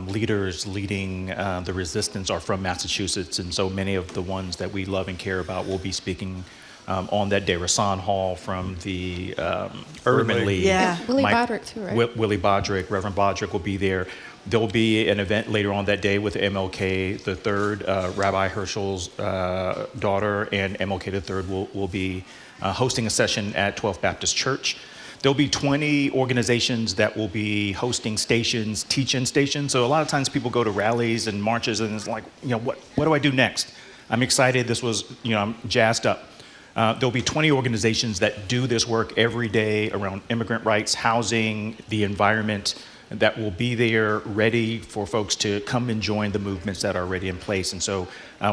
leaders leading the resistance are from Massachusetts, and so many of the ones that we love and care about will be speaking on that day. Rasan Hall from the Urban League. Yeah. Willie Bodrick too, right? Willie Bodrick, Reverend Bodrick will be there. There'll be an event later on that day with MLK the Third, Rabbi Herschel's daughter, and MLK the Third will be hosting a session at 12th Baptist Church. There'll be 20 organizations that will be hosting stations, teach-in stations. So a lot of times people go to rallies and marches and it's like, what do I do next? I'm excited. This was, I'm jazzed up. There'll be 20 organizations that do this work every day around immigrant rights, housing, the environment, that will be there ready for folks to come and join the movements that are already in place. And so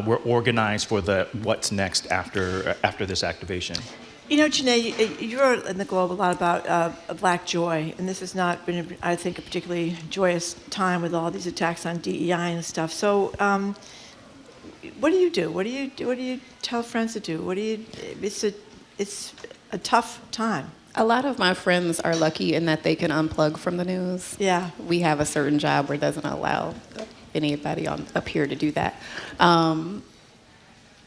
we're organized for the what's next after this activation. Jenee, you wrote in the Globe a lot about Black joy, and this has not been, I think, a particularly joyous time with all these attacks on DEI and stuff. So what do you do? What do you tell friends to do? It's a tough time. A lot of my friends are lucky in that they can unplug from the news. Yeah. We have a certain job where it doesn't allow anybody up here to do that.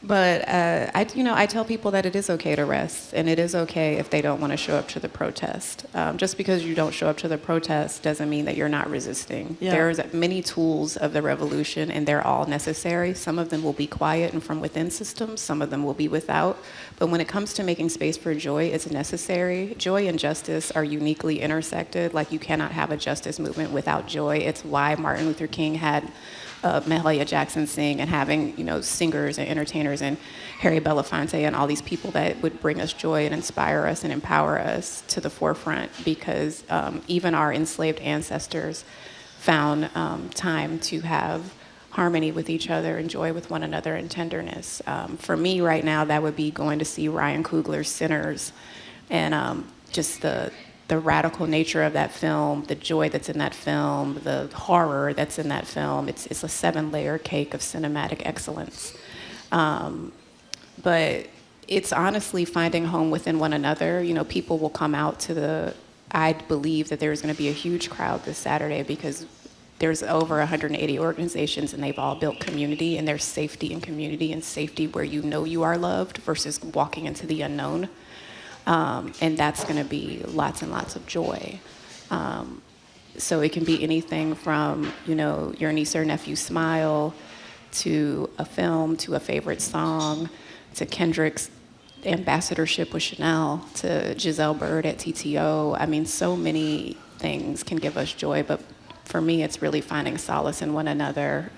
But I tell people that it is okay to rest, and it is okay if they don't want to show up to the protest. Just because you don't show up to the protest doesn't mean that you're not resisting. Yeah. There's many tools of the revolution, and they're all necessary. Some of them will be quiet and from within systems. Some of them will be without. But when it comes to making space for joy, it's necessary. Joy and justice are uniquely intersected. Like, you cannot have a justice movement without joy. It's why Martin Luther King had Mahalia Jackson sing, and having singers and entertainers and Harry Belafonte and all these people that would bring us joy and inspire us and empower us to the forefront, because even our enslaved ancestors found time to have harmony with each other and joy with one another and tenderness. For me right now, that would be going to see Ryan Coogler's Sinners, and just the radical nature of that film, the joy that's in that film, the horror that's in that film. It's a 7-layer cake of cinematic excellence. But it's honestly finding home within one another. People will come out to I believe that there's going to be a huge crowd this Saturday, because there's over 180 organizations, and they've all built community, and there's safety in community, and safety where you are loved versus walking into the unknown. And that's going to be lots and lots of joy. So it can be anything from, your niece or nephew smile, to a film, to a favorite song, to Kendrick's ambassadorship with Chanel, to Giselle Bird at TTO. I mean, so many things can give us joy, but for me, it's really finding solace in one another,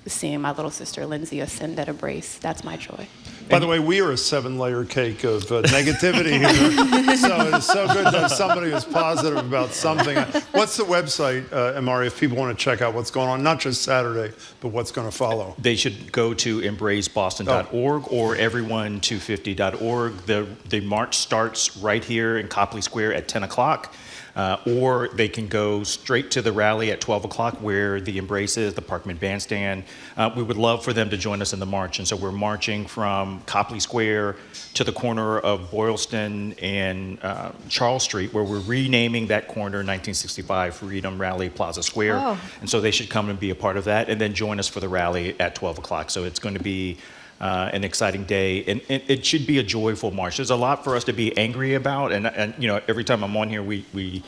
seeing my little sister Lindsay ascend at a brace. That's my joy. By the way, we are a 7-layer cake of negativity here. So it's so good to have somebody who's positive about something. What's the website, Imari, if people want to check out what's going on, not just Saturday, but what's going to follow? They should go to embraceboston.org or everyone250.org. The march starts right here in Copley Square at 10 o'clock. Or they can go straight to the rally at 12 o'clock where the Embrace is, the Parkman Bandstand. We would love for them to join us in the march. And so we're marching from Copley Square to the corner of Boylston and Charles Street, where we're renaming that corner 1965 Freedom Rally Plaza Square. Oh. And so they should come and be a part of that and then join us for the rally at 12 o'clock. So it's going to be an exciting day, and it should be a joyful march. There's a lot for us to be angry about, and you know, every time I'm on here, you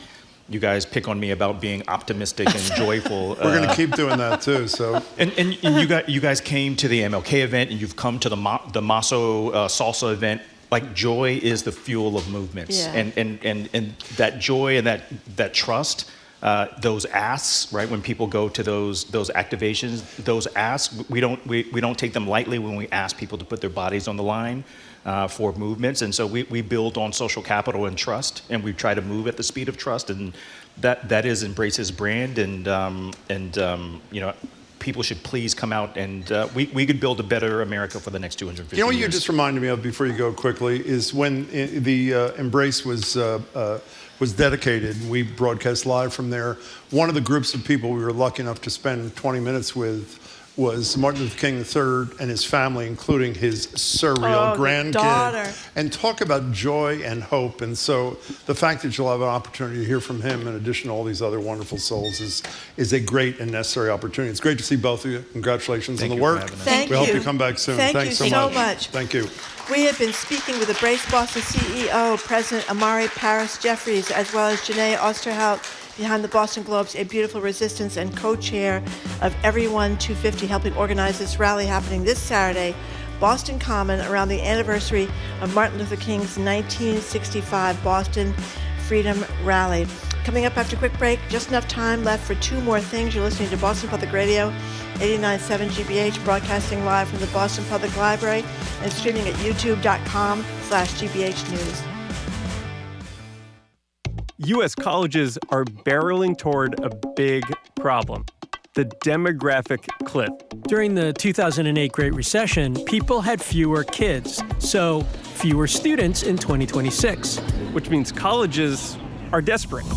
guys pick on me about being optimistic and joyful. We're going to keep doing that too. So, and you guys came to the MLK event, and you've come to the Maso salsa event. Like, joy is the fuel of movements, Yeah. and that joy and that trust. Those asks, right? When people go to those activations, those asks, we don't take them lightly when we ask people to put their bodies on the line for movements. And so we build on social capital and trust, and we try to move at the speed of trust, and that is Embrace's brand. And you know, people should please come out, and we could build a better America for the next 250 years. You know what you just reminded me of before you go quickly is when the Embrace was dedicated, and we broadcast live from there. One of the groups of people we were lucky enough to spend 20 minutes with was Martin Luther King III and his family, including his surreal grandkid. Daughter. And talk about joy and hope. And so the fact that you'll have an opportunity to hear from him in addition to all these other wonderful souls is a great and necessary opportunity. It's great to see both of you. Congratulations on the work. Thank we you. hope you come back soon. Thank Thanks you so much. Thank you. We have been speaking with the Brace Boston CEO, President Imari Paris Jeffries, as well as Jenee Osterheld, behind the Boston Globe's A Beautiful Resistance and co-chair of Everyone 250, helping organize this rally happening this Saturday, Boston Common, around the anniversary of Martin Luther King's 1965 Boston Freedom Rally. Coming up after a quick break, just enough time left for two more things. You're listening to Boston Public Radio, 89.7 GBH, broadcasting live from the Boston Public Library and streaming at youtube.com/GBH News. U.S. colleges are barreling toward a big problem: the demographic cliff. During the 2008 Great Recession, people had fewer kids, so fewer students in 2026. Which means colleges are desperate.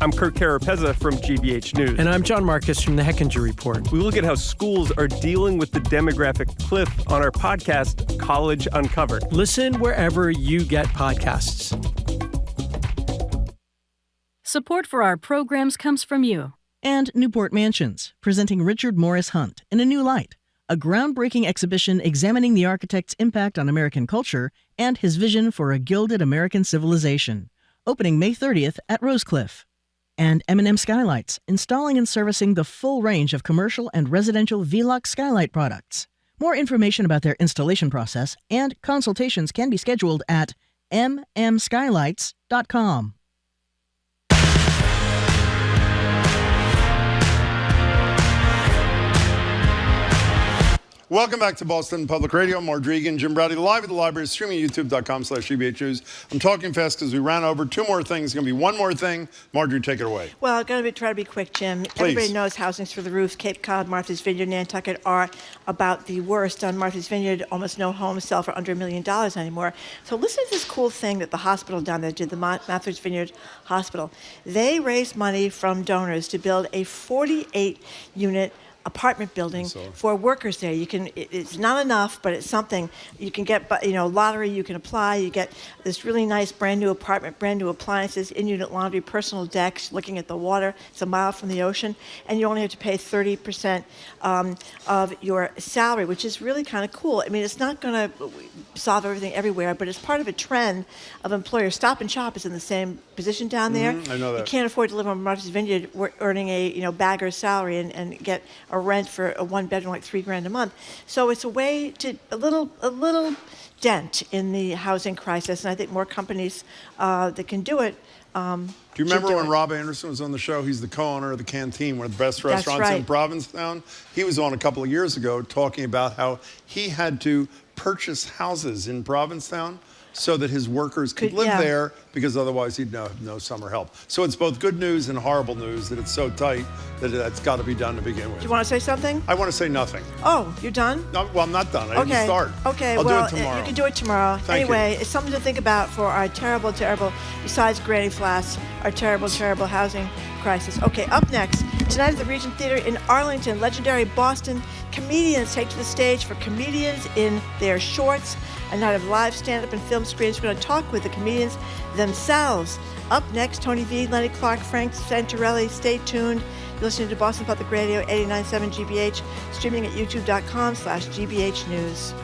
I'm Kurt Carapezza from GBH News. And I'm John Marcus from the Hechinger Report. We look at how schools are dealing with the demographic cliff on our podcast, College Uncovered. Listen wherever you get podcasts. Support for our programs comes from you. And Newport Mansions, presenting Richard Morris Hunt in a New Light, a groundbreaking exhibition examining the architect's impact on American culture and his vision for a gilded American civilization. Opening May 30th at Rosecliff. And M&M Skylights, installing and servicing the full range of commercial and residential V-Lux skylight products. More information about their installation process and consultations can be scheduled at mmskylights.com. Welcome back to Boston Public Radio. Marjorie Egan, Jim Browdy, live at the library, streaming youtube.com/GBH News. I'm talking fast because we ran over. Two more things. It's going to be one more thing. Marjorie, take it away. Well, I'm going to try to be quick, Jim. Please. Everybody knows housing's for the roof. Cape Cod, Martha's Vineyard, Nantucket are about the worst. On Martha's Vineyard, almost no homes sell for under $1 million anymore. So listen to this cool thing that the hospital down there did, the Martha's Vineyard Hospital. They raised money from donors to build a 48-unit apartment building for workers there. You can, it's not enough, but it's something. You can get, lottery, you can apply, you get this really nice brand new apartment, brand new appliances, in-unit laundry, personal decks, looking at the water. It's a mile from the ocean, and you only have to pay 30% of your salary, which is really kind of cool. I mean, it's not going to solve everything everywhere, but it's part of a trend of employers. Stop and Shop is in the same position down there. I know that. You can't afford to live on Martha's Vineyard earning a bagger's salary and get a rent for a one bedroom like $3,000 a month. So it's a way to a little dent in the housing crisis, and I think more companies that can do it. Do you remember when Rob Anderson was on the show? He's the co-owner of the Canteen, one of the best restaurants in Provincetown. He was on a couple of years ago talking about how he had to purchase houses in Provincetown so that his workers could live there, because otherwise he'd have no summer help. So it's both good news and horrible news that it's so tight that that's got to be done to begin with. Do you want to say something? I want to say nothing. Oh, you're done? No, well, I'm not done. I didn't start. Okay, I'll well, do it tomorrow. You can do it tomorrow. Anyway, it's something to think about for our terrible, besides Granny Flats, our terrible housing crisis. Okay, up next, tonight at the Regent Theater in Arlington, legendary Boston comedians take to the stage for Comedians in Their Shorts, a night of live stand-up and film screens. We're going to talk with the comedians themselves. Up next, Tony V, Lenny Clarke, Frank Santorelli. Stay tuned. You're listening to Boston Public Radio, 89.7 GBH, streaming at youtube.com/GBH News.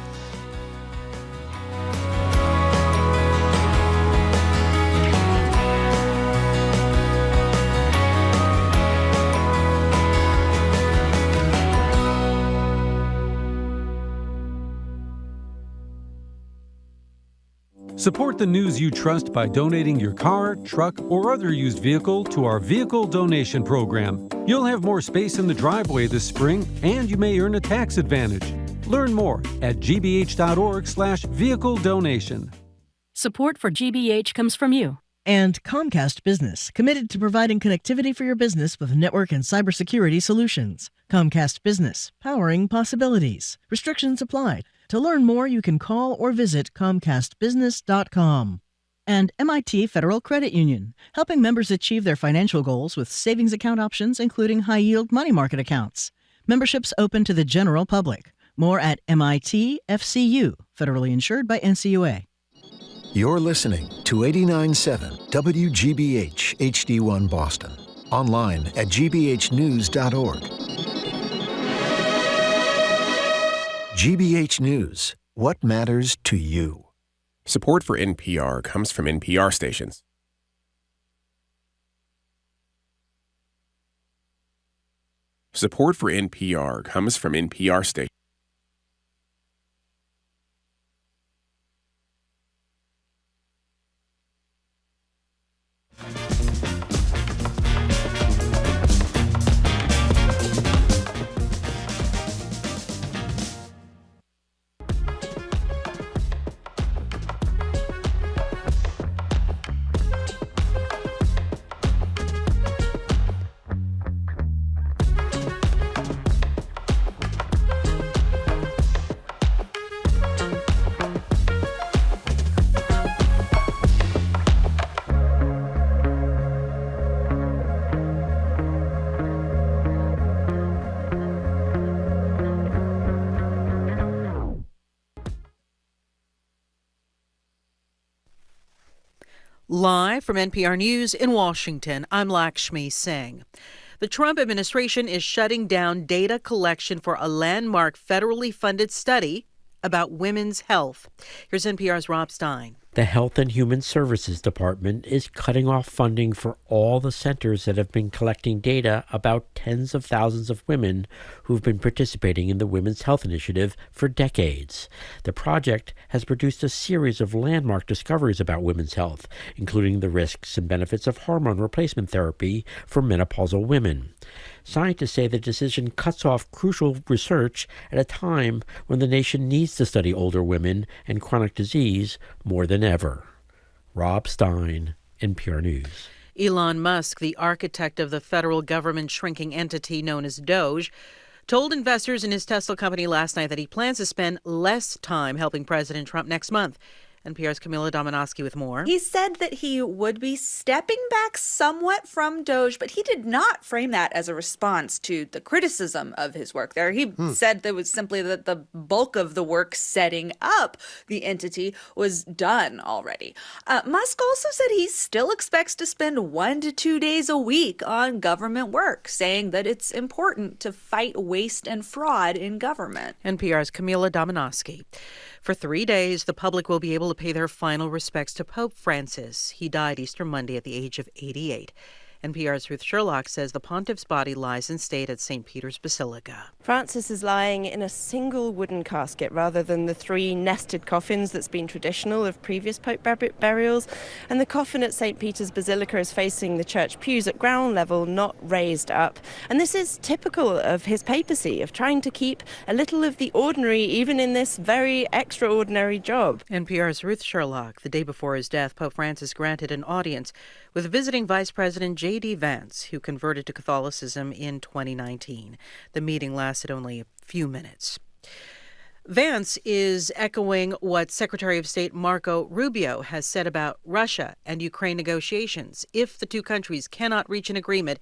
Support the news you trust by donating your car, truck, or other used vehicle to our vehicle donation program. You'll have more space in the driveway this spring, and you may earn a tax advantage. Learn more at gbh.org/vehicle donation. Support for GBH comes from you. And Comcast Business, committed to providing connectivity for your business with network and cybersecurity solutions. Comcast Business, powering possibilities. Restrictions apply. To learn more, you can call or visit comcastbusiness.com. And MIT Federal Credit Union, helping members achieve their financial goals with savings account options, including high-yield money market accounts. Memberships open to the general public. More at MIT-FCU, federally insured by NCUA. You're listening to 89.7 WGBH HD1 Boston. Online at gbhnews.org. GBH News. What matters to you? Support for NPR comes from NPR stations. Support for NPR comes from NPR stations. Live from NPR News in Washington, I'm Lakshmi Singh. The Trump administration is shutting down data collection for a landmark federally funded study about women's health. Here's NPR's Rob Stein. The Health and Human Services Department is cutting off funding for all the centers that have been collecting data about tens of thousands of women who've been participating in the Women's Health Initiative for decades. The project has produced a series of landmark discoveries about women's health, including the risks and benefits of hormone replacement therapy for menopausal women. Scientists say the decision cuts off crucial research at a time when the nation needs to study older women and chronic disease more than ever. Rob Stein, NPR News. Elon Musk, the architect of the federal government shrinking entity known as DOGE, told investors in his Tesla company last night that he plans to spend less time helping President Trump next month. NPR's Camila Domonoske with more. He said that he would be stepping back somewhat from DOGE, but he did not frame that as a response to the criticism of his work there. He said that was simply that the bulk of the work setting up the entity was done already. Musk also said he still expects to spend 1 to 2 days a week on government work, saying that it's important to fight waste and fraud in government. NPR's Camila Domonoske. For 3 days, the public will be able to pay their final respects to Pope Francis. He died Easter Monday at the age of 88. NPR's Ruth Sherlock says the pontiff's body lies in state at St. Peter's Basilica. Francis is lying in a single wooden casket rather than the 3 nested coffins that's been traditional of previous Pope burials. And the coffin at St. Peter's Basilica is facing the church pews at ground level, not raised up. And this is typical of his papacy, of trying to keep a little of the ordinary even in this very extraordinary job. NPR's Ruth Sherlock. The day before his death, Pope Francis granted an audience with visiting Vice President J.D. Vance, who converted to Catholicism in 2019. The meeting lasted only a few minutes. Vance is echoing what Secretary of State Marco Rubio has said about Russia and Ukraine negotiations. If the two countries cannot reach an agreement,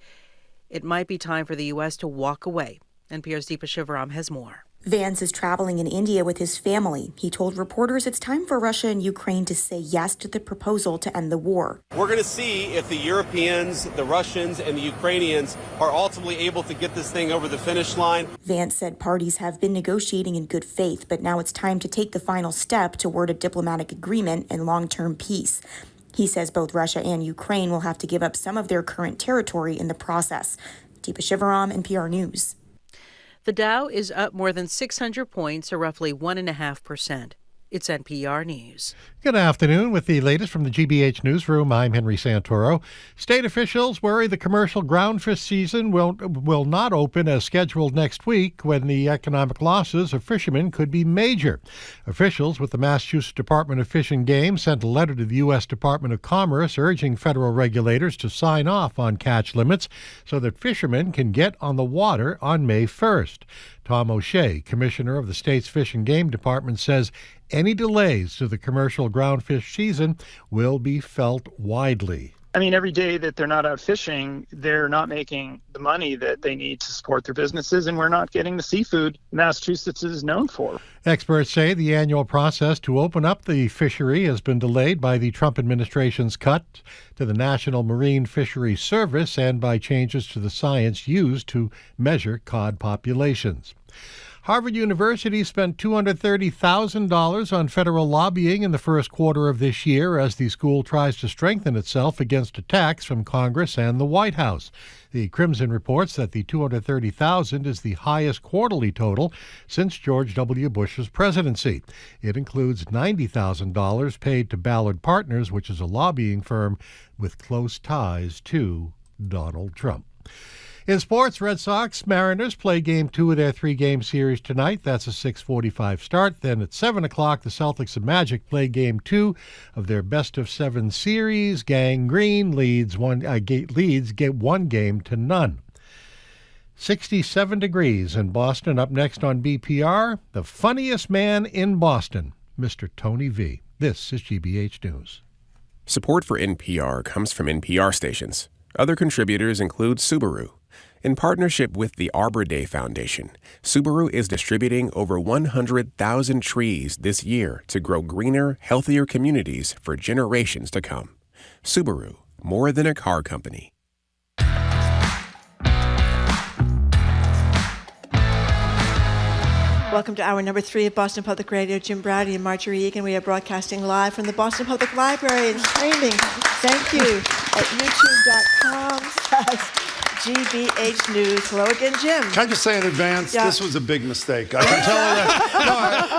it might be time for the U.S. to walk away. NPR's Deepa Shivaram has more. Vance is traveling in India with his family. He told reporters it's time for Russia and Ukraine to say yes to the proposal to end the war. We're going to see if the Europeans, the Russians, and the Ukrainians are ultimately able to get this thing over the finish line. Vance said parties have been negotiating in good faith, but now it's time to take the final step toward a diplomatic agreement and long-term peace. He says both Russia and Ukraine will have to give up some of their current territory in the process. Deepa Shivaram, NPR News. The Dow is up more than 600 points, or roughly 1.5%. It's NPR News. Good afternoon. With the latest from the GBH Newsroom, I'm Henry Santoro. State officials worry the commercial groundfish season will not open as scheduled next week, when the economic losses of fishermen could be major. Officials with the Massachusetts Department of Fish and Game sent a letter to the U.S. Department of Commerce urging federal regulators to sign off on catch limits so that fishermen can get on the water on May 1st. Tom O'Shea, commissioner of the state's Fish and Game Department, says any delays to the commercial groundfish season will be felt widely. I mean, every day that they're not out fishing, they're not making the money that they need to support their businesses, and we're not getting the seafood Massachusetts is known for. Experts say the annual process to open up the fishery has been delayed by the Trump administration's cut to the National Marine Fisheries Service and by changes to the science used to measure cod populations. Harvard University spent $230,000 on federal lobbying in the first quarter of this year as the school tries to strengthen itself against attacks from Congress and the White House. The Crimson reports that the $230,000 is the highest quarterly total since George W. Bush's presidency. It includes $90,000 paid to Ballard Partners, which is a lobbying firm with close ties to Donald Trump. In sports, Red Sox Mariners play Game 2 of their 3-game series tonight. That's a 6:45 start. Then at 7 o'clock, the Celtics and Magic play Game 2 of their best-of-7 series. Gang Green leads one game to none. 67 degrees in Boston. Up next on BPR, the funniest man in Boston, Mr. Tony V. This is GBH News. Support for NPR comes from NPR stations. Other contributors include Subaru. In partnership with the Arbor Day Foundation, Subaru is distributing over 100,000 trees this year to grow greener, healthier communities for generations to come. Subaru, more than a car company. Welcome to hour number 3 of Boston Public Radio. Jim Brady and Marjorie Egan. We are broadcasting live from the Boston Public Library and streaming. Thank you at youtube.com/GBH News. Hello again, Jim. Can I just say in advance, This was a big mistake. I can tell you that.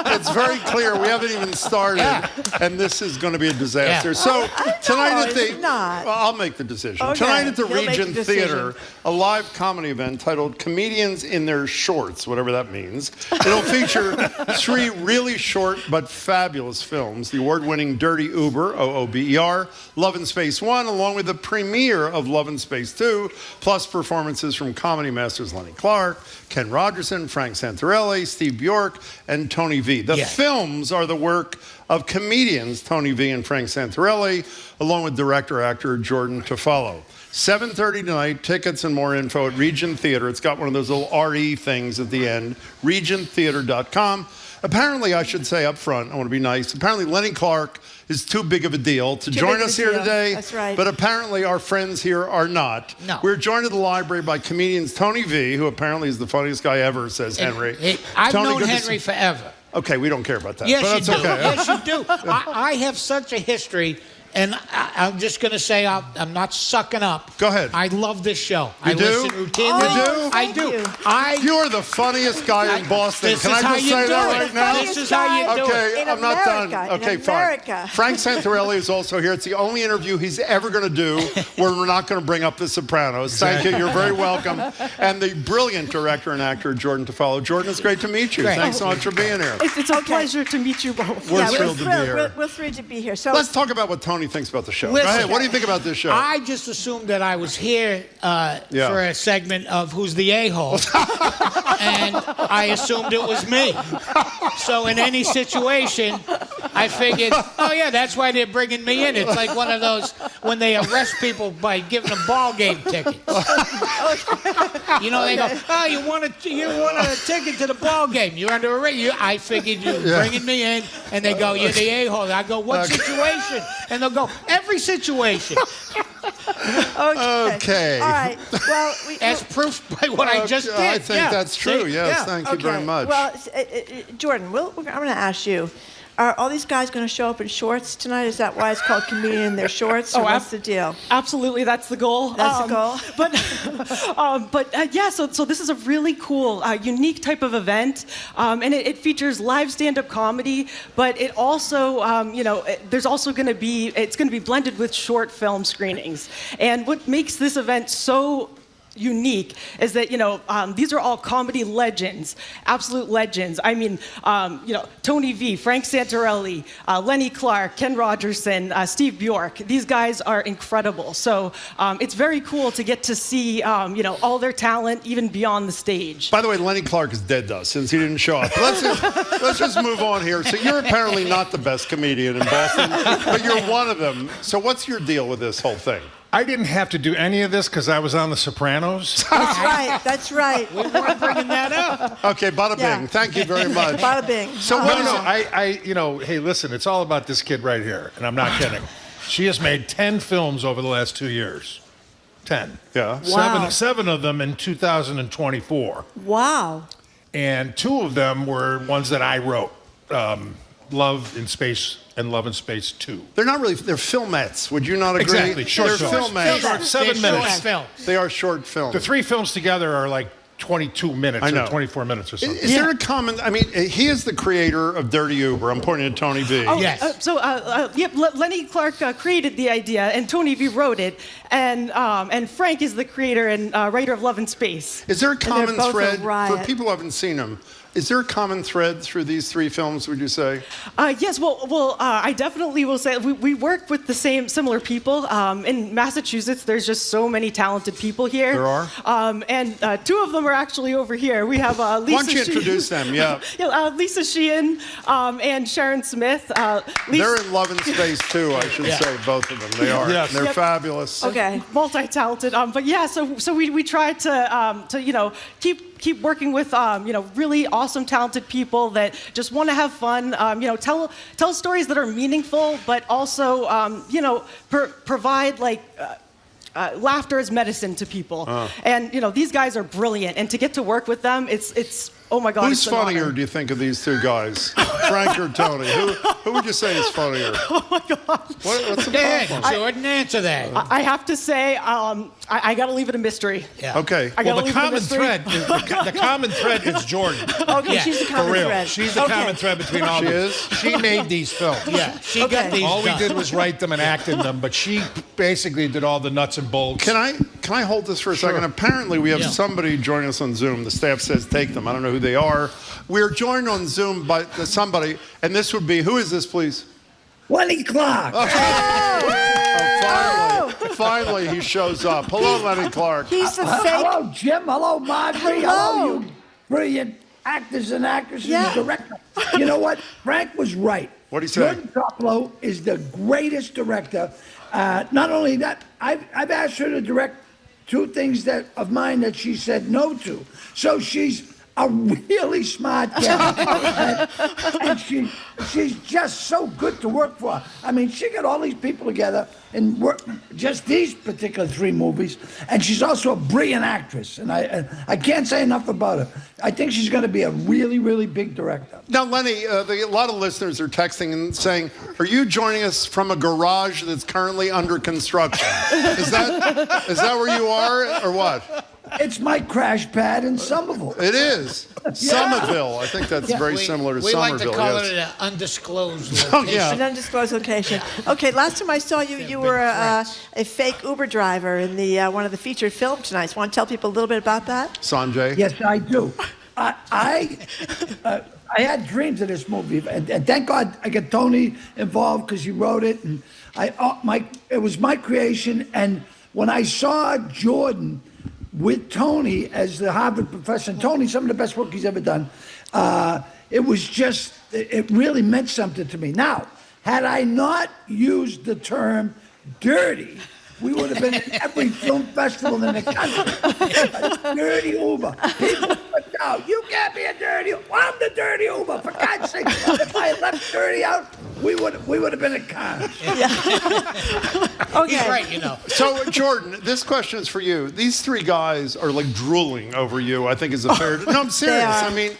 No, it's very clear. We haven't even started, and this is going to be a disaster. Yeah. So tonight at the, not. Well, I'll make the decision. Okay. Tonight at the He'll make Regent the decision. Theater, a live comedy event titled "Comedians in Their Shorts," whatever that means. It'll feature 3 really short but fabulous films: the award-winning Dirty Uber, OOBER, Love in Space 1, along with the premiere of Love in Space 2, plus performances from comedy masters Lenny Clarke, Ken Rogerson, Frank Santorelli, Steve Bjork, and Tony V. The films are the work of comedians Tony V and Frank Santorelli, along with director-actor Jordan Tofalo. 7:30 tonight. Tickets and more info at Regent Theater. It's got one of those little RE things at the end. RegentTheater.com. Apparently, I should say up front, I want to be nice, apparently Lenny Clarke is too big of a deal to join us here today. That's right. But apparently our friends here are not. No. We're joined at the library by comedians Tony V, who apparently is the funniest guy ever, says Henry. I've Tony, known good to Henry forever. Okay, we don't care about that. Yes, but you that's do. okay. Yes, you do. I have such a history And I'm just going to say I'm not sucking up. Go ahead. I love this show. You I do? listen routinely. You do? I do. You're the funniest guy in Boston. This Can is I how just you say do that it. right now? This is how you do Okay, it. I'm not done. America, Okay, in fine. America. Frank Santorelli is also here. It's the only interview he's ever going to do where we're not going to bring up The Sopranos. Thank you. You're very welcome. And the brilliant director and actor, Jordan Tofalo. Jordan, it's great to meet you. Great. Thanks so much for being here. It's a pleasure to meet you both. We're thrilled to be here. We're thrilled to be here. So Let's talk about what Tony thinks about the show. Listen, Go ahead. What do you think about this show? I just assumed that I was here for a segment of Who's the A-hole, and I assumed it was me. So in any situation, I figured, oh yeah, that's why they're bringing me in. It's like one of those when they arrest people by giving them ball game tickets. You know, they go, oh, you want a ticket to the ball game? You're under arrest. I figured you're bringing me in, and they go, you're the A-hole. I go, what situation? And they'll go, every situation. Okay. All right. Well, as proof by what I just did. I think that's true. See? Yes. Thank you very much. Well, Jordan, I'm going to ask you. Are all these guys going to show up in shorts tonight? Is that why it's called Comedian in Their Shorts? Or what's the deal? Absolutely, that's the goal. That's the goal. But yeah, so this is a really cool, unique type of event, and it features live stand-up comedy. But it also, there's also going to be blended with short film screenings. And what makes this event so unique is that these are all comedy legends, absolute legends. I mean, Tony V, Frank Santorelli, Lenny Clarke, Ken Rogerson, Steve Bjork. These guys are incredible. So it's very cool to get to see all their talent even beyond the stage. By the way, Lenny Clarke is dead though, since he didn't show up. Let's just move on here. So you're apparently not the best comedian in Boston, but you're one of them. So what's your deal with this whole thing? I didn't have to do any of this because I was on The Sopranos. That's right. That's right. We weren't bringing that up. Okay, bada bing. Thank you very much. Bada bing. So hey, listen, it's all about this kid right here, and I'm not kidding. She has made 10 films over the last 2 years. 10. Yeah. Wow. Seven of them in 2024. Wow. And 2 of them were ones that I wrote. Love in Space and Love in Space 2. They're not really, they're filmettes. Would you not agree? Exactly. Short they're films. filmettes. Short 7 minutes. They are short films. The 3 films together are like 22 minutes or 24 minutes or something. Is there a common, he is the creator of Dirty Uber. I'm pointing to Tony V. Oh, yes. Lenny Clarke created the idea, and Tony V wrote it, and Frank is the creator and writer of Love in Space. Is there a common both a thread, riot. for people who haven't seen them, is there a common thread through these 3 films, would you say? Yes, I definitely will say we work with the similar people. In Massachusetts, there's just so many talented people here. There are? And 2 of them are actually over here. We have Lisa Why don't you introduce them, yeah. Lisa Sheehan and Sharon Smith. They're in Love in Space too, I should say, both of them. They are. Yes. They're fabulous. Okay. Multi-talented. But yeah, so we try to keep working with really awesome, talented people that just want to have fun. Tell stories that are meaningful, but also provide laughter as medicine to people. And these guys are brilliant, and to get to work with them, it's oh my God. Who's it's an funnier, honor. do you think, of these 2 guys? Frank or Tony? Who would you say is funnier? Oh my God. What's the problem? Jordan, answer that. I have to say, I got to leave it a mystery. Yeah. Okay. Well, the common thread is Jordan. Okay, she's the common For real. thread. She's the common thread between all of us. She made these films. Yeah, she got these All we done. did was write them and act in them, but she basically did all the nuts and bolts. Can I hold this for a second? Apparently, we have somebody joining us on Zoom. The staff says take them. I don't know who they are. We're joined on Zoom by somebody, and this would be, who is this, please? Lenny Clarke. Finally, he shows up. Hello, Lenny Clarke. He's the fake. Hello, Jim. Hello, Marjorie. Hello, you brilliant actors and actresses, director. You know what? Frank was right. What did he say? Jordan Tofalo is the greatest director. Not only that, I've asked her to direct 2 things of mine that she said no to. So she's a really smart gal. and she's just so good to work for. I mean, she got all these people together and work just these particular 3 movies. And she's also a brilliant actress. And I can't say enough about her. I think she's going to be a really, really big director. Now, Lenny, a lot of listeners are texting and saying, are you joining us from a garage that's currently under construction? Is that where you are, or what? It's my crash pad in Somerville. It is. Yeah. Somerville. I think that's very similar to Somerville. We like to call it an undisclosed location. Oh, yeah. An undisclosed location. Okay, last time I saw you, you were a fake Uber driver in the one of the featured films tonight. So want to tell people a little bit about that? Sanjay? Yes, I do. I had dreams of this movie, and thank God I got Tony involved because he wrote it, and it was my creation. And when I saw Jordan with Tony as the Harvard professor, and Tony, some of the best work he's ever done, it really meant something to me. Now, had I not used the term dirty, we would have been in every film festival in the country. Dirty Uber. People would know, you can't be a dirty Uber. I'm the dirty Uber. For God's sake, if I had left dirty out, we would have been at Cannes. Okay. He's right, you know. So, Jordan, this question is for you. These 3 guys are like drooling over you, I think is a fair... No, I'm serious. I mean,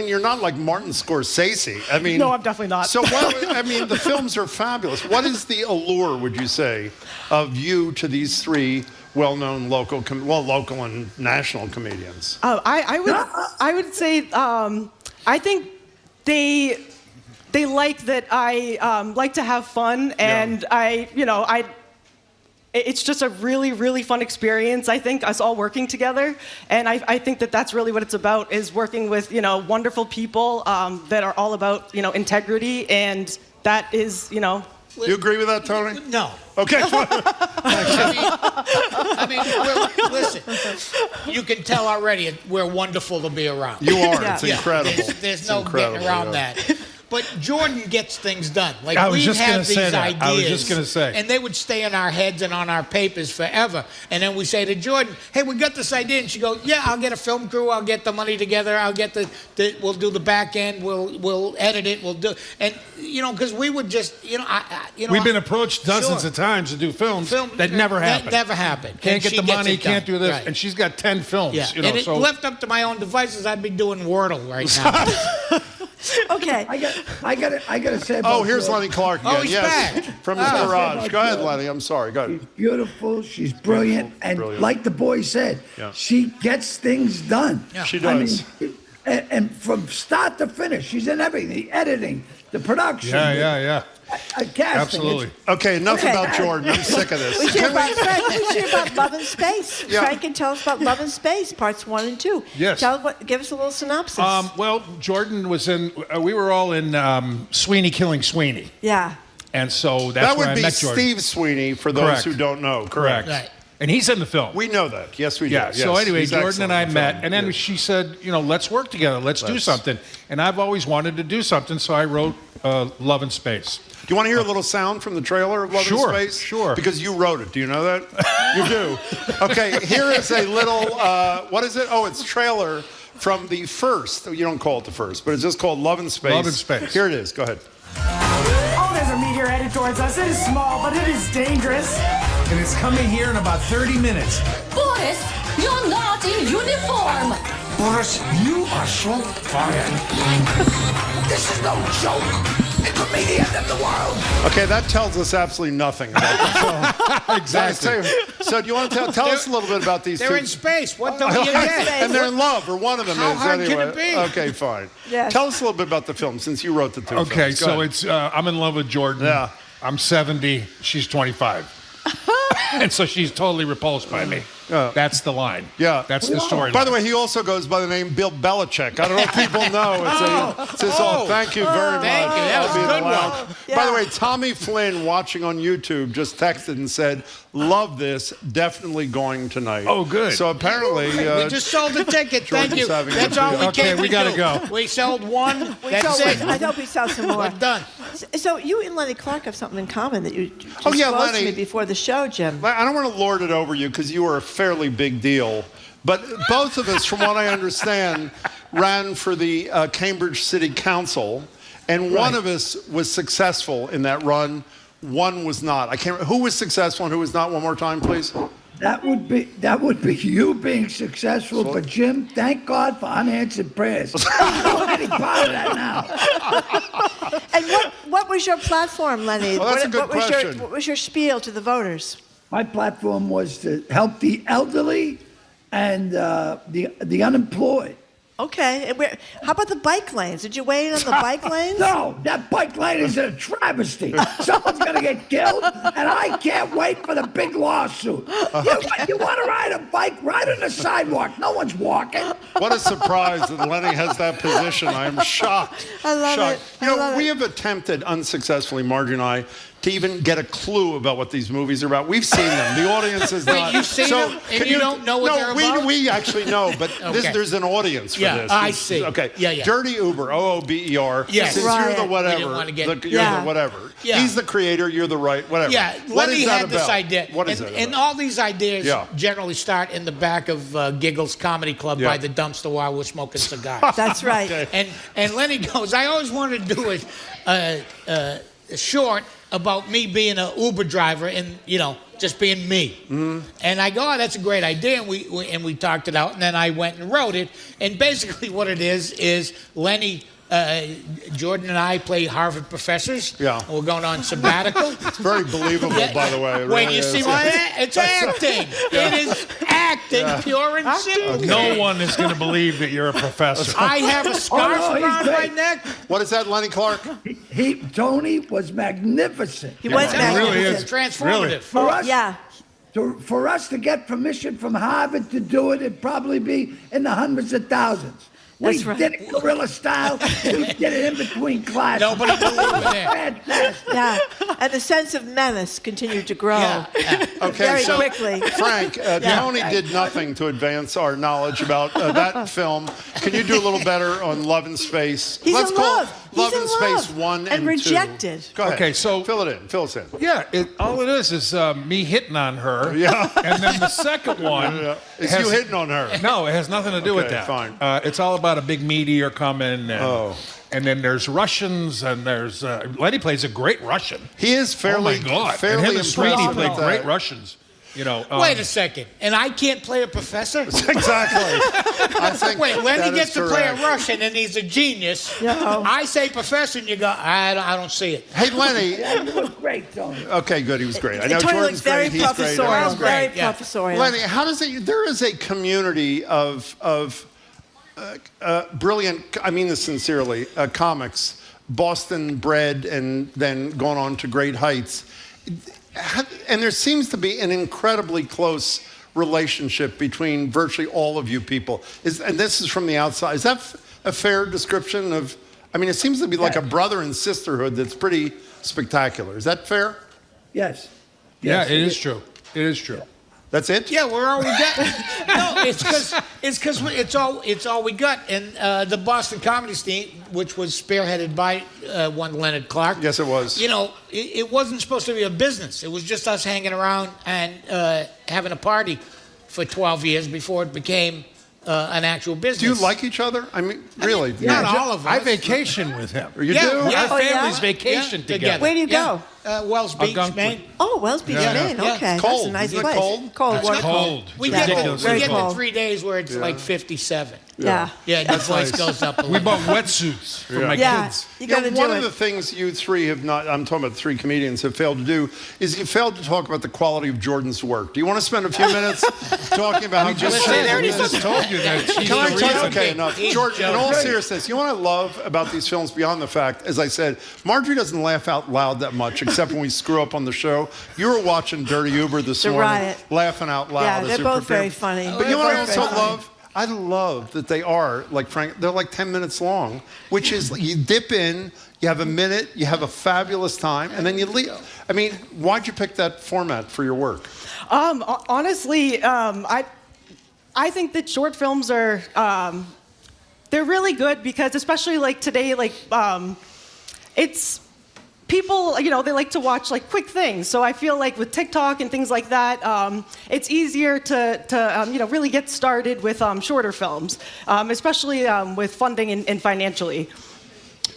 you're not like Martin Scorsese. I mean... No, I'm definitely not. So, the films are fabulous. What is the allure, would you say, of you to these 3 well-known local and national comedians? I would say I think they like that I like to have fun, and it's just a really, really fun experience, I think, us all working together. And I think that that's really what it's about, is working with, wonderful people that are all about, integrity. And that is, You agree with that, Tony? No. Okay. Listen, you can tell already we're wonderful to be around. You are. It's incredible. There's no getting around that. But Jordan gets things done. Like, I was we'd just have gonna these say that. ideas. I was just going to say. And they would stay in our heads and on our papers forever. And then we say to Jordan, hey, we got this idea. And she goes, yeah, I'll get a film crew. I'll get the money together. I'll get we'll do the back end. We'll edit it. We'll do. And, because we would just, We've been approached dozens of times to do films that never happened. That never happened. Can't And get she the gets money, it done. can't do this. Right. And she's got 10 films. Yeah. And it left up to my own devices, I'd be doing Wordle right now. Okay. I gotta say about Oh, here's Lenny Clarke again. Oh, he's back. From his garage. Go ahead, Lenny. I'm sorry. Go ahead. She's beautiful. She's brilliant. And like the boy said, she gets things done. Yeah. She does. And from start to finish, she's in everything. The editing, the production. Yeah. Casting. Absolutely. Okay, enough about Jordan. I'm sick of this. We hear about Love and Space. Yeah. Frank can tell us about Love and Space, parts 1 and 2. Yes. Give us a little synopsis. Well, Jordan was in, we were all in Sweeney Killing Sweeney. Yeah. And so that's where I met Jordan. Steve Sweeney, for those who don't know. Correct. Right. And he's in the film. We know that. Yes, we do. Yeah. So anyway, He's Jordan and I excellent in the met, film. and then she said, let's work together. Let's do something. And I've always wanted to do something, so I wrote Love and Space. Do you want to hear a little sound from the trailer of Love and Space? Sure. Because you wrote it. Do you know that? You do. Okay, here is a little, what is it? Oh, it's trailer from the first. You don't call it the first, but it's just called Love and Space. Love and Space. Here it is. Go ahead. Oh, there's a meteor headed towards us. It is small, but it is dangerous. And it's coming here in about 30 minutes. Boris, you're not in uniform. Boris, you are so fired. This is no joke. It could be the end of the world. Okay, that tells us absolutely nothing about the film. Exactly. So do you want to tell us a little bit about these two? They're in space. What don't you get? And they're in love, or one of them How is hard anyway. can it be? Okay, fine. Yes. Tell us a little bit about the film, since you wrote the two Okay, films. Go so ahead. it's I'm in love with Jordan. Yeah. I'm 70. She's 25. And so she's totally repulsed by me. That's the line. Yeah. That's the story. By the way, he also goes by the name Bill Belichick. I don't know if people know. It's his own. Thank you very much. Thank you. That was a good one. By the way, Tommy Flynn, watching on YouTube, just texted and said, love this, definitely going tonight. Oh, good. So apparently... we just sold the ticket. Thank you. Jordan's having That's a all we Okay, came to we gotta do. go. We sold one. That's it. I hope we sell some more. We're done. So you and Lenny Clarke have something in common that you Oh, disclosed yeah, to Lenny. me before the show, Jim. I don't want to lord it over you because you are a fairly big deal. But both of us, from what I understand, ran for the Cambridge City Council, and one of us was successful in that run. One was not. I can't. Who was successful and who was not? One more time, please. That would be you being successful, but Jim, thank God for unanswered prayers. I don't want any part of that now. And what was your platform, Lenny? Well, that's a good question. What was your spiel to the voters? My platform was to help the elderly and the unemployed. Okay. And how about the bike lanes? Did you weigh in on the bike lanes? No, that bike lane is a travesty. Someone's going to get killed, and I can't wait for the big lawsuit. You want to ride a bike? Ride on the sidewalk. No one's walking. What a surprise that Lenny has that position. I'm shocked. I love it. We have attempted unsuccessfully, Margie and I, to even get a clue about what these movies are about. We've seen them. The audience is not. You've seen them, and you don't know what they're about? No, we actually know, but there's an audience for this. I see. Okay. Yeah. Dirty Uber, OOBER. Yes. Since you're the whatever, you're the whatever. Yeah. He's the creator, you're the right, whatever. Yeah, What Lenny is that had this about? idea. What is that And about? all these ideas generally start in the back of Giggles Comedy Club by the dumpster while we're smoking cigars. That's right. Okay. And Lenny goes, I always wanted to do a short about me being an Uber driver and, just being me. Mm-hmm. And I go, oh, that's a great idea. And we talked it out. And then I went and wrote it. And basically what it is Lenny, Jordan and I play Harvard professors. Yeah. We're going on sabbatical. It's very believable, by the way. When you see it's acting. It is acting, pure and simple. No one is going to believe that you're a professor. I have a scarf around my neck. What is that, Lenny Clarke? Tony was magnificent. He was magnificent. Really is. Transformative. Really? For us to get permission from Harvard to do it, it'd probably be in the hundreds of thousands. We did it guerrilla style. We did it in between classes. Nobody believed it. Fantastic. Yeah, and the sense of menace continued to grow Okay, very quickly. Frank, Tony did nothing to advance our knowledge about that film. Can you do a little better on Love in Space? Let's call Love in Space 1 and 2. Rejected. Go ahead. Okay, so fill us in. Yeah, all it is me hitting on her. Yeah. And then the second one is you hitting on her. No, it has nothing to do with that. Fine. It's all about a big meteor coming. And then there's Russians, and there's Lenny plays a great Russian. He is fairly. Oh my God! Fairly and him and Sweetie impressive play with great that. Russians. Wait a second. And I can't play a professor? Exactly. I think Wait, Lenny that gets is to play a correct. Russian and he's a genius. I say professor and you go, I don't see it. Hey, Lenny. You look great, Tony. Okay, good. He was great. I know Tony Jordan's looks very great. He's great. professorial. Very great, yeah. professorial. Lenny, how does it? There is a community of brilliant. I mean this sincerely. Comics, Boston bred, and then gone on to great heights. And there seems to be an incredibly close relationship between virtually all of you people. And this is from the outside. Is that a fair description of? I mean, it seems to be like a brother and sisterhood that's pretty spectacular. Is that fair? Yes. Yeah, it is true. It is true. That's it? Yeah, we're all we got. No, it's because it's all we got. And the Boston comedy scene, which was spearheaded by one Lenny Clarke. Yes, it was. It wasn't supposed to be a business. It was just us hanging around and having a party for 12 years before it became an actual business. Do you like each other? I mean, really? Not all of us. I vacation with him. You do? Yeah. Our families vacation together. Where do you go? Wells Beach, Maine. Oh, Wells Beach, Maine. Okay, Cold. that's a nice Is it place. cold? Cold. It's Water cold. We Yeah. get Very to cold. 3 days where it's like 57. Yeah. Yeah, the voice goes up a little. We bought wetsuits for my kids. You got to do one it. of the things you three have not, I'm talking about the three comedians, have failed to do is you failed to talk about the quality of Jordan's work. Do you want to spend a few minutes talking about how just told you that she's Can I the tell you? reason. Okay, enough. Jordan, in all seriousness, you know what I love about these films beyond the fact, as I said, Marjorie doesn't laugh out loud that much, except when we screw up on the show. You were watching Dirty Uber this morning, riot. laughing out loud. Yeah, as they're they're both very preparing. funny. But you know what I They're also very funny. love? I love that they are, like Frank, they're like 10 minutes long, which is you dip in, you have a minute, you have a fabulous time, and then you leave. I mean, why'd you pick that format for your work? Honestly, I think that short films are, they're really good because especially like today, like it's, people, they like to watch like quick things. So I feel like with TikTok and things like that, it's easier to really get started with shorter films, especially with funding and financially.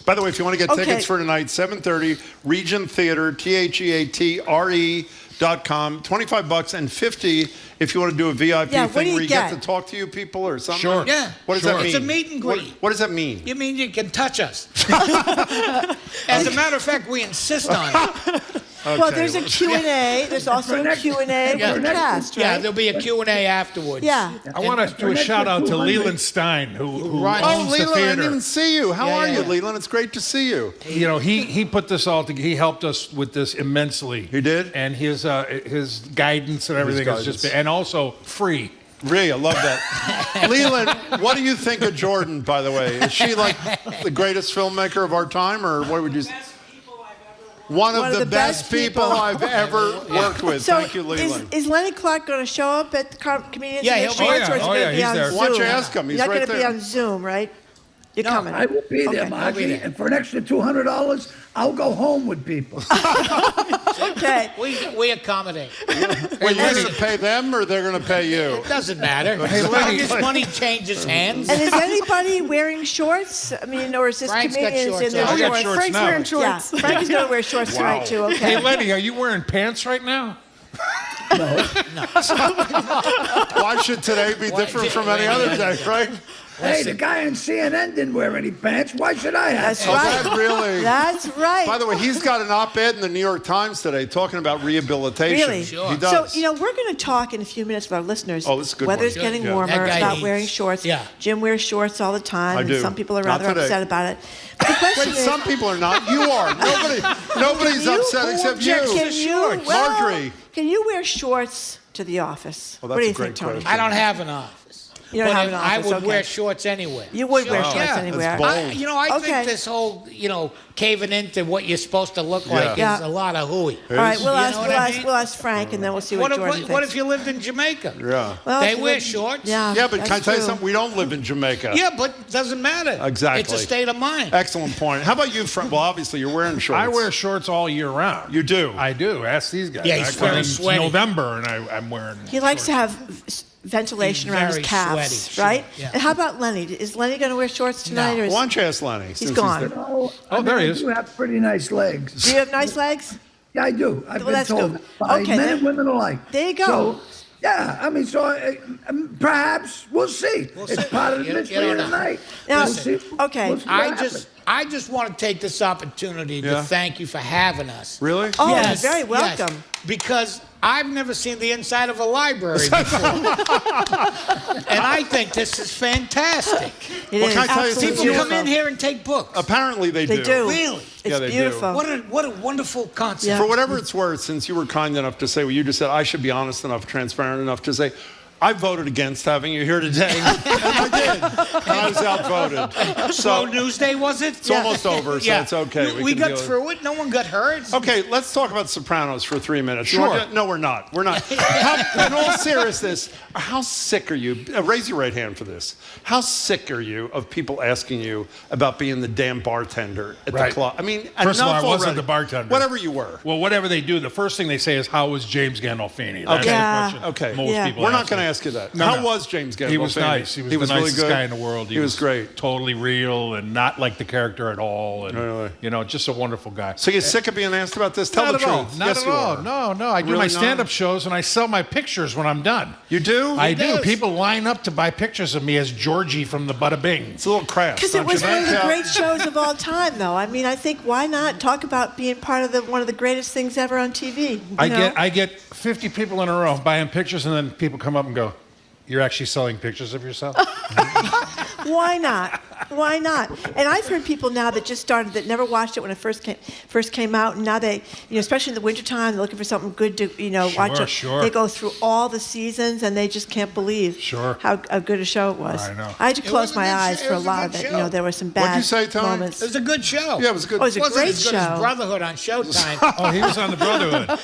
By the way, if you want to get tickets for tonight, 7:30, Regent Theater, TheaterE.com, $25 and $50 if you want to do a VIP thing where you get to talk to you people or something. Sure. Yeah. What does that mean? It's a meet and greet. What does that mean? You mean you can touch us. As a matter of fact, we insist on it. Okay. Well, there's a Q&A. There's also a Q&A with the cast, right? Yeah, there'll be a Q&A afterwards. Yeah. I want to do a shout-out to Leland Stein, who owns the theater. I didn't even see you. How are you, Leland? It's great to see you. He put this all together. He helped us with this immensely. He did? And his guidance and everything has just been, and also free. Really, I love that. Leland, what do you think of Jordan, by the way? Is she like the greatest filmmaker of our time, or what would you say? One of the best people I've ever worked with. So Thank you, Leland. Is Lenny Clarke going to show up at the Comedians? Yeah, he'll be there. Oh, yeah, he's there. Why don't you ask him? He's not right going to be on Zoom, right? You're coming. I will be there, Margie, and for an extra $200, I'll go home with people. Okay. We accommodate. Well, you're going to pay them, or they're going to pay you? It doesn't matter. As long as money changes hands. And is anybody wearing shorts? I mean, or is this Frank's got comedians shorts in their on. I got shorts Frank's now. wearing shorts. Yeah, Frank is going to wear shorts tonight, too. Okay. Hey, Lenny, are you wearing pants right now? Why should today be different from any other day, right? Hey, the guy on CNN didn't wear any pants. Why should I have? That's right. That really? That's right. By the way, he's got an op-ed in the New York Times today talking about rehabilitation. Really? Sure. He does. So, we're going to talk in a few minutes with our listeners. Oh, this is a good Weather's one. getting Yeah. warmer, That guy about needs- wearing shorts. Yeah. Jim wears shorts all the time. I and do. some people are Not rather today. upset about it. But the question Wait, is, some people are not. You are. Nobody's upset except you. Marjorie. Can you wear shorts to the office? Oh, What that's do you a great think, Tony? question. I don't have an office. You don't But have an office, I would okay. wear shorts anywhere. You would wear Sure. shorts Yeah. anywhere. That's bold. I Okay. think this whole, caving into what you're supposed to look like Yeah. is a lot of hooey. All right, we'll You know what I mean? we'll ask Frank, and then we'll see what Jordan thinks. What if you lived in Jamaica? Yeah. Well, They if you wear live- shorts. Yeah, Yeah, but can I that's tell you true. something? We don't live in Jamaica. Yeah, but it doesn't matter. Exactly. It's a state of mind. Excellent point. How about you, Frank? Well, obviously, you're wearing shorts. I wear shorts all year round. You do? I do. Ask these guys. Yeah, he's I come very in sweaty. November, and I'm wearing. He likes to have ventilation He's around his very calves, sweaty, right? sure, yeah. And how about Lenny? Is Lenny going to wear shorts tonight? No. Or is Why don't you ask Lenny? he's gone? There he is. I do have pretty nice legs. Do you have nice legs? Yeah, I do. I've Well, been that's told good. by Okay, men then- and women alike. There you go. So, yeah, perhaps we'll see. It's part of the mystery of the night. Now, We'll see. okay. We'll see what happens. I just want to take this opportunity to thank you for having us. Really? Oh, Yes, you're very yes, welcome. because I've never seen the inside of a library before. And I think this is fantastic. It Well, is can I tell you absolutely People come beautiful. in here and take books. Apparently, they They do. Really? It's Yeah, they do. beautiful. What a wonderful concept. Yeah. For whatever it's worth, since you were kind enough to say what you just said, I should be honest enough, transparent enough to say, I voted against having you here today. And I did. And I was outvoted. Slow So news day, was it? it's almost over, so it's okay. We can got deal with through it. No one got hurt. Okay, let's talk about Sopranos for 3 minutes. You Sure. want to- No, we're not. We're not. In all seriousness, how sick are you? Raise your right hand for this. How sick are you of people asking you about being the damn bartender at the club? I mean, First of all, I enough wasn't already. the bartender. Whatever you were. Well, whatever they do, the first thing they say is, "How was James Gandolfini?" That's Okay. Yeah. the question. Okay. Most Yeah. people. We're not ask going to me. ask you that. No, How no. was James Gandolfini? He was nice. He was the really nicest good? guy in the world. He was great. Totally real and not like the character at all. And just a wonderful guy. So you're sick of being asked about this? Tell Not the at truth. all. Not Yes, at you all. are. No. I do Really my not? stand-up shows and I sell my pictures when I'm done. You do? I do. People line up to buy pictures of me as Georgie from the Bada Bing. It's a little crass. Because it was one of the great shows of all time, though. I mean, I think why not talk about being part of one of the greatest things ever on TV? I get 50 people in a row buying pictures, and then people come up and go, "You're actually selling pictures of yourself?" Why not? Why not? And I've heard people now that just started that never watched it when it first came out, and now they, especially in the wintertime, they're looking for something good to, watch it. Sure. They go through all the seasons, and they just can't believe how good a show it was. I know. I had to It close was a my good eyes show. for It a was a lot of good it. show. There were some What'd bad you say, Tony? moments. It was a good show. Yeah, it was a good. Oh, it was a Wasn't great as good show. as Brotherhood on Showtime. Oh, he was on the Brotherhood.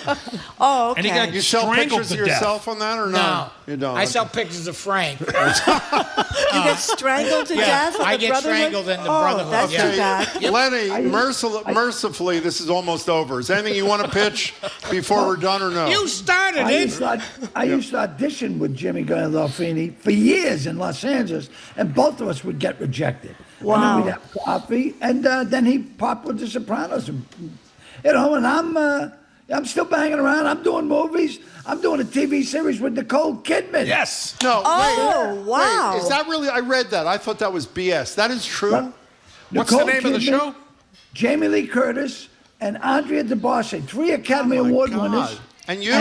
Oh, okay. And he got You sell strangled pictures of to death. yourself on that or no? No. You don't. I sell pictures Briggs of Frank. You get strangled to death? I get strangled in the Brotherhood. That's too bad. Lenny, mercifully, this is almost over. Is there anything you want to pitch before we're done or no? You started it. I used to audition with Jimmy Gandolfini for years in Los Angeles, and both of us would get rejected. Wow. And then we'd have coffee, and then he popped with The Sopranos. And, you know, and I'm still banging around. I'm doing movies. I'm doing a TV series with Nicole Kidman. Yes. No. Wow. Wait, is that really? I read that. I thought that was BS. That is true. What's the name of the show? Jamie Lee Curtis and Andrea DeBarce, 3 Academy Award winners. And you?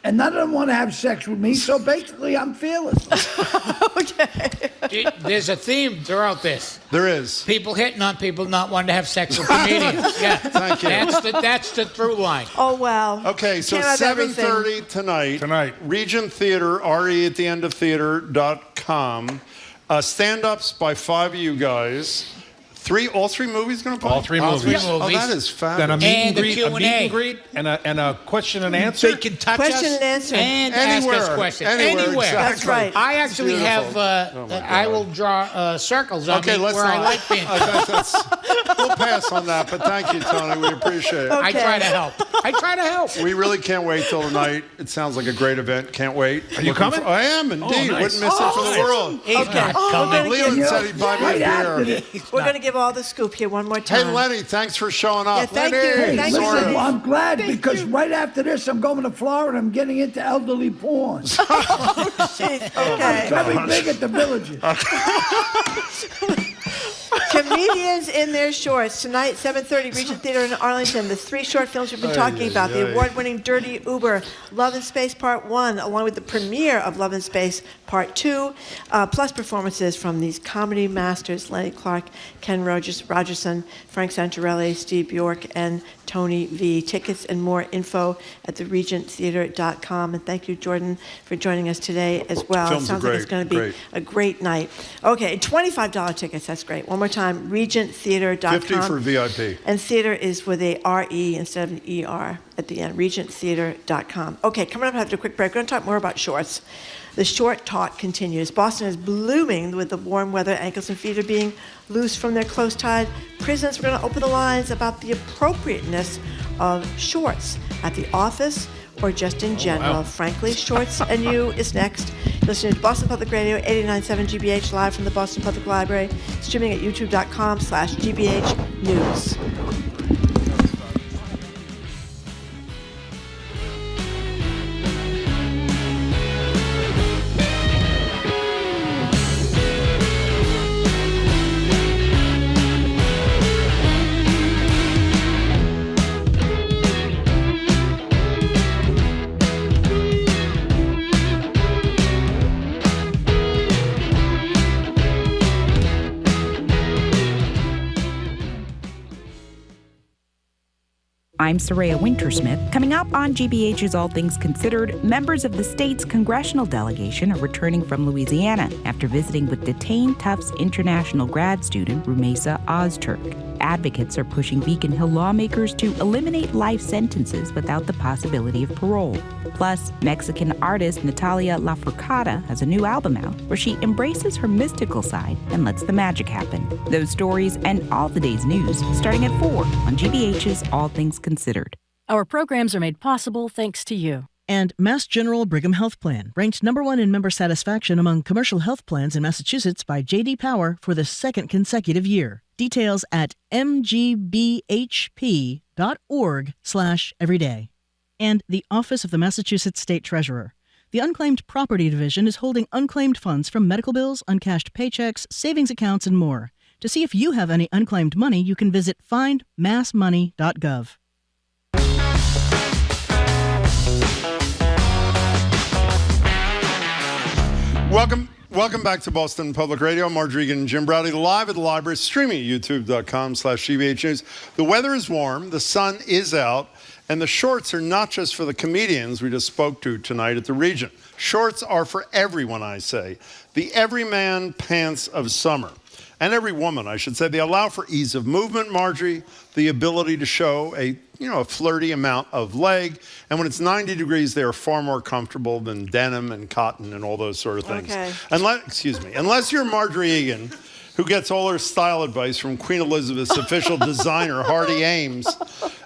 And none of them want to have sex with me, so basically I'm fearless. There's a theme throughout this. There is. People hitting on people not wanting to have sex with comedians. Yeah. Thank you. That's the through line. Oh, wow. Okay, so Can't have 7:30 tonight. Regent Theater, RE at the end of theater.com. Stand-ups by 5 of you guys. All three movies going to play? All three movies. Oh, that is fabulous. Then a meet Q&A. and greet, and a question and answer. They can touch Question us and answer. and Anywhere. ask us questions. Anywhere. Exactly. That's right. I actually have, I will draw circles on me where I like being. We'll pass on that, but thank you, Tony. We appreciate it. I try to help. We really can't wait till tonight. It sounds like a great event. Can't wait. Are you coming? I am, indeed. Nice. Wouldn't miss it for the world. He's not coming. Leon said he'd buy me a beer. We're going to give all the scoop here one more time. Hey, Lenny, thanks for showing up. Yeah, thank you. Hey, Thank you. listen, I'm glad because right after this, I'm going to Florida. I'm getting into elderly porn. Jeez, okay. Very big at the Villages. Comedians in their shorts. Tonight, 7:30, Regent Theater in Arlington. The 3 short films we've been talking about. The award-winning Dirty Uber, Love in Space Part 1, along with the premiere of Love in Space Part 2, plus performances from these comedy masters, Lenny Clarke, Ken Rogerson, Frank Santorelli, Steve Bjork, and Tony V. Tickets and more info at theregenttheater.com. And thank you, Jordan, for joining us today as well. Films it sounds like it's going to be a great night. Okay, $25 tickets. That's great. One more time, regenttheater.com. 50 for VIP. And theater is with a R-E instead of an E-R at the end, regenttheater.com. Okay, coming up after a quick break, we're going to talk more about shorts. The short talk continues. Boston is blooming with the warm weather. Ankles and feet are being loose from their close-tied prisons. We're going to open the lines about the appropriateness of shorts at the office or just in general. Frankly, Shorts and You is next. Listening to Boston Public Radio, 89.7 GBH, live from the Boston Public Library, streaming at youtube.com/GBH News. I'm Soraya Wintersmith. Coming up on GBH's All Things Considered, members of the state's congressional delegation are returning from Louisiana after visiting with detained Tufts international grad student Rumeysa Ozturk. Advocates are pushing Beacon Hill lawmakers to eliminate life sentences without the possibility of parole. Plus, Mexican artist Natalia Lafourcade has a new album out where she embraces her mystical side and lets the magic happen. Those stories and all the day's news starting at 4 on GBH's All Things Considered. Our programs are made possible thanks to you. And Mass General Brigham Health Plan, ranked #1 in member satisfaction among commercial health plans in Massachusetts by J.D. Power for the second consecutive year. Details at mgbhp.org/everyday. And the Office of the Massachusetts State Treasurer. The Unclaimed Property Division is holding unclaimed funds from medical bills, uncashed paychecks, savings accounts, and more. To see if you have any unclaimed money, you can visit findmassmoney.gov. Welcome back to Boston Public Radio. Marge Regan and Jim Browdy live at the library, streaming at youtube.com/GBH News. The weather is warm, the sun is out, and the shorts are not just for the comedians we just spoke to tonight at the Regent. Shorts are for everyone, I say. The everyman pants of summer. and every woman, I should say, they allow for ease of movement, Marjorie, the ability to show a flirty amount of leg. And when it's 90 degrees, they are far more comfortable than denim and cotton and all those sort of things. Okay. Unless you're Marjorie Egan, who gets all her style advice from Queen Elizabeth's official designer, Hardy Ames,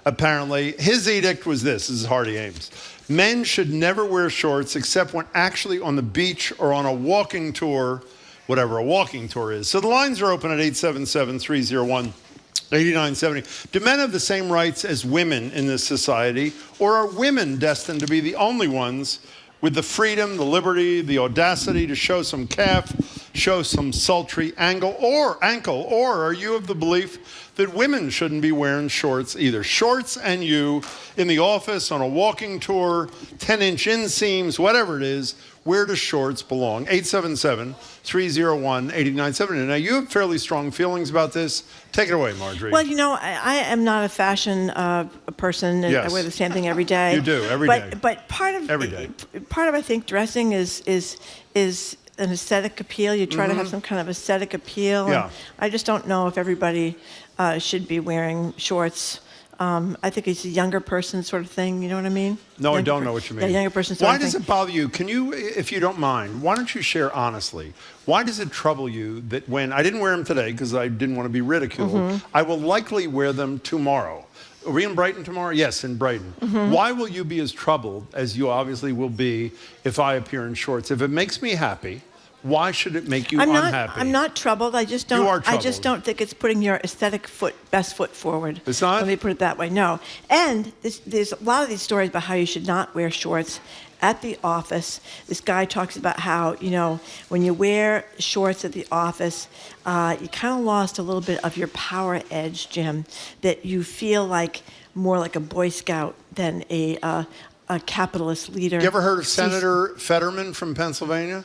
apparently. His edict was this is Hardy Ames. Men should never wear shorts except when actually on the beach or on a walking tour, whatever a walking tour is. So the lines are open at 877-301-8970. Do men have the same rights as women in this society, or are women destined to be the only ones with the freedom, the liberty, the audacity to show some calf, show some sultry ankle, or are you of the belief that women shouldn't be wearing shorts either? Shorts and you in the office, on a walking tour, 10-inch inseams, whatever it is, where do shorts belong? 877-301-8970. Now, you have fairly strong feelings about this. Take it away, Marjorie. Well, I am not a fashion person. Yes. I wear the same thing every day. You do, every day. But part of every day. Part of I think dressing is an aesthetic appeal. You try to have some kind of aesthetic appeal. Yeah. And I just don't know if everybody should be wearing shorts. I think it's a younger person sort of thing. You know what I mean? No, I don't know what you mean. Yeah, younger person sort Why of does thing. it bother you? Can you, if you don't mind, why don't you share honestly? Why does it trouble you that when I didn't wear them today because I didn't want to be ridiculed, I will likely wear them tomorrow? Are we in Brighton tomorrow? Yes, in Brighton. Why will you be as troubled as you obviously will be if I appear in shorts? If it makes me happy, why should it make you unhappy? I'm not troubled. I just don't. You are troubled. I just don't think it's putting your aesthetic best foot forward. It's not? Let me put it that way. No. And there's a lot of these stories about how you should not wear shorts at the office. This guy talks about how, when you wear shorts at the office, you kind of lost a little bit of your power edge, Jim, that you feel more like a Boy Scout than a capitalist leader. You ever heard of Senator Fetterman from Pennsylvania?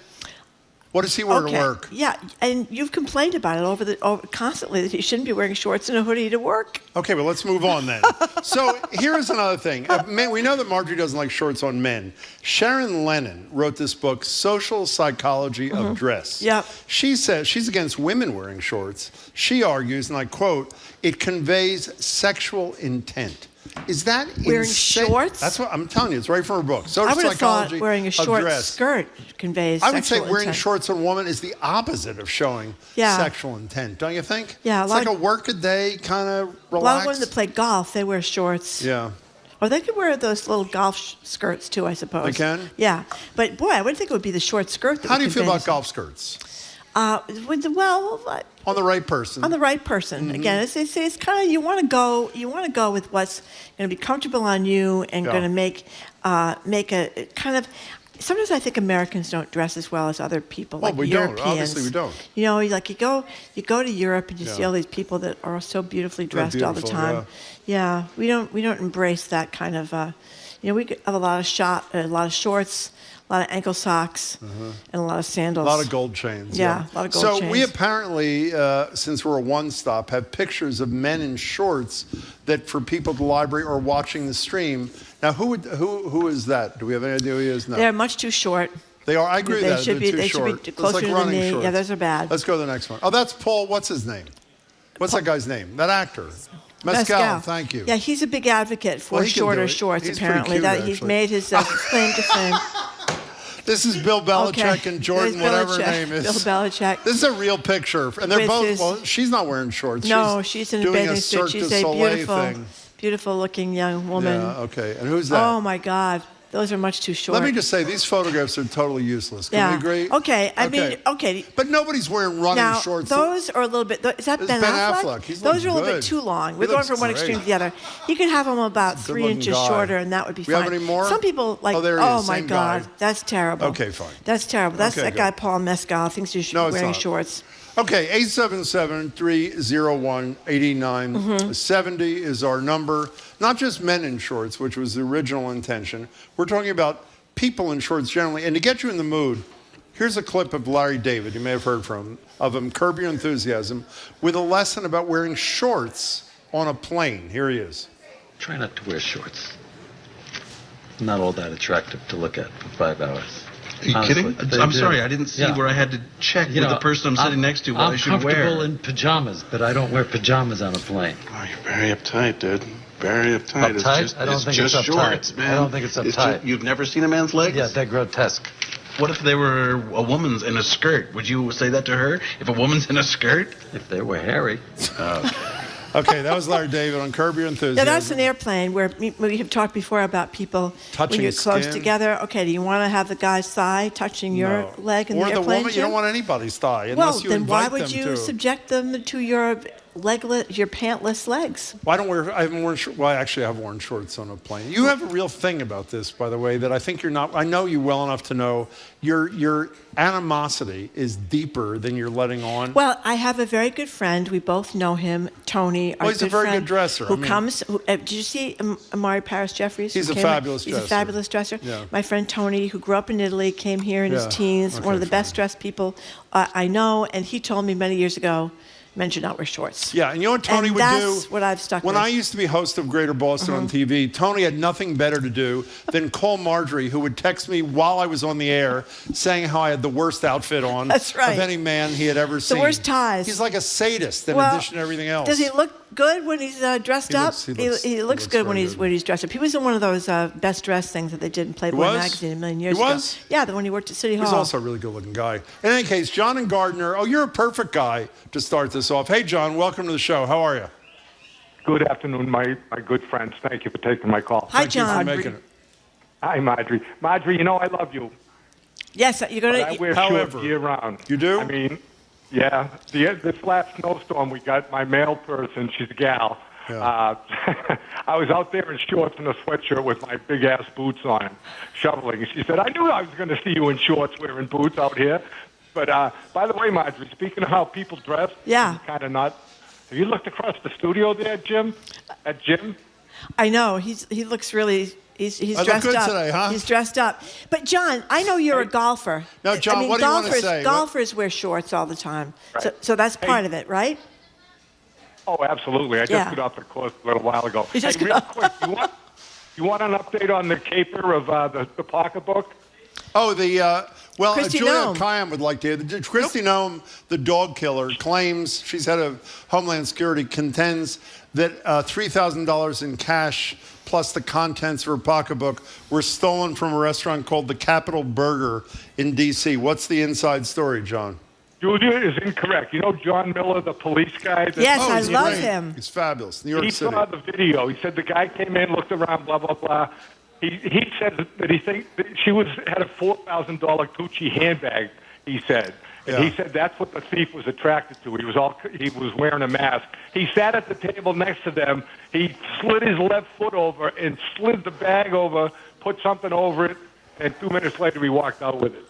What does he wear to work? Yeah, and you've complained about it constantly that he shouldn't be wearing shorts and a hoodie to work. Okay, well, let's move on then. So here's another thing. We know that Marjorie doesn't like shorts on men. Sharon Lennon wrote this book, Social Psychology of Dress. Yep. She says she's against women wearing shorts. She argues, and I quote, it conveys sexual intent. Is that wearing insane? shorts? That's what I'm telling you. It's right from her book. Social I would have Psychology thought wearing a of short Dress. skirt conveys I would say sexual wearing intent. shorts on a woman is the opposite of showing sexual intent, don't you think? Yeah, it's like a work-a-day kind of relaxed. A lot of women that play golf, they wear shorts. Yeah. Or they could wear those little golf skirts too, I suppose. They can? Yeah. But boy, I wouldn't think it would be the short skirt that How would do you feel convince- about golf skirts? On the right person. On the right person. Again, it's kind of you want to go with what's going to be comfortable on you and going to make a kind of. Sometimes I think Americans don't dress as well as other people, like we Europeans. don't. Obviously, we don't. You go to Europe and you see all these people that are so beautifully dressed all the time. Yeah, we don't embrace that kind of. We have a lot of shorts. A lot of ankle socks and a lot of sandals. A lot of gold chains. Yeah, a lot of gold chains. So we apparently, since we're a one-stop, have pictures of men in shorts that for people at the library or watching the stream. Now, who is that? Do we have any idea who he is? No. They're much too short. They are. I agree with that. They should be closer to the knee. Shorts. Yeah, those are bad. Let's go to the next one. Oh, that's Paul. What's his name? What's that guy's name? That actor. Mescal. Thank you. Yeah, he's a big advocate for shorter shorts. He's apparently, cute, he's made his claim to fame. This is Bill Belichick and Jordan, whatever her name is. Bill Belichick. This is a real picture, and they're both. Well, she's not wearing shorts. No, she's in a bathing suit. She's a beautiful-looking young woman. Yeah. Okay. And who's that? Oh my God. Those are much too short. Let me just say, these photographs are totally useless. Can we agree? Okay. I mean, But nobody's wearing running now, shorts. Those are a little bit. Is that Ben Affleck? He's those are a little good. bit too long. He We're going looks from one great. extreme to the other. You can have them about 3 inches shorter, and that would be We fine. have any more? Some people like. there he Oh is, my same God, guy. that's terrible. Okay, fine. That's terrible. That's Okay, that guy Paul Mescal thinks you should be wearing shorts. Okay, 877-301-8970 is our number. Not just men in shorts, which was the original intention. We're talking about people in shorts generally. And to get you in the mood, here's a clip of Larry David, you may have heard of him, Curb Your Enthusiasm, with a lesson about wearing shorts on a plane. Here he is. Try not to wear shorts. Not all that attractive to look at for 5 hours. Are you kidding? I'm sorry, I didn't see where I had to check with the person I'm sitting next to what I should wear. I'm comfortable in pajamas, but I don't wear pajamas on a plane. Oh, you're very uptight, dude. Very uptight. Uptight? I don't think it's uptight. Shorts, man. I don't think it's uptight. You've never seen a man's legs? Yeah, they're grotesque. What if they were a woman's in a skirt? Would you say that to her? If a woman's in a skirt? If they were hairy. Okay, that was Larry David on Curb Your Enthusiasm. Yeah, that's an airplane where we have talked before about people touching when you're close skin. together. Okay, do you want to have the guy's thigh touching your leg in the airplane? Or the woman, you Jim? don't want anybody's thigh unless Well, you then invite why would them you to. subject them to your your pantless legs? Well, I haven't worn shorts. Well, actually, I have worn shorts on a plane. You have a real thing about this, by the way, that I think you're not. I know you well enough to know your animosity is deeper than you're letting on. Well, I have a very good friend. We both know him, Tony. Well, he's a very good dresser. Who comes? Did you see Imari Paris Jeffries? He's a fabulous dresser. He's a fabulous dresser. Yeah. My friend Tony, who grew up in Italy, came here in his teens. Okay, one of the best dressed people I know, and he told me many years ago, men should not wear shorts. Yeah, and you know what Tony would do? That's what I've stuck When with. I used to be host of Greater Boston on TV, Tony had nothing better to do than call Marjorie, who would text me while I was on the air, saying how I had the worst outfit on That's right. of any man he had ever seen. The worst ties. He's like a sadist in Well, addition to everything else. Does he look good when he's dressed up? He looks good when he's dressed up. He was in one of those best dressed things that they did in Playboy magazine a million years ago. He was? Yeah, the one he worked at City Hall. He's also a really good-looking guy. In any case, John and Gardner. Oh, you're a perfect guy to start this off. Hey, John, welcome to the show. How are you? Good afternoon, my good friends. Thank you for taking my call. Hi, John. Thank you for making it. Hi, Marjorie. Marjorie, you know I love you. Yes, you're going I wear shorts year-round. You do? I mean, yeah. This last snowstorm, we got my male person. She's a gal. Yeah. I was out there in shorts and a sweatshirt with my big-ass boots on, shoveling. She said, I knew I was going to see you in shorts wearing boots out here. But by the way, Marjorie, speaking of how people dress, kind of not. Have you looked across the studio there, Jim? At Jim? I know. He looks really. He's I look dressed good up. today, huh? He's dressed up. But John, I know you're a golfer. No, John, I mean, what do you want to say? Golfers wear shorts all the time. Right. So that's part of it, right? Oh, absolutely. I just got off the course a little while ago. You just real quick, you want an update on the caper of the pocketbook? Oh, Kristi Juliette Noem. Kayyem would like to hear. Kristi Noem, the dog killer, claims, she's head of Homeland Security, contends that $3,000 in cash plus the contents of her pocketbook were stolen from a restaurant called the Capitol Burger in D.C. What's the inside story, John? Julia is incorrect. You know John Miller, the police guy? Yes, I he's love great. him. He's fabulous. New York He City. saw the video. He said the guy came in, looked around, blah, blah, blah. He said that he think that she had a $4,000 Gucci handbag, he said. And he said that's what the thief was attracted to. He was wearing a mask. He sat at the table next to them. He slid his left foot over and slid the bag over, put something over it, and 2 minutes later he walked out with it.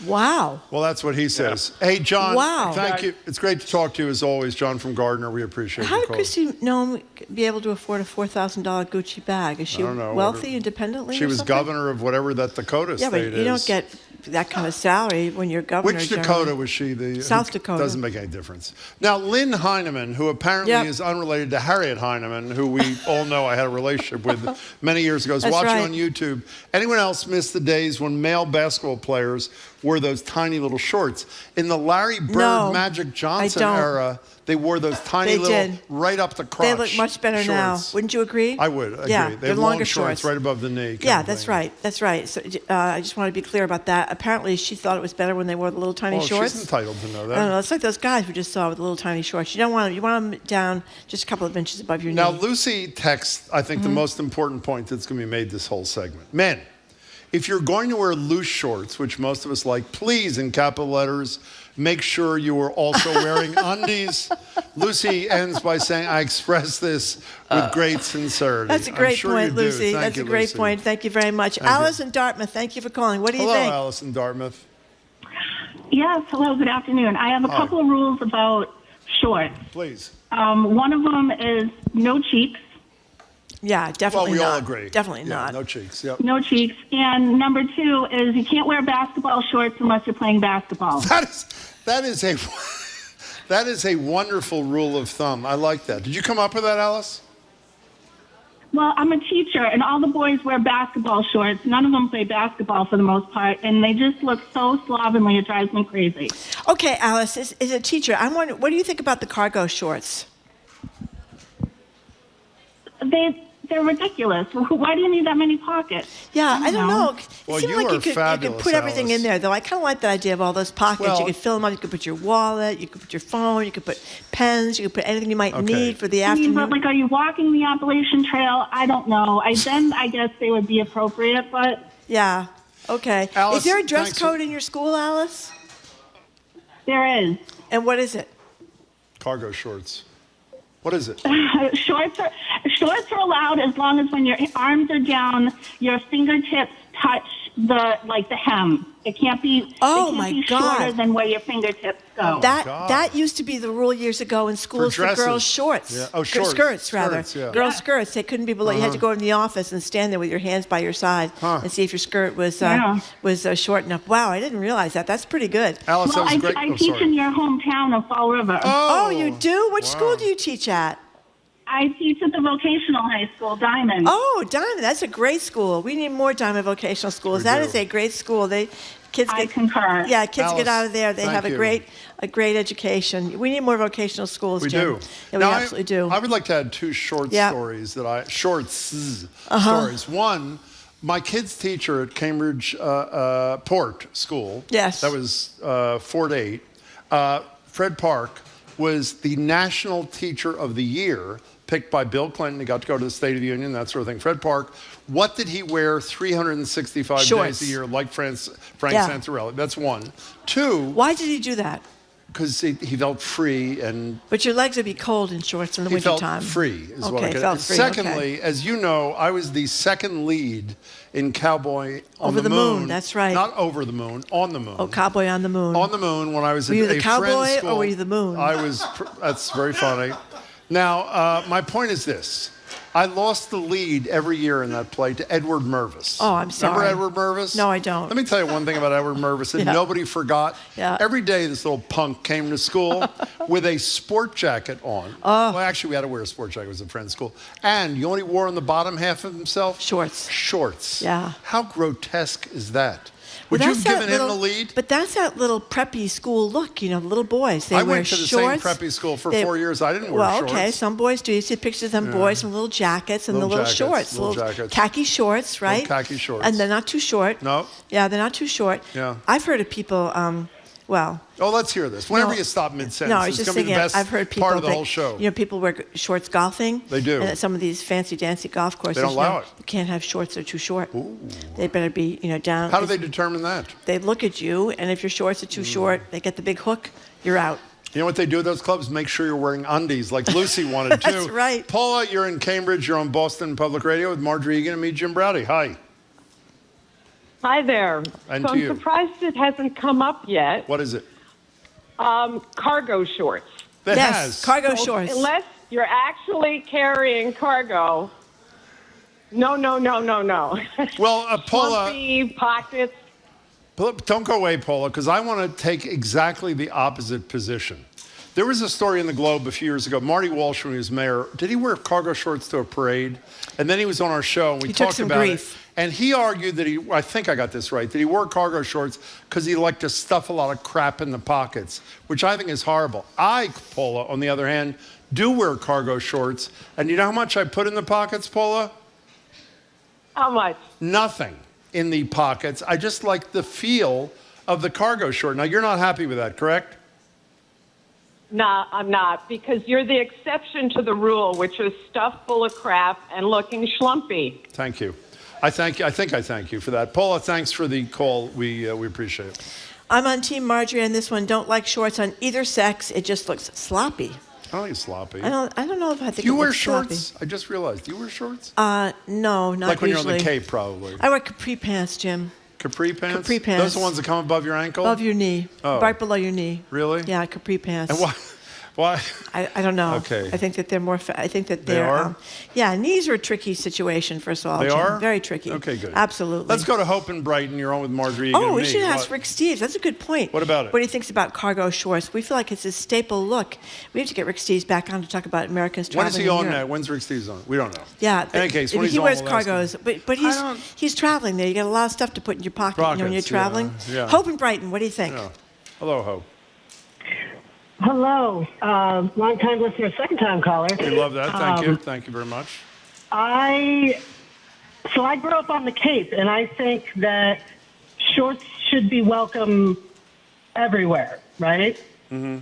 Wow. Well, that's what he says. Hey, John, Wow. thank you. It's great to talk to you as always, John from Gardner. We appreciate How your did call. Kristi Noem be able to afford a $4,000 Gucci bag? Is she I don't know. wealthy independently? She or was something? governor of whatever that Dakota Yeah, state but you don't get that kind of salary when you're governor. Which generally. Dakota was she? South Dakota. Doesn't make any difference. Now, Lynn Heineman, who apparently is unrelated to Harriet Heineman, who we all know I had a relationship with many years ago, is That's watching right. on YouTube. Anyone else miss the days when male basketball players wore those tiny little shorts? In the Larry Bird, Magic Johnson era, they wore those tiny right up the crotch. They look much better now. Wouldn't you agree? I would agree. Yeah, They they're have longer long shorts right above the knee. Yeah, that's right. That's right. So I just want to be clear about that. Apparently, she thought it was better when they wore the little tiny shorts. She's entitled to know that. I don't know. It's like those guys we just saw with the little tiny shorts. You don't want them. You want them down just a couple of inches above your knee. Now, Lucy texts, I think, the most important point that's going to be made this whole segment. Men, if you're going to wear loose shorts, which most of us like, please, in capital letters, make sure you are also wearing undies. Lucy ends by saying, I express this with great sincerity. That's a great point, Lucy. Thank That's you, a great Lucy. point. Thank you very much. Thank Alice in Dartmouth, thank you for calling. What do you Hello, think? Alice in Dartmouth. Yes, hello, good afternoon. I have a couple of rules about shorts. Please. One of them is no cheeks. Yeah, definitely we not. all agree. Definitely not. No cheeks, yep. No cheeks. And number two is you can't wear basketball shorts unless you're playing basketball. That is a wonderful rule of thumb. I like that. Did you come up with that, Alice? Well, I'm a teacher, and all the boys wear basketball shorts. None of them play basketball for the most part, and they just look so slovenly. It drives me crazy. Okay, Alice, as a teacher, I'm wondering, what do you think about the cargo shorts? They're ridiculous. Why do you need that many pockets? Yeah, I don't know. Well, it seemed like you could put everything in there, though. I kind of like the idea of all those pockets. Well, you could fill them up. You could put your wallet. You could put your phone. You could put pens. You could put anything you might need for the afternoon. But like, are you walking the Appalachian Trail? I don't know. I guess they would be appropriate, but yeah. Okay. Alice, is there a dress code in your school, Alice? there is. And what is it? Cargo shorts. What is it? Shorts are allowed as long as when your arms are down, your fingertips touch the hem. It can't be. Oh, it can't my be God. shorter than where your fingertips go. That used to be the rule years ago in schools for girls' shorts. Yeah. Oh, shorts. Skirts, rather. Skirts, yeah. Girls' skirts. They couldn't be below. You had to go in the office and stand there with your hands by your side and see if your skirt was short enough. Wow, I didn't realize that. That's pretty good. Alice, well, that was great. I teach in your hometown of Fall River. Oh, you do? Which school do you teach at? I teach at the vocational high school, Diamond. Oh, Diamond. That's a great school. We need more Diamond vocational schools. That is a great school. I concur. Yeah, kids Alice, get out of there. They have thank a great education. We need more vocational schools, We Jim. do. Yeah, Now, we absolutely do. I would like to add two short stories stories. One, my kid's teacher at Cambridge Port School. Yes. That was 4 to 8. Fred Park was the National Teacher of the Year, picked by Bill Clinton. He got to go to the State of the Union, that sort of thing. Fred Park, what did he wear 365 days a year, like Frank Santorelli? That's one. Two. Why did he do that? Because he felt free and... But your legs would be cold in shorts in the wintertime. He felt free, is what I Okay, could... felt free. Secondly, as you know, I was the second lead in Cowboy on Over the Moon. That's right. Not Over the Moon, On the Moon. Oh, Cowboy on the Moon. On the Moon, when I was Were you at the a cowboy friend's school. or were you the moon? I was... That's very funny. Now, my point is this. I lost the lead every year in that play to Edward Mervis. Oh, I'm sorry. Remember Edward Mervis? No, I don't. Let me tell you one thing about Edward Mervis that nobody forgot. Yeah. Every day this little punk came to school with a sport jacket on. Oh. Well, actually, we had to wear a sport jacket. It was a friend's school. And you only wore on the bottom half of himself? Shorts. Shorts. Yeah. How grotesque is that? Would you have given him the lead? But that's that little preppy school look, the little boys. They I wear went to the shorts. same preppy school for 4 years. I didn't wear shorts. Well, okay, some boys do. You see pictures of them boys in little jackets and the little shorts. Little jackets. Khaki shorts, right? Little khaki shorts. And they're not too short. No. Yeah, they're not too short. Yeah. I've heard of people, Oh, let's hear this. Whenever you stop mid-sentence, no, I was it's just going to be thinking, the best I've heard people part of the whole show. People wear shorts golfing. They do. And at some of these fancy dancy golf courses, They don't allow it. You can't have shorts that are too short. They better be, down. How do they determine that? They look at you, and if your shorts are too short, they get the big hook, you're out. You know what they do at those clubs? Make sure you're wearing undies like Lucy wanted to. That's right. Paula, you're in Cambridge. You're on Boston Public Radio with Marjorie Egan and me, Jim Browdy. Hi. Hi there. And so to you. I'm surprised it hasn't come up yet. What is it? Cargo shorts. That has. Cargo So shorts. Unless you're actually carrying cargo. No. Well, Paula. Slumpy pockets. Don't go away, Paula, because I want to take exactly the opposite position. There was a story in the Globe a few years ago. Marty Walsh, when he was mayor, did he wear cargo shorts to a parade? And then he was on our show, and we talked about grief. it. And he argued that I think I got this right, that he wore cargo shorts because he liked to stuff a lot of crap in the pockets, which I think is horrible. I, Paula, on the other hand, do wear cargo shorts. And you know how much I put in the pockets, Paula? How much? Nothing in the pockets. I just like the feel of the cargo short. Now, you're not happy with that, correct? No, I'm not, because you're the exception to the rule, which is stuffed full of crap and looking schlumpy. Thank you. I think I thank you for that. Paula, thanks for the call. We appreciate it. I'm on Team Marjorie on this one. Don't like shorts on either sex. It just looks sloppy. I don't think it's sloppy. I don't know if I think Do you it wear looks shorts? sloppy. I just realized. Do you wear shorts? No, not like when usually. you're on the Cape, probably. I wear capri pants, Jim. Capri pants? Capri pants. Those are the ones that come above your ankle? Above your knee. Oh. Right below your knee. Really? Yeah, capri pants. And Why? I don't know. Okay. I think that they're more. I think that they're. Knees are a tricky situation. First of all, They Jim. are Very tricky. Okay, good. Absolutely. Let's go to Hope and Brighton. You're on with Marjorie. We should ask Rick Steves. That's a good point. What about it? What he thinks about cargo shorts. We feel like it's a staple look. We have to get Rick Steves back on to talk about Americans traveling. When is he on that? When's Rick Steves on? We don't know. Yeah. In any case, when he wears cargos, but he's traveling there. You got a lot of stuff to put in your pocket when you're traveling. Yeah. Hope and Brighton. What do you think? Yeah. Hello, Hope. Hello, long-time listener, second-time caller. We love that. Thank you. Thank you very much. I grew up on the Cape, and I think that shorts should be welcome everywhere, right? Mm-hmm.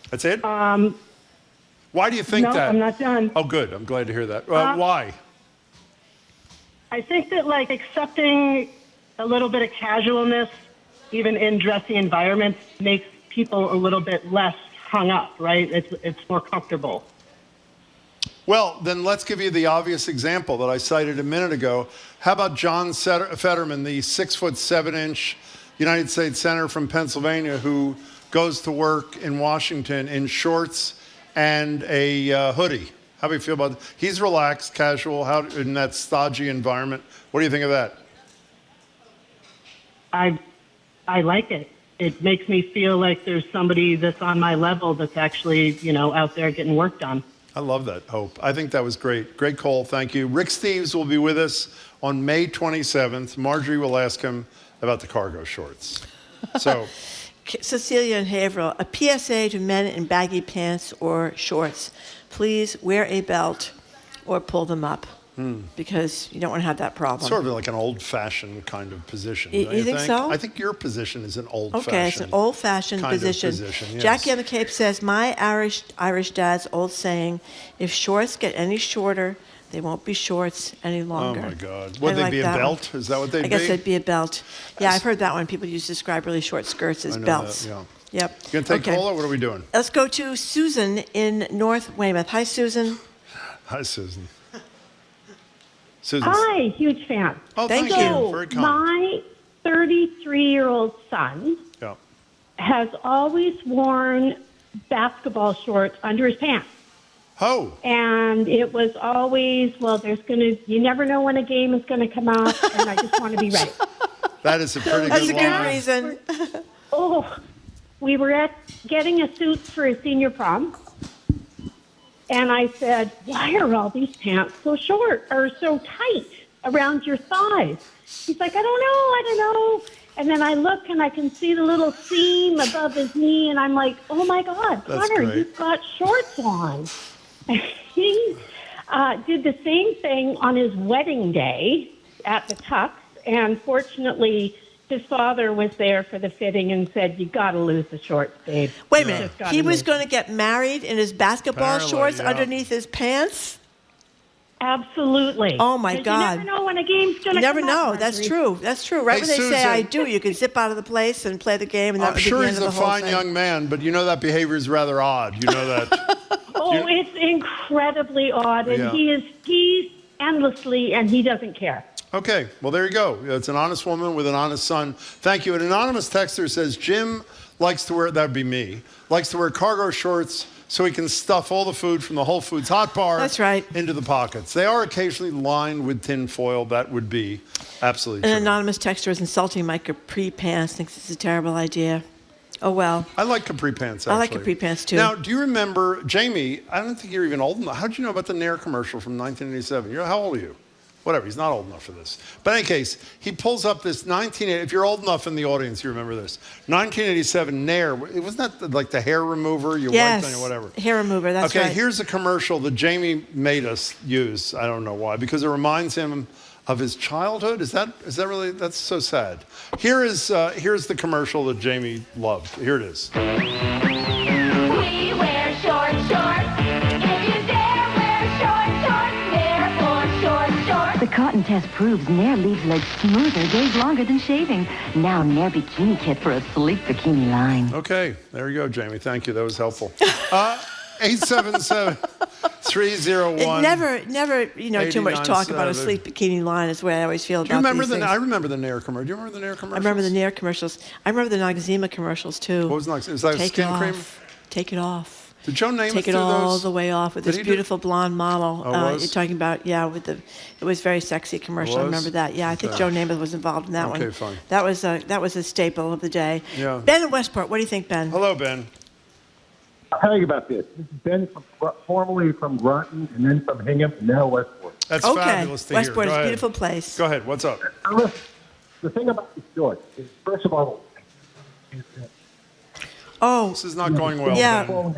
That's it? Why do you think that? No, I'm not done. Oh, good. I'm glad to hear that. Why? I think that, accepting a little bit of casualness, even in dressy environments, makes people a little bit less hung up, right? It's more comfortable. Well, then let's give you the obvious example that I cited a minute ago. How about John Fetterman, the 6'7" United States Senator from Pennsylvania, who goes to work in Washington in shorts and a hoodie? How do you feel about that? He's relaxed, casual, in that stodgy environment. What do you think of that? I like it. It makes me feel like there's somebody that's on my level that's actually, out there getting work done. I love that, Hope. I think that was great. Great call. Thank you. Rick Steves will be with us on May 27th. Marjorie will ask him about the cargo shorts. So, Cecilia and Haverhill, a PSA to men in baggy pants or shorts. Please wear a belt or pull them up. Because you don't want to have that problem. Sort of like an old-fashioned kind of position. You think so? I think your position is an old-fashioned. Okay, it's an old-fashioned position. Yes. Jackie on the Cape says, my Irish dad's old saying, if shorts get any shorter, they won't be shorts any longer. Oh, my God. Would they be a belt? Is that what they'd be? I guess they'd be a belt. Yeah, I've heard that one. People used to describe really short skirts as belts. That, yeah. Yep. You going to take cola? What are we doing? Let's go to Susan in North Weymouth. Hi, Susan. Hi, Susan. Hi, huge fan. Oh, thank you. Very kind. My 33-year-old son has always worn basketball shorts under his pants. Oh. And it was always, you never know when a game is going to come out, and I just want to be ready. That is a pretty That's good a line. good reason. We were getting a suit for a senior prom. And I said, why are all these pants so short or so tight around your thighs? He's like, I don't know. And then I look and I can see the little seam above his knee. And I'm like, oh, my God, Connor, you've got shorts on. He did the same thing on his wedding day at the Tux. And fortunately, his father was there for the fitting and said, you got to lose the shorts, babe. Wait a minute. He was going to get married in his basketball shorts underneath his pants? Absolutely. Oh, my God. You never know when a game's going to come You never know. up, That's true. That's true. Right when they say I do, you can zip out of the place and play the game. And that I'm would sure be the he's end a of the whole fine thing. young man, but that behavior is rather odd. You know that. It's incredibly odd. And he's endlessly, and he doesn't care. Okay, well, there you go. It's an honest woman with an honest son. Thank you. An anonymous texter says, Jim likes to wear, that would be me, likes to wear cargo shorts so he can stuff all the food from the Whole Foods hot bar into the pockets. They are occasionally lined with tin foil. That would be absolutely true. An anonymous texter is insulting my capri pants, thinks it's a terrible idea. Oh, well. I like capri pants, actually. I like capri pants, too. Now, do you remember, Jamie, I don't think you're even old enough. How did you know about the Nair commercial from 1987? How old are you? Whatever, he's not old enough for this. But in any case, he pulls up this 1980, if you're old enough in the audience, you remember this. 1987 Nair, wasn't that like the hair remover, your white thing or whatever? Hair remover, that's right. Okay, here's a commercial that Jamie made us use. I don't know why, because it reminds him of his childhood. Is that really, that's so sad. Here's the commercial that Jamie loved. Here it is. We wear short shorts. If you dare wear short shorts, Nair for short shorts. The cotton test proves Nair leaves legs smoother days longer than shaving. Now Nair Bikini Kit for a sleek bikini line. Okay, there you go, Jamie. Thank you. That was helpful. 877-301. Never, too much talk about a sleek bikini line is the way I always feel about these things. I remember the Nair commercial. Do you remember the Nair commercials? I remember the Nair commercials. I remember the Noxzema commercials, too. What was Noxzema? Is that Take skin off. cream? take it off. Did Joe Namath take it do all those? the way off with Did this he do- beautiful blonde model. Oh, was? You're talking about, it was very sexy commercial. I Was? remember that. Yeah, I think Okay. Joe Namath was involved in that one. Okay, fine. That was a staple of the day. Yeah. Ben in Westport, what do you think, Ben? Hello, Ben. I'll tell you about this. This is Ben, formerly from Groton, and then from Hingham, and now Westport. That's Okay. fabulous to Westport hear. is Go a ahead. beautiful place. Go ahead. What's up? The thing about the shorts is, first of all, Oh. This is not going well, Yeah. Ben.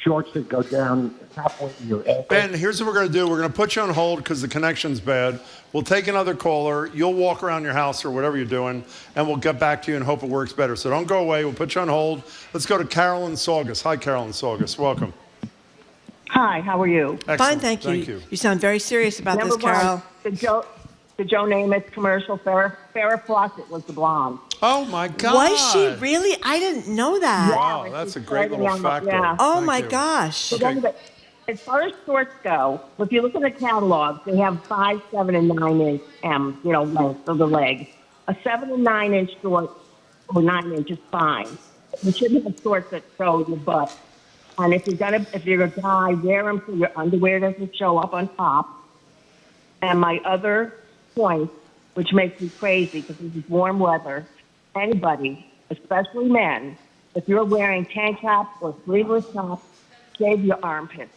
Shorts that go down halfway to your ankle. Ben, here's what we're going to do. We're going to put you on hold because the connection's bad. We'll take another caller. You'll walk around your house or whatever you're doing, and we'll get back to you and hope it works better. So don't go away. We'll put you on hold. Let's go to Carolyn Saugus. Hi, Carolyn Saugus. Welcome. Hi, how are you? Excellent. Fine, thank you. Thank you. You sound very serious about Number this, Carol. one, the Joe Namath commercial, Farrah Fawcett was the blonde. Oh, my God. Was she really? I didn't know that. Wow, that's a great little factor. Yeah. Oh, Thank my you. gosh. So then as far as shorts go, if you look at the catalog, they have 5, 7, and 9 inch length of the leg. A 7 and 9 inch short or 9 inch is fine. You shouldn't have shorts that show your butt. And if you're a guy, wear them so your underwear doesn't show up on top. And my other point, which makes me crazy because this is warm weather, anybody, especially men, if you're wearing tank tops or sleeveless tops, shave your armpits.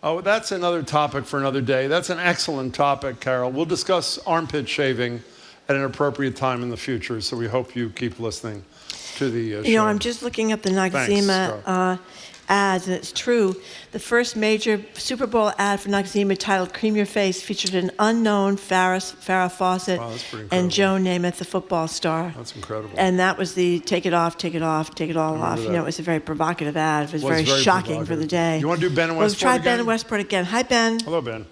Oh, that's another topic for another day. That's an excellent topic, Carol. We'll discuss armpit shaving at an appropriate time in the future, so we hope you keep listening to the show. I'm just looking up the Noxzema Thanks, ads, and it's true. The first major Super Bowl ad for Noxzema, titled "Cream Your Face," featured an unknown Farrah Fawcett Wow, that's pretty and incredible. Joe Namath, the football star. That's incredible. And that was the take it off, take it off, take it all remember off. that. It was a very provocative ad. It was very, very shocking for provocative. the day. You want to do Ben in We'll Westport try again? Ben in Westport again. Hi, Ben. Hello, Ben.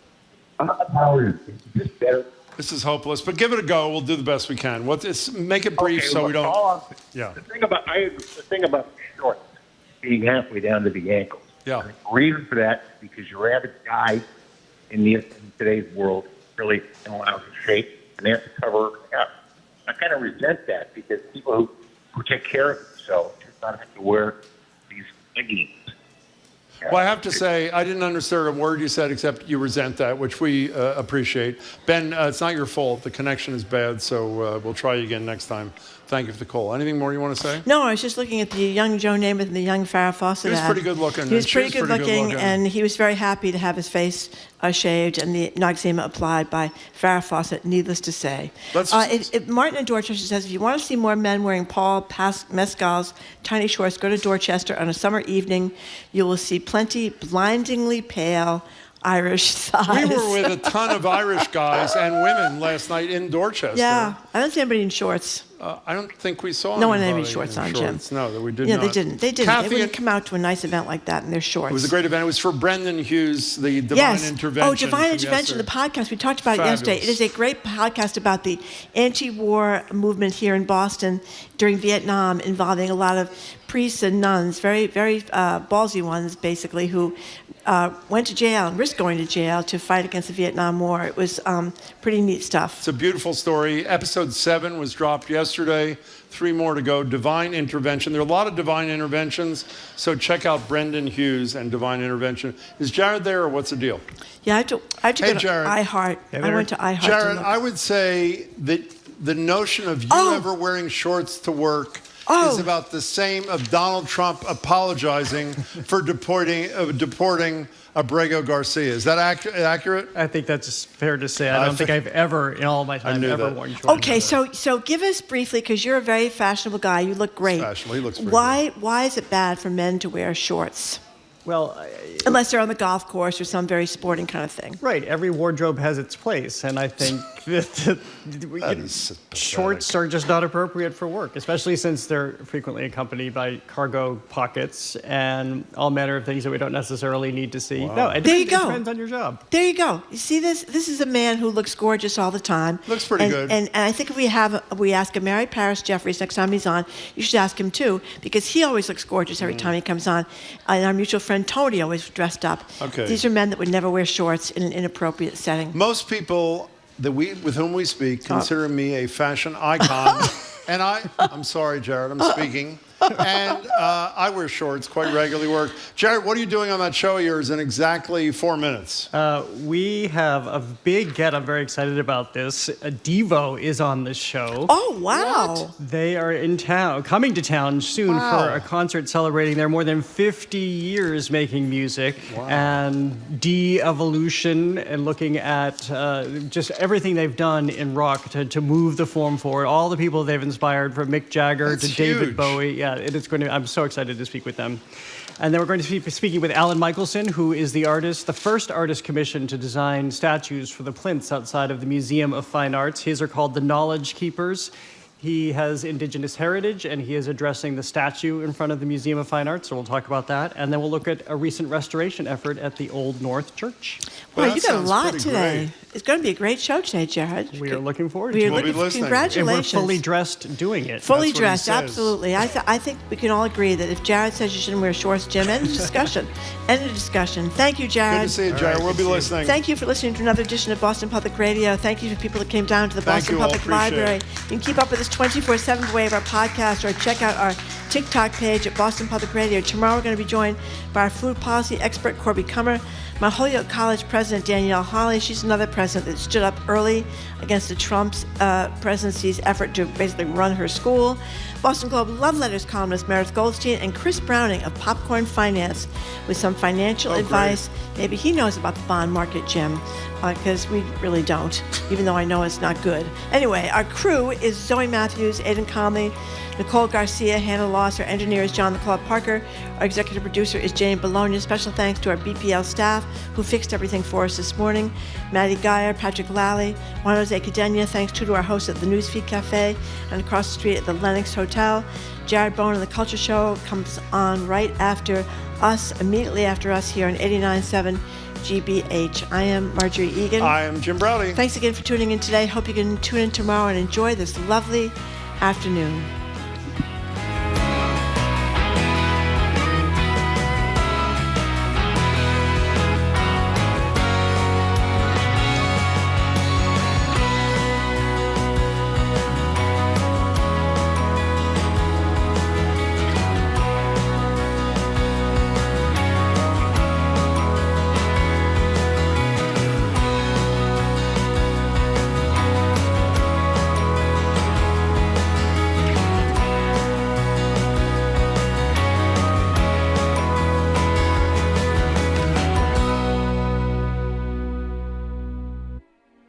How are you? Is this better? This is hopeless, but give it a go. We'll do the best we can. Make it brief so we don't. Yeah. The thing about shorts being halfway down to the ankles. Yeah. The reason for that is because your average guy in today's world really in lousy shape, and they have to cover everything up. I kind of resent that because people who take care of themselves do not have to wear these leggings. Well, I have to say, I didn't understand a word you said except you resent that, which we appreciate. Ben, it's not your fault. The connection is bad, so we'll try you again next time. Thank you for the call. Anything more you want to say? No, I was just looking at the young Joe Namath and the young Farrah Fawcett He was ad. pretty good looking, He was and she pretty was good pretty good looking, looking. and he was very happy to have his face shaved and the Noxzema applied by Farrah Fawcett, needless to say. Martin in Dorchester says, if you want to see more men wearing Paul Mescal's tiny shorts, go to Dorchester on a summer evening. You will see plenty blindingly pale Irish thighs. We were with a ton of Irish guys and women last night in Dorchester. Yeah, I don't see anybody in shorts. I don't think we saw No one had any anybody shorts in on, shorts. Jim. No, that we did Yeah, not. they didn't. They Kathy, wouldn't come out to a nice event like that in their shorts. It was a great event. It was for Brendan Hughes, the Divine Yes. Intervention. Oh, Divine from Intervention, the yesterday. podcast. We talked about it yesterday. It Fabulous. is a great podcast about the anti-war movement here in Boston during Vietnam, involving a lot of priests and nuns, very, very ballsy ones, basically, who went to jail and risked going to jail to fight against the Vietnam War. It was pretty neat stuff. It's a beautiful story. Episode 7 was dropped yesterday. 3 more to go. Divine Intervention. There are a lot of divine interventions, so check out Brendan Hughes and Divine Intervention. Is Jared there, or what's the deal? Yeah, I have to Hey, go to Jared. iHeart. I went to iHeart. Jared, I would say that the notion of you ever wearing shorts to work is about the same of Donald Trump apologizing for deporting Abrego Garcia. Is that accurate? I think that's fair to say. I don't think I've ever, in all my time, ever worn shorts. Okay, so give us briefly, because you're a very fashionable guy. You look great. Fashionable. He looks pretty Why is it bad for men to wear shorts? Well, unless they're on the golf course or some very sporting kind of thing. Right. Every wardrobe has its place, and I think that shorts are just not appropriate for work, especially since they're frequently accompanied by cargo pockets and all manner of things that we don't necessarily need to see. Wow. No, it There you depends, go. it depends on your job. There you go. You see this? This is a man who looks gorgeous all the time. Looks pretty good. And I think if we ask him, Mary Paris Jeffries, next time he's on, you should ask him too, because he always looks gorgeous every time he comes on. And our mutual friend Tony always dressed up. Okay. These are men that would never wear shorts in an inappropriate setting. Most people with whom we speak consider me a fashion icon. And I'm sorry, Jared, I'm speaking. And I wear shorts quite regularly. Work. Jared, what are you doing on that show of yours in exactly 4 minutes? We have a big get. I'm very excited about this. Devo is on the show. Oh, wow. They are in town, coming to town soon for a concert celebrating their more than 50 years making music and de-evolution and looking at just everything they've done in rock to move the form forward. All the people they've inspired, from Mick Jagger to David Bowie. Yeah, I'm so excited to speak with them. And then we're going to be speaking with Alan Michelson, who is the first artist commissioned to design statues for the plinths outside of the Museum of Fine Arts. His are called the Knowledge Keepers. He has Indigenous heritage, and he is addressing the statue in front of the Museum of Fine Arts, so we'll talk about that. And then we'll look at a recent restoration effort at the Old North Church. Well, you got a lot today. Great. It's going to be a great show today, Jared. We are looking forward to it. We'll be listening. Congratulations. And we're fully dressed doing it. Fully dressed, absolutely. I think we can all agree that if Jared says you shouldn't wear shorts, Jim, end of discussion. End of discussion. Thank you, Jared. Good to see you, Jared. We'll be listening. Thank you for listening to another edition of Boston Public Radio. Thank you to people that came down to the Boston Public Library. You can keep up with us 24/7 way of our podcast, or check out our TikTok page at Boston Public Radio. Tomorrow we're going to be joined by our food policy expert, Corby Kummer, my Holyoke College president, Danielle Hawley. She's another president that stood up early against the Trump's presidency's effort to basically run her school. Boston Globe Love Letters columnist Meredith Goldstein, and Chris Browning of Popcorn Finance with some financial advice. Maybe he knows about the bond market, Jim, because we really don't, even though I know it's not good. Anyway, our crew is Zoe Matthews, Aidan Conley, Nicole Garcia, Hannah Loss. Our engineer is John LaClaw Parker. Our executive producer is Jane Bologna. Special thanks to our BPL staff who fixed everything for us this morning. Maddie Geyer, Patrick Lally, Juan Jose Cadena. Thanks to our hosts at the Newsfeed Cafe and across the street at the Lennox Hotel. Jared Bowen and the Culture Show comes on right after us, immediately after us here on 89.7 GBH. I am Marjorie Egan. I am Jim Browdy. Thanks again for tuning in today. Hope you can tune in tomorrow and enjoy this lovely afternoon.